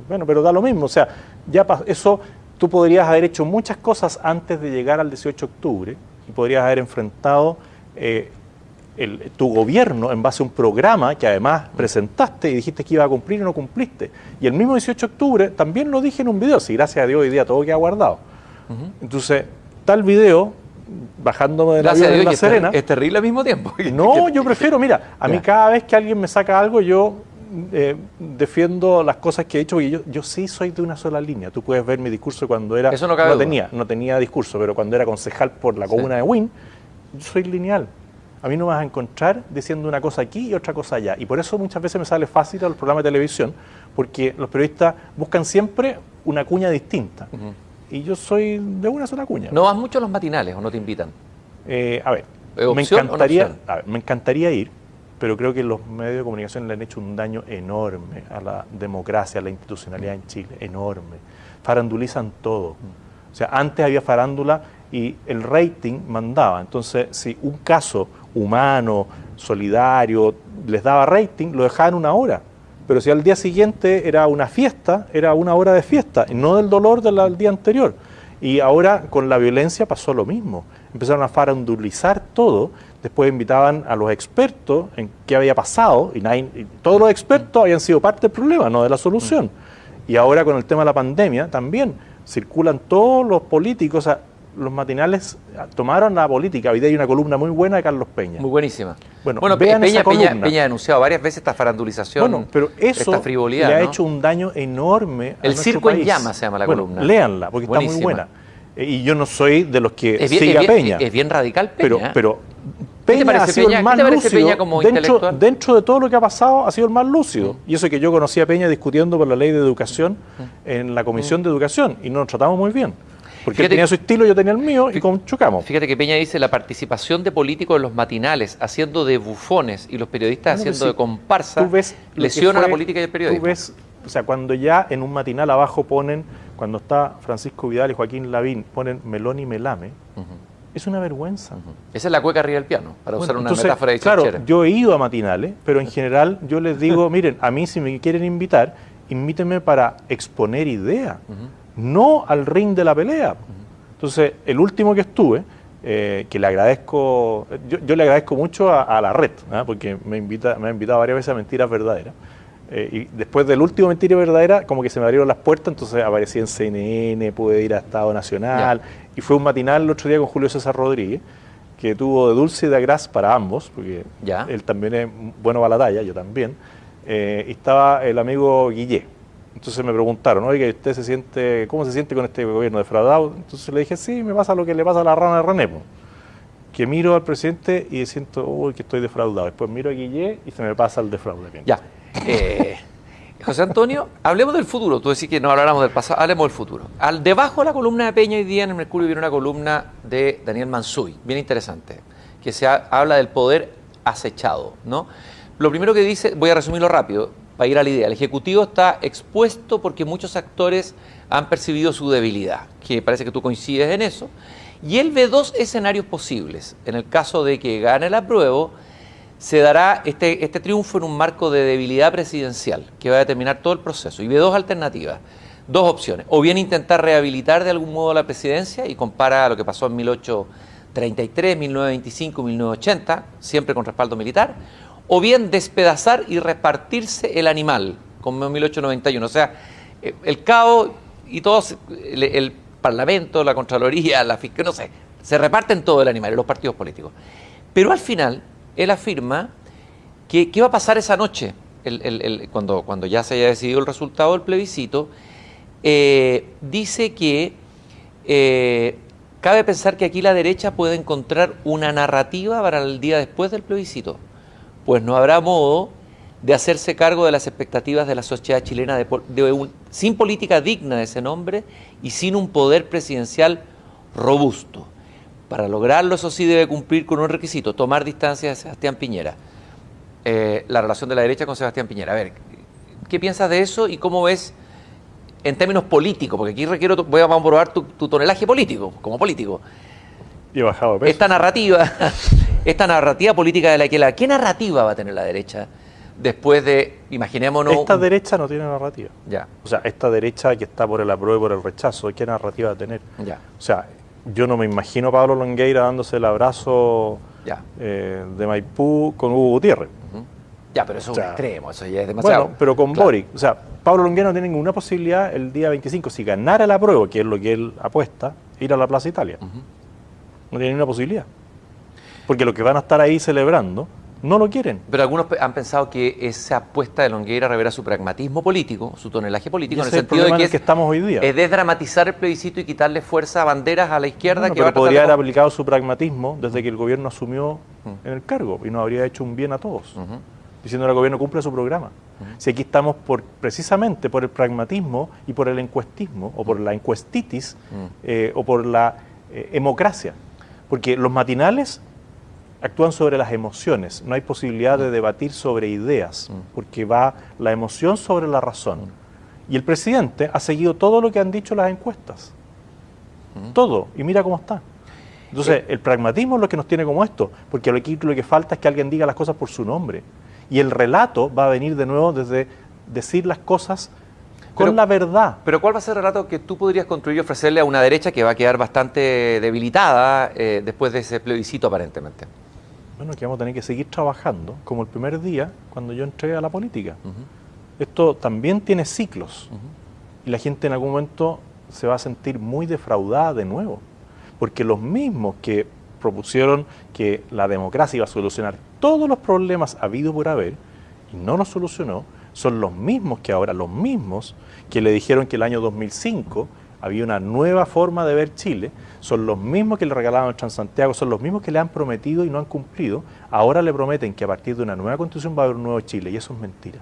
Bueno, pero da lo mismo, o sea, ya eso, tú podrías haber hecho muchas cosas antes de llegar al 18 de octubre y podrías haber enfrentado tu gobierno en base a un programa que además presentaste y dijiste que iba a cumplir y no cumpliste. Y el mismo 18 de octubre también lo dije en un video, si gracias a Dios hoy día todo queda guardado. Entonces, tal video, bajándome del avión en La Serena... Es terrible al mismo tiempo. No, yo prefiero, mira, a mí cada vez que alguien me saca algo, yo defiendo las cosas que he dicho, y yo sí soy de una sola línea. Tú puedes ver mi discurso cuando era... Eso no tenía discurso, pero cuando era concejal por la comuna de Huin, yo soy lineal. A mí no me vas a encontrar diciendo una cosa aquí y otra cosa allá. Y por eso muchas veces me sale fácil a los programas de televisión, porque los periodistas buscan siempre una cuña distinta. Y yo soy de una sola cuña. ¿No vas mucho a los matinales o no te invitan? A ver, me encantaría ir, pero creo que los medios de comunicación le han hecho un daño enorme a la democracia, a la institucionalidad en Chile, enorme. Farandulizan todo. O sea, antes había farándula y el rating mandaba. Entonces, si un caso humano, solidario, les daba rating, lo dejaban 1 hora. Pero si al día siguiente era una fiesta, era 1 hora de fiesta, y no del dolor del día anterior. Y ahora con la violencia pasó lo mismo. Empezaron a farandulizar todo, después invitaban a los expertos en qué había pasado, y todos los expertos habían sido parte del problema, no de la solución. Y ahora con el tema de la pandemia también circulan todos los políticos, o sea, los matinales tomaron la política. Hoy día hay una columna muy buena de Carlos Peña. Muy buenísima. Bueno, Peña ha denunciado varias veces esta farandulización, bueno, pero eso esta frivolidad, le ha ¿no? hecho un daño enorme a El circo país. En llamas se llama la columna. Léanla, porque buenísima. Está muy buena. Y yo no soy de los que sigue a Peña. Es bien radical Peña. Pero Peña ha sido el más lúcido. Dentro de todo lo que ha pasado, ha sido el más lúcido. Y eso que yo conocí a Peña discutiendo por la ley de educación en la Comisión de Educación, y nos tratamos muy bien. Porque él tenía su estilo, yo tenía el mío, y chocamos. Fíjate que Peña dice la participación de políticos en los matinales, haciendo de bufones, y los periodistas haciendo de comparsa, lesiona la política y el periodismo. Tú ves, o sea, cuando ya en un matinal abajo ponen, cuando está Francisco Vidal y Joaquín Lavín, ponen Melón y Melame, es una vergüenza. Esa es la cueca arriba del piano, para usar una metáfora de claro, Churchill. yo he ido a matinales, pero en general yo les digo, miren, a mí si me quieren invitar, invítenme para exponer ideas, no al ring de la pelea. Entonces, el último que estuve, que le agradezco, yo le agradezco mucho a la red, porque me ha invitado varias veces a Mentiras Verdaderas. Y después del último Mentira Verdadera, como que se me abrieron las puertas, entonces aparecí en CNN, pude ir a Estado Nacional, y fue un matinal el otro día con Julio César Rodríguez, que tuvo de dulce y de gras para ambos, porque él también es bueno para la talla, yo también, y estaba el amigo Guillé. Entonces me preguntaron, oiga, ¿usted cómo se siente con este gobierno defraudado? Entonces le dije, sí, me pasa lo que le pasa a la rana de René, que miro al presidente y siento, que estoy defraudado. Después miro a Guillé y se me pasa el defraudamiento. Ya. José Antonio, hablemos del futuro. Tú decís que no habláramos del pasado, hablemos del futuro. Debajo de la columna de Peña hoy día en el Mercurio viene una columna de Daniel Mansuy, bien interesante, que habla del poder acechado, ¿no? Lo primero que dice, voy a resumirlo rápido, para ir a la idea. El Ejecutivo está expuesto porque muchos actores han percibido su debilidad, que parece que tú coincides en eso, y él ve dos escenarios posibles. En el caso de que gane el apruebo, se dará este triunfo en un marco de debilidad presidencial que va a determinar todo el proceso. Y ve dos alternativas, dos opciones. O bien intentar rehabilitar de algún modo la presidencia y compara lo que pasó en 1833, 1925, 1980, siempre con respaldo militar. O bien despedazar y repartirse el animal, como en 1891. O sea, el caos y todos, el Parlamento, la Contraloría, la Fiscalía, no sé, se reparten todo el animal, los partidos políticos. Pero al final, él afirma que qué va a pasar esa noche, cuando ya se haya decidido el resultado del plebiscito. Dice que cabe pensar que aquí la derecha puede encontrar una narrativa para el día después del plebiscito, pues no habrá modo de hacerse cargo de las expectativas de la sociedad chilena sin política digna de ese nombre y sin un poder presidencial robusto. Para lograrlo, eso sí, debe cumplir con un requisito: tomar distancia de Sebastián Piñera. La relación de la derecha con Sebastián Piñera. A ver, ¿qué piensas de eso y cómo ves en términos políticos? Porque aquí vamos a probar tu tonelaje político, como político. Y he bajado de peso. Esta narrativa política de ¿qué narrativa va a tener la derecha después de, imaginémonos... Esta derecha no tiene narrativa. Ya. O sea, esta derecha que está por el apruebo y por el rechazo, ¿qué narrativa va a tener? Ya. O sea, yo no me imagino a Pablo Longueira dándose el abrazo de Maipú con Hugo Gutiérrez. Ya, pero eso es un extremo, eso ya es demasiado. Bueno, pero con Boric. O sea, Pablo Longueira no tiene ninguna posibilidad el día 25, si ganara el apruebo, que es lo que él apuesta, ir a la Plaza Italia. No tiene ninguna posibilidad. Porque los que van a estar ahí celebrando no lo quieren. Pero algunos han pensado que esa apuesta de Longueira revela su pragmatismo político, su tonelaje político, en el sentido de que, estamos hoy día. Es desdramatizar el plebiscito y quitarle fuerza a banderas a la izquierda. Bueno, pero podría haber aplicado su pragmatismo desde que el gobierno asumió en el cargo y nos habría hecho un bien a todos, diciendo que el gobierno cumple su programa. Si aquí estamos precisamente por el pragmatismo y por el encuestismo, o por la encuestitis, o por la hemocracia. Porque los matinales actúan sobre las emociones, no hay posibilidad de debatir sobre ideas, porque va la emoción sobre la razón. Y el presidente ha seguido todo lo que han dicho las encuestas, todo, y mira cómo está. Entonces, el pragmatismo es lo que nos tiene como esto, porque lo que falta es que alguien diga las cosas por su nombre. Y el relato va a venir de nuevo desde decir las cosas con la verdad. Pero ¿cuál va a ser el relato que tú podrías construir y ofrecerle a una derecha que va a quedar bastante debilitada después de ese plebiscito aparentemente? Bueno, que vamos a tener que seguir trabajando como el primer día cuando yo entré a la política. Esto también tiene ciclos y la gente en algún momento se va a sentir muy defraudada de nuevo, porque los mismos que propusieron que la democracia iba a solucionar todos los problemas habidos por haber y no los solucionó, son los mismos que le dijeron que el año 2005 había una nueva forma de ver Chile, son los mismos que le regalaron el Transantiago, son los mismos que le han prometido y no han cumplido. Ahora le prometen que a partir de una nueva constitución va a haber un nuevo Chile, y eso es mentira.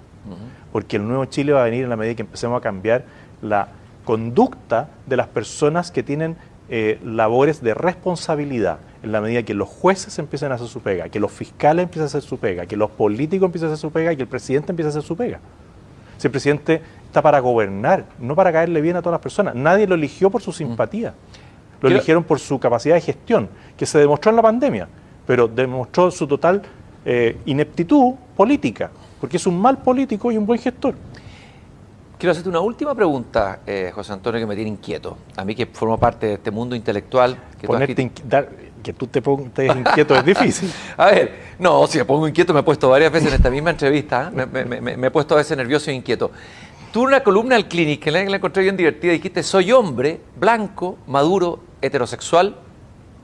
Porque el nuevo Chile va a venir en la medida que empecemos a cambiar la conducta de las personas que tienen labores de responsabilidad, en la medida que los jueces empiecen a hacer su pega, que los fiscales empiecen a hacer su pega, que los políticos empiecen a hacer su pega y que el presidente empiece a hacer su pega. Si el presidente está para gobernar, no para caerle bien a todas las personas. Nadie lo eligió por su simpatía. Lo eligieron por su capacidad de gestión, que se demostró en la pandemia, pero demostró su total ineptitud política, porque es un mal político y un buen gestor. Quiero hacerte una última pregunta, José Antonio, que me tiene inquieto. A mí, que formo parte de este mundo intelectual. Que Que tú te pongas inquieto es difícil. A ver, no, si me pongo inquieto, me he puesto varias veces en esta misma entrevista, ¿eh? Me he puesto a veces nervioso e inquieto. Tú en una columna al Clinic, que la encontré bien divertida, dijiste, soy hombre, blanco, maduro, heterosexual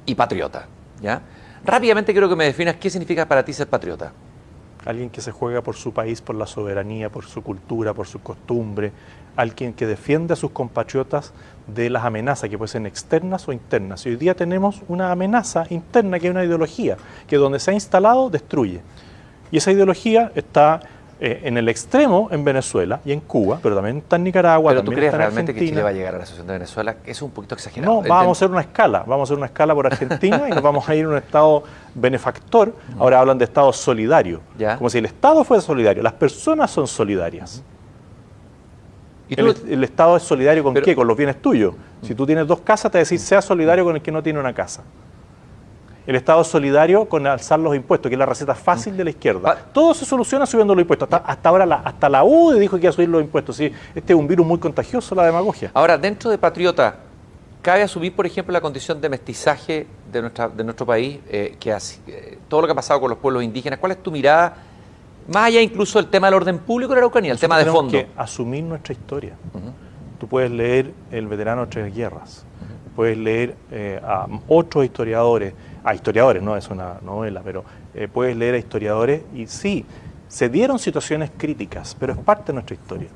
y patriota, ¿ya? Rápidamente quiero que me definas qué significa para ti ser patriota. Alguien que se juega por su país, por la soberanía, por su cultura, por su costumbre, alguien que defiende a sus compatriotas de las amenazas que pueden ser externas o internas. Y hoy día tenemos una amenaza interna que es una ideología, que donde se ha instalado destruye. Y esa ideología está en el extremo en Venezuela y en Cuba, pero también está en Nicaragua. ¿Pero tú crees está en realmente Argentina. que Chile va a llegar a la situación de Venezuela? Eso es un poquito exagerado. No, vamos a hacer una escala, por Argentina y nos vamos a ir a un Estado benefactor. Ahora hablan de Estado solidario, ¿Ya? como si el Estado fuera solidario. Las personas son solidarias. ¿Y tú? El Estado es solidario ¿con qué? Con los bienes tuyos. Si tú tienes 2 casas, te decís, sea solidario con el que no tiene una casa. El Estado es solidario con alzar los impuestos, que es la receta fácil de la izquierda. Todo se soluciona subiendo los impuestos. Hasta ahora, hasta la UDI dijo que iba a subir los impuestos. Sí, este es un virus muy contagioso, la demagogia. Ahora, dentro de patriota, ¿cabe asumir, por ejemplo, la condición de mestizaje de nuestro país? Todo lo que ha pasado con los pueblos indígenas, ¿cuál es tu mirada? Más allá incluso del tema del orden público de la Araucanía, el tema de fondo. Tenemos que asumir nuestra historia. Tú puedes leer El veterano de 3 guerras, puedes leer a otros historiadores, no es una novela, pero puedes leer a historiadores y sí, se dieron situaciones críticas, pero es parte de nuestra historia.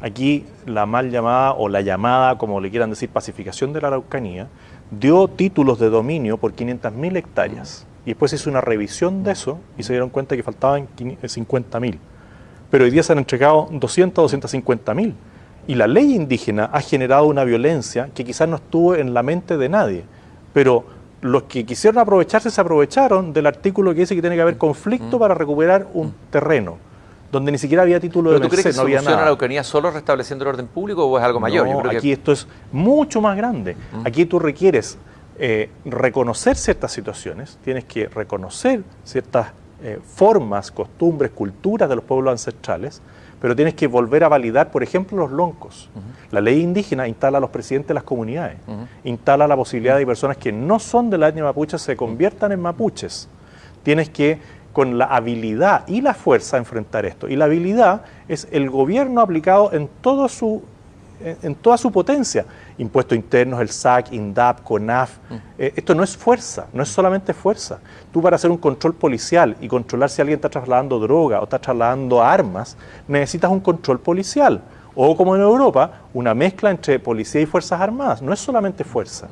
Aquí la mal llamada, o la llamada, como le quieran decir, pacificación de la Araucanía, dio títulos de dominio por 500.000 hectáreas. Y después se hizo una revisión de eso y se dieron cuenta que faltaban 50.000. Pero hoy día se han entregado 250.000. Y la ley indígena ha generado una violencia que quizás no estuvo en la mente de nadie. Pero los que quisieron aprovecharse se aprovecharon del artículo que dice que tiene que haber conflicto para recuperar un terreno, donde ni siquiera había título de merced, no había nada. ¿Tú crees que soluciona la Araucanía solo restableciendo el orden público o es algo mayor? No, Yo creo aquí esto es mucho más grande. Aquí tú requieres reconocer ciertas situaciones, tienes que reconocer ciertas formas, costumbres, culturas de los pueblos ancestrales, pero tienes que volver a validar, por ejemplo, los loncos. La ley indígena instala a los presidentes de las comunidades, instala la posibilidad de que personas que no son de la etnia mapuche se conviertan en mapuches. Tienes que, con la habilidad y la fuerza, enfrentar esto. Y la habilidad es el gobierno aplicado en toda su potencia. Impuestos internos, el SAC, INDAP, CONAF. Esto no es fuerza, no es solamente fuerza. Tú para hacer un control policial y controlar si alguien está trasladando droga o está trasladando armas, necesitas un control policial. O como en Europa, una mezcla entre policía y fuerzas armadas. No es solamente fuerza.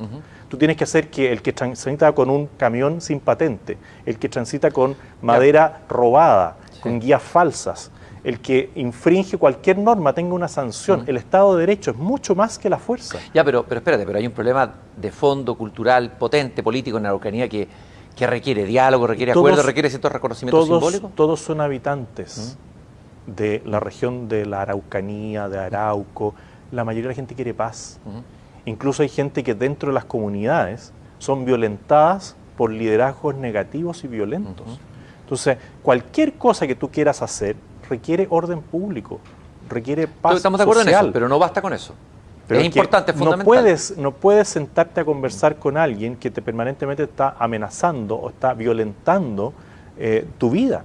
Tú tienes que hacer que el que transita con un camión sin patente, el que transita con madera robada, con guías falsas, el que infringe cualquier norma tenga una sanción. El Estado de Derecho es mucho más que la fuerza. Ya, pero espérate, pero hay un problema de fondo, cultural, potente, político en la Araucanía que requiere diálogo, requiere acuerdo, requiere cierto reconocimiento simbólico. Todos son habitantes de la región de la Araucanía, de Arauco. La mayoría de la gente quiere paz. Incluso hay gente que dentro de las comunidades son violentadas por liderazgos negativos y violentos. Entonces, cualquier cosa que tú quieras hacer requiere orden público, requiere paz. Estamos de acuerdo social. en eso, pero no basta con eso. Pero es importante, es fundamental. No puedes sentarte a conversar con alguien que te permanentemente está amenazando o está violentando tu vida.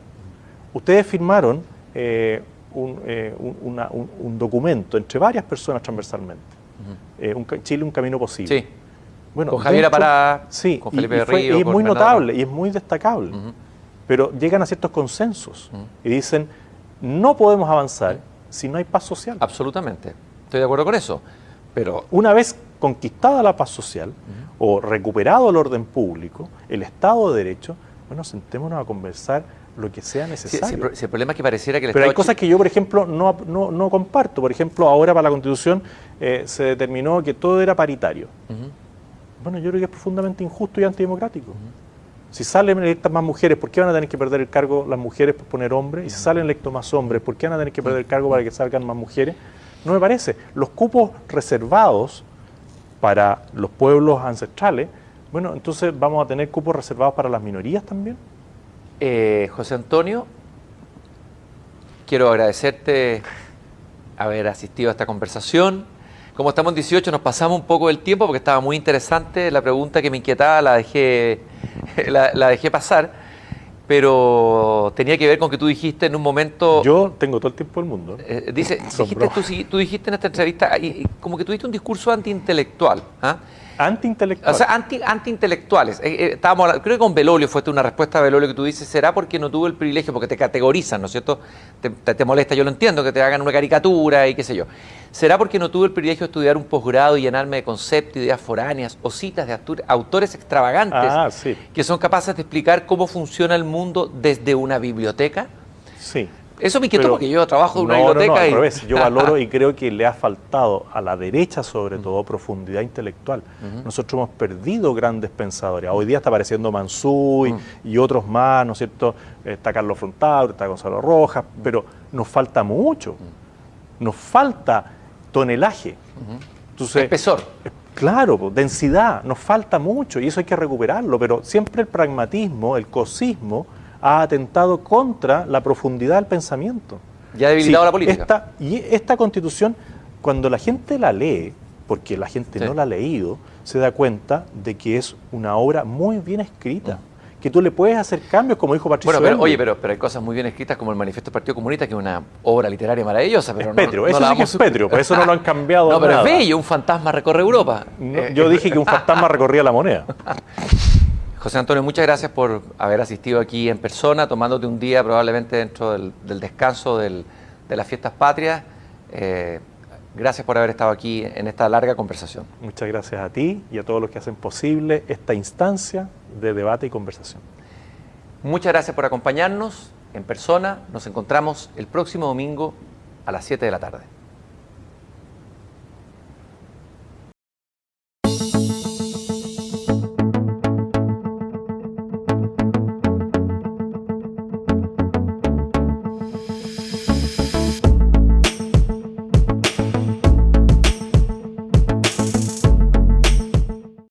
Ustedes firmaron un documento entre varias personas transversalmente. Chile, un camino posible. Sí. Bueno, con Javier Pará, sí, con Felipe Río. Y es muy notable y es muy destacable. Pero llegan a ciertos consensos y dicen, no podemos avanzar si no hay paz social. Absolutamente. Estoy de acuerdo con eso. Pero una vez conquistada la paz social o recuperado el orden público, el Estado de Derecho, bueno, sentémonos a conversar lo que sea necesario. Si el problema es que pareciera que el Pero Estado... hay cosas que yo, por ejemplo, no comparto. Por ejemplo, ahora para la Constitución se determinó que todo era paritario. Bueno, yo creo que es profundamente injusto y antidemocrático. Si salen electas más mujeres, ¿por qué van a tener que perder el cargo las mujeres por poner hombres? Y si salen electos más hombres, ¿por qué van a tener que perder el cargo para que salgan más mujeres? No me parece. Los cupos reservados para los pueblos ancestrales, bueno, entonces vamos a tener cupos reservados para las minorías también. José Antonio, quiero agradecerte haber asistido a esta conversación. Como estamos en 18, nos pasamos un poco del tiempo porque estaba muy interesante. La pregunta que me inquietaba la dejé la dejé pasar, pero tenía que ver con que tú dijiste en un momento... Yo tengo todo el tiempo del mundo. Tú dijiste en esta entrevista, como que tuviste un discurso antiintelectual. ¿Ah? Antiintelectual. O sea, antiintelectuales. Creo que con Belolio fue una respuesta a Belolio que tú dices, ¿será porque no tuvo el privilegio? Porque te categorizan, ¿no es cierto? Te molesta, yo lo entiendo, que te hagan una caricatura y qué sé yo. ¿Será porque no tuve el privilegio de estudiar un posgrado y llenarme de conceptos, ideas foráneas o citas de autores extravagantes Sí. que son capaces de explicar cómo funciona el mundo desde una biblioteca? Sí. Eso me inquietó porque yo trabajo en una biblioteca al y... revés. Yo valoro y creo que le ha faltado a la derecha, sobre todo, profundidad intelectual. Nosotros hemos perdido grandes pensadores. Hoy día está apareciendo Mansuy y otros más, ¿no es cierto? Está Carlos Frontauro, está Gonzalo Rojas, pero nos falta mucho. Nos falta tonelaje. Entonces, espesor. Claro, densidad, nos falta mucho y eso hay que recuperarlo, pero siempre el pragmatismo, el cosismo, ha atentado contra la profundidad del pensamiento. Ya ha debilitado la política. Esta Constitución, cuando la gente la lee, porque la gente no la ha leído, se da cuenta de que es una obra muy bien escrita, que tú le puedes hacer cambios, como dijo Patricio. Bueno, pero hay cosas muy bien escritas como el Manifiesto del Partido Comunista, que es una obra literaria maravillosa, pero es pétreo, eso sí que es pétreo, por eso no lo han cambiado. No, pero nada. es bello, un fantasma recorre Europa. Yo dije que un fantasma recorría la moneda. José Antonio, muchas gracias por haber asistido aquí en persona, tomándote un día probablemente dentro del descanso de las fiestas patrias. Gracias por haber estado aquí en esta larga conversación. Muchas gracias a ti y a todos los que hacen posible esta instancia de debate y conversación. Muchas gracias por acompañarnos en persona. Nos encontramos el próximo domingo a las 7 de la tarde.